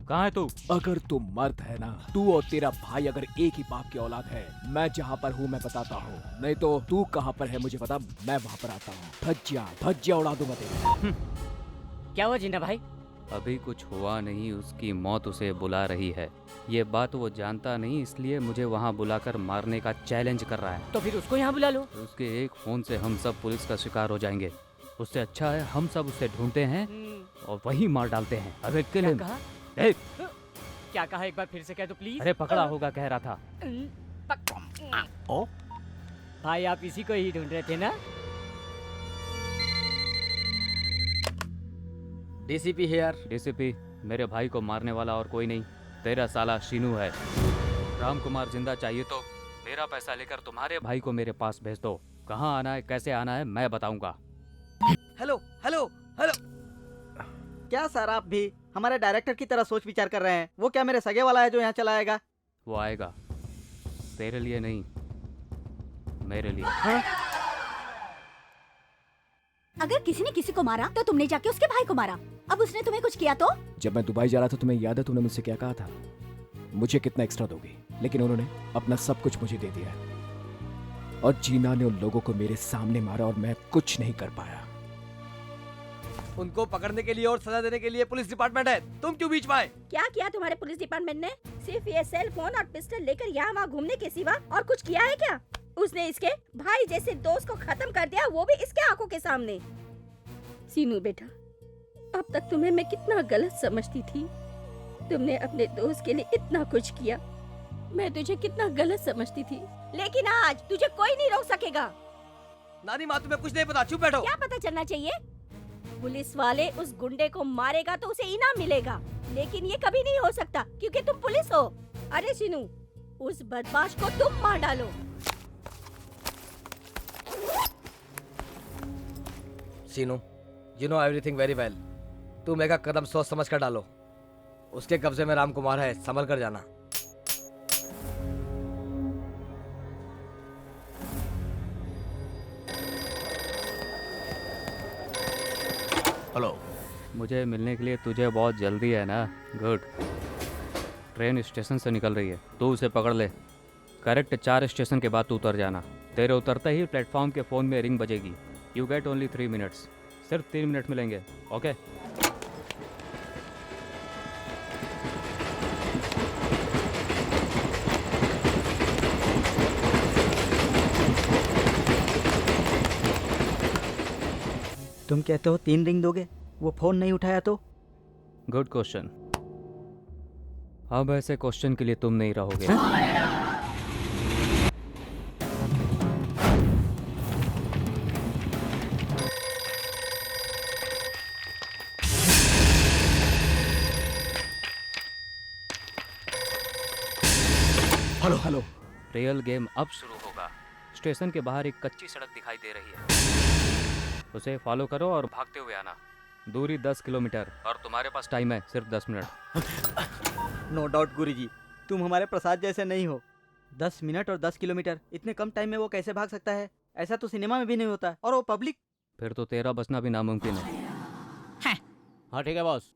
कहाँ है तू? अगर तू मर्द है ना, तू और तेरा भाई अगर एक ही बाप की औलाद है, मैं जहाँ पर हूँ मैं बताता हूँ, नहीं तो तू कहाँ पर है मुझे बता, मैं वहाँ पर आता हूँ। भज्जिया उड़ा दूंगा तेरे। क्या हुआ जिन्ना भाई? अभी कुछ हुआ नहीं, उसकी मौत उसे बुला रही है। ये बात वो जानता नहीं, इसलिए मुझे वहाँ बुलाकर मारने का चैलेंज कर रहा है। तो फिर उसको यहाँ बुला लो। उसके एक फोन से हम सब पुलिस का शिकार हो जाएंगे। उससे अच्छा है हम सब उसे ढूंढते हैं और वही मार डालते हैं। अबे किल हिम। क्या कहा एक बार फिर से कह दो प्लीज। अरे पकड़ा होगा कह रहा था। ओ भाई आप इसी को ही ढूंढ रहे थे ना? DCP here. डीसीपी, मेरे भाई को मारने वाला और कोई नहीं, तेरा साला शीनू है। राम कुमार जिंदा चाहिए तो मेरा पैसा लेकर तुम्हारे भाई को मेरे पास भेज दो। कहाँ आना है कैसे आना है मैं बताऊंगा। Hello hello hello. क्या सर आप भी हमारे डायरेक्टर की तरह सोच विचार कर रहे हैं? वो क्या मेरे सगे वाला है जो यहाँ चला आएगा? वो आएगा, तेरे लिए नहीं मेरे लिए। हाँ? अगर किसी ने किसी को मारा तो तुमने जाके उसके भाई को मारा। अब उसने तुम्हें कुछ किया तो? जब मैं दुबई जा रहा था तुम्हें याद है तूने मुझसे क्या कहा था? मुझे कितना एक्स्ट्रा दोगी? लेकिन उन्होंने अपना सब कुछ मुझे दे दिया है। और जीना ने उन लोगों को मेरे सामने मारा और मैं कुछ नहीं कर पाया। उनको पकड़ने के लिए और सजा देने के लिए पुलिस डिपार्टमेंट है, तुम क्यों बीच में आए? क्या किया तुम्हारे पुलिस डिपार्टमेंट ने? सिर्फ ये सेल फोन और पिस्टल लेकर यहाँ वहाँ घूमने के सिवा और कुछ किया है क्या? उसने इसके भाई जैसे दोस्त को खत्म कर दिया, वो भी इसके आंखों के सामने। सीनू बेटा, अब तक तुम्हें मैं कितना गलत समझती थी। तुमने अपने दोस्त के लिए इतना कुछ किया, मैं तुझे कितना गलत समझती थी। लेकिन आज तुझे कोई नहीं रोक सकेगा। नानी माँ तुम्हें कुछ नहीं पता, चुप बैठो। क्या पता चलना चाहिए? पुलिस वाले उस गुंडे को मारेगा तो उसे इनाम मिलेगा, लेकिन ये कभी नहीं हो सकता क्योंकि तुम पुलिस हो। अरे सीनू, उस बदमाश को तुम मार डालो। सीनू, you know everything very well. तुम एक कदम सोच समझ कर डालो। उसके कब्जे में राम कुमार है, संभल कर जाना। हेलो। मुझे मिलने के लिए तुझे बहुत जल्दी है ना? गुड। ट्रेन स्टेशन से निकल रही है, तू उसे पकड़ ले। करेक्ट 4 स्टेशन के बाद तू उतर जाना। तेरे उतरते ही प्लेटफॉर्म के फ़ोन में रिंग बजेगी। You get only 3 minutes. सिर्फ 3 मिनट मिलेंगे, ओके? तुम कहते हो 3 रिंग दोगे? वो फोन नहीं उठाया तो? Good question. अब ऐसे क्वेश्चन के लिए तुम नहीं रहोगे। Hello hello. रियल गेम अब शुरू होगा। स्टेशन के बाहर एक कच्ची सड़क दिखाई दे रही है, उसे फॉलो करो और भागते हुए आना। दूरी 10 किलोमीटर और तुम्हारे पास टाइम है सिर्फ 10 मिनट। नो डाउट गुरुजी, तुम हमारे प्रसाद जैसे नहीं हो। 10 मिनट और 10 किलोमीटर, इतने कम टाइम में वो कैसे भाग सकता है? ऐसा तो सिनेमा में भी नहीं होता। और वो पब्लिक। फिर तो तेरा बचना भी नामुमकिन है। हाँ ठीक है बॉस।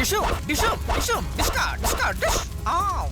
डिशो डिशो डिशो डिस्का डिस्का डिश आओ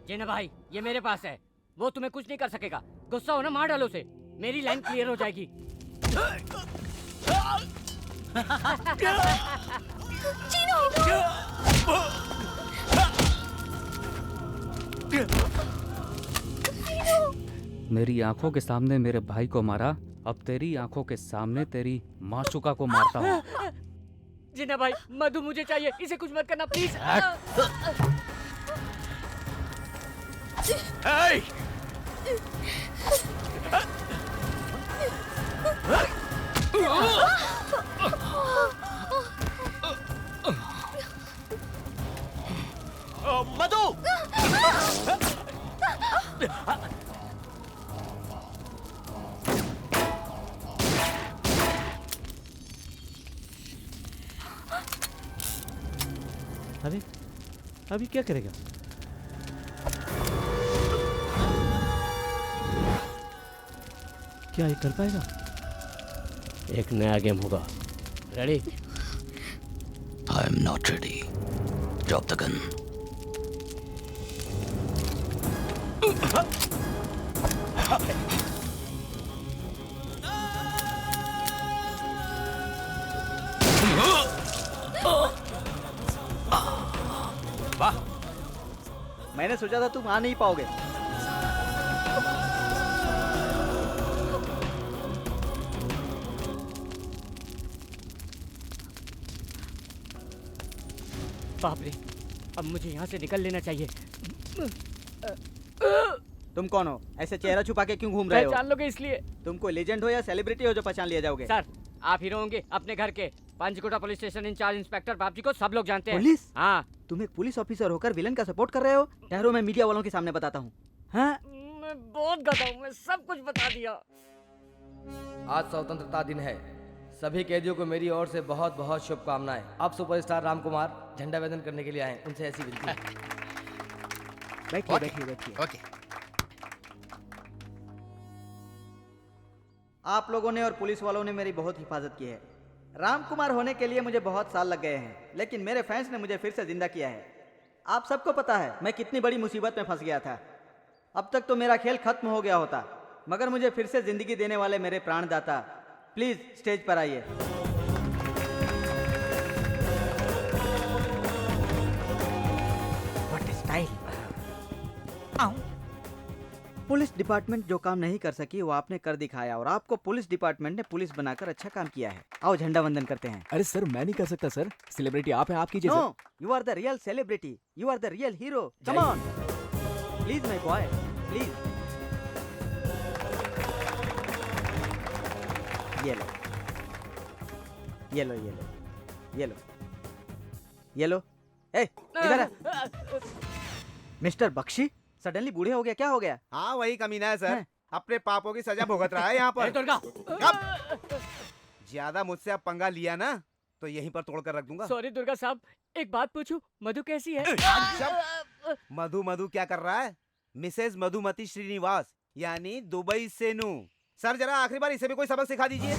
जीना भाई, ये मेरे पास है, वो तुम्हें कुछ नहीं कर सकेगा। गुस्सा हो ना, मार डालो उसे, मेरी लाइन क्लियर हो जाएगी। मेरी आंखों के सामने मेरे भाई को मारा, अब तेरी आंखों के सामने तेरी माशुका को मारता हूँ। जीना भाई, मधु मुझे चाहिए, इसे कुछ मत करना प्लीज। मधु अरे अभी क्या करेगा? क्या ये कर पाएगा? एक नया गेम होगा। Ready? I am not ready. Drop the gun. वाह, मैंने सोचा था तुम आ नहीं पाओगे। बाप रे, अब मुझे यहाँ से निकल लेना चाहिए। तुम कौन हो? ऐसे चेहरा छुपा के क्यों घूम रहे हो? पहचान लोगे इसलिए। तुम कोई लेजेंड हो या सेलिब्रिटी हो जो पहचान लिया जाओगे? सर, आप हीरो होंगे अपने घर के। पंचकुटा पुलिस स्टेशन इंचार्ज इंस्पेक्टर बाबजी को सब लोग जानते हैं। पुलिस? हाँ। तुम एक पुलिस ऑफिसर होकर विलन का सपोर्ट कर रहे हो? ठहरो, मैं मीडिया वालों के सामने बताता हूँ। हाँ? मैं बहुत गधा हूँ, मैं सब कुछ बता दिया। आज स्वतंत्रता दिन है, सभी कैदियों को मेरी ओर से बहुत बहुत शुभकामनाएं। अब सुपरस्टार राम कुमार झंडा वंदन करने के लिए आए, उनसे ऐसी विनती है। बैठिए बैठिए बैठिए। ओके। आप लोगों ने और पुलिस वालों ने मेरी बहुत हिफाजत की है। राम कुमार होने के लिए मुझे बहुत साल लग गए हैं, लेकिन मेरे फैंस ने मुझे फिर से जिंदा किया है। आप सबको पता है मैं कितनी बड़ी मुसीबत में फंस गया था। अब तक तो मेरा खेल खत्म हो गया होता, मगर मुझे फिर से जिंदगी देने वाले मेरे प्राणदाता, प्लीज स्टेज पर आइए। What style. पुलिस डिपार्टमेंट जो काम नहीं कर सकी वो आपने कर दिखाया और आपको पुलिस डिपार्टमेंट ने पुलिस बनाकर अच्छा काम किया है। आओ झंडा वंदन करते हैं। अरे सर मैं नहीं कर सकता सर, सेलिब्रिटी आप हैं, आप कीजिए no, sir. You are the real celebrity, you are the real hero. Come on please my boy please. ये लो ये लो ये लो ये लो ये लो। ए इधर आ। मिस्टर बख्शी सडनली बूढ़े हो गया, क्या हो गया? हाँ वही कमीना है सर, अपने पापों की सजा भुगत रहा है यहाँ पर। कब ज्यादा मुझसे अब पंगा लिया ना तो यहीं पर तोड़ कर रख दूंगा। सॉरी दुर्गा साहब, एक बात पूछूं, मधु कैसी है? मधु मधु क्या कर रहा है? मिसेज मधुमती श्रीनिवास यानी दुबई से नू। सर जरा आखिरी बार इसे भी कोई सबक सिखा दीजिए।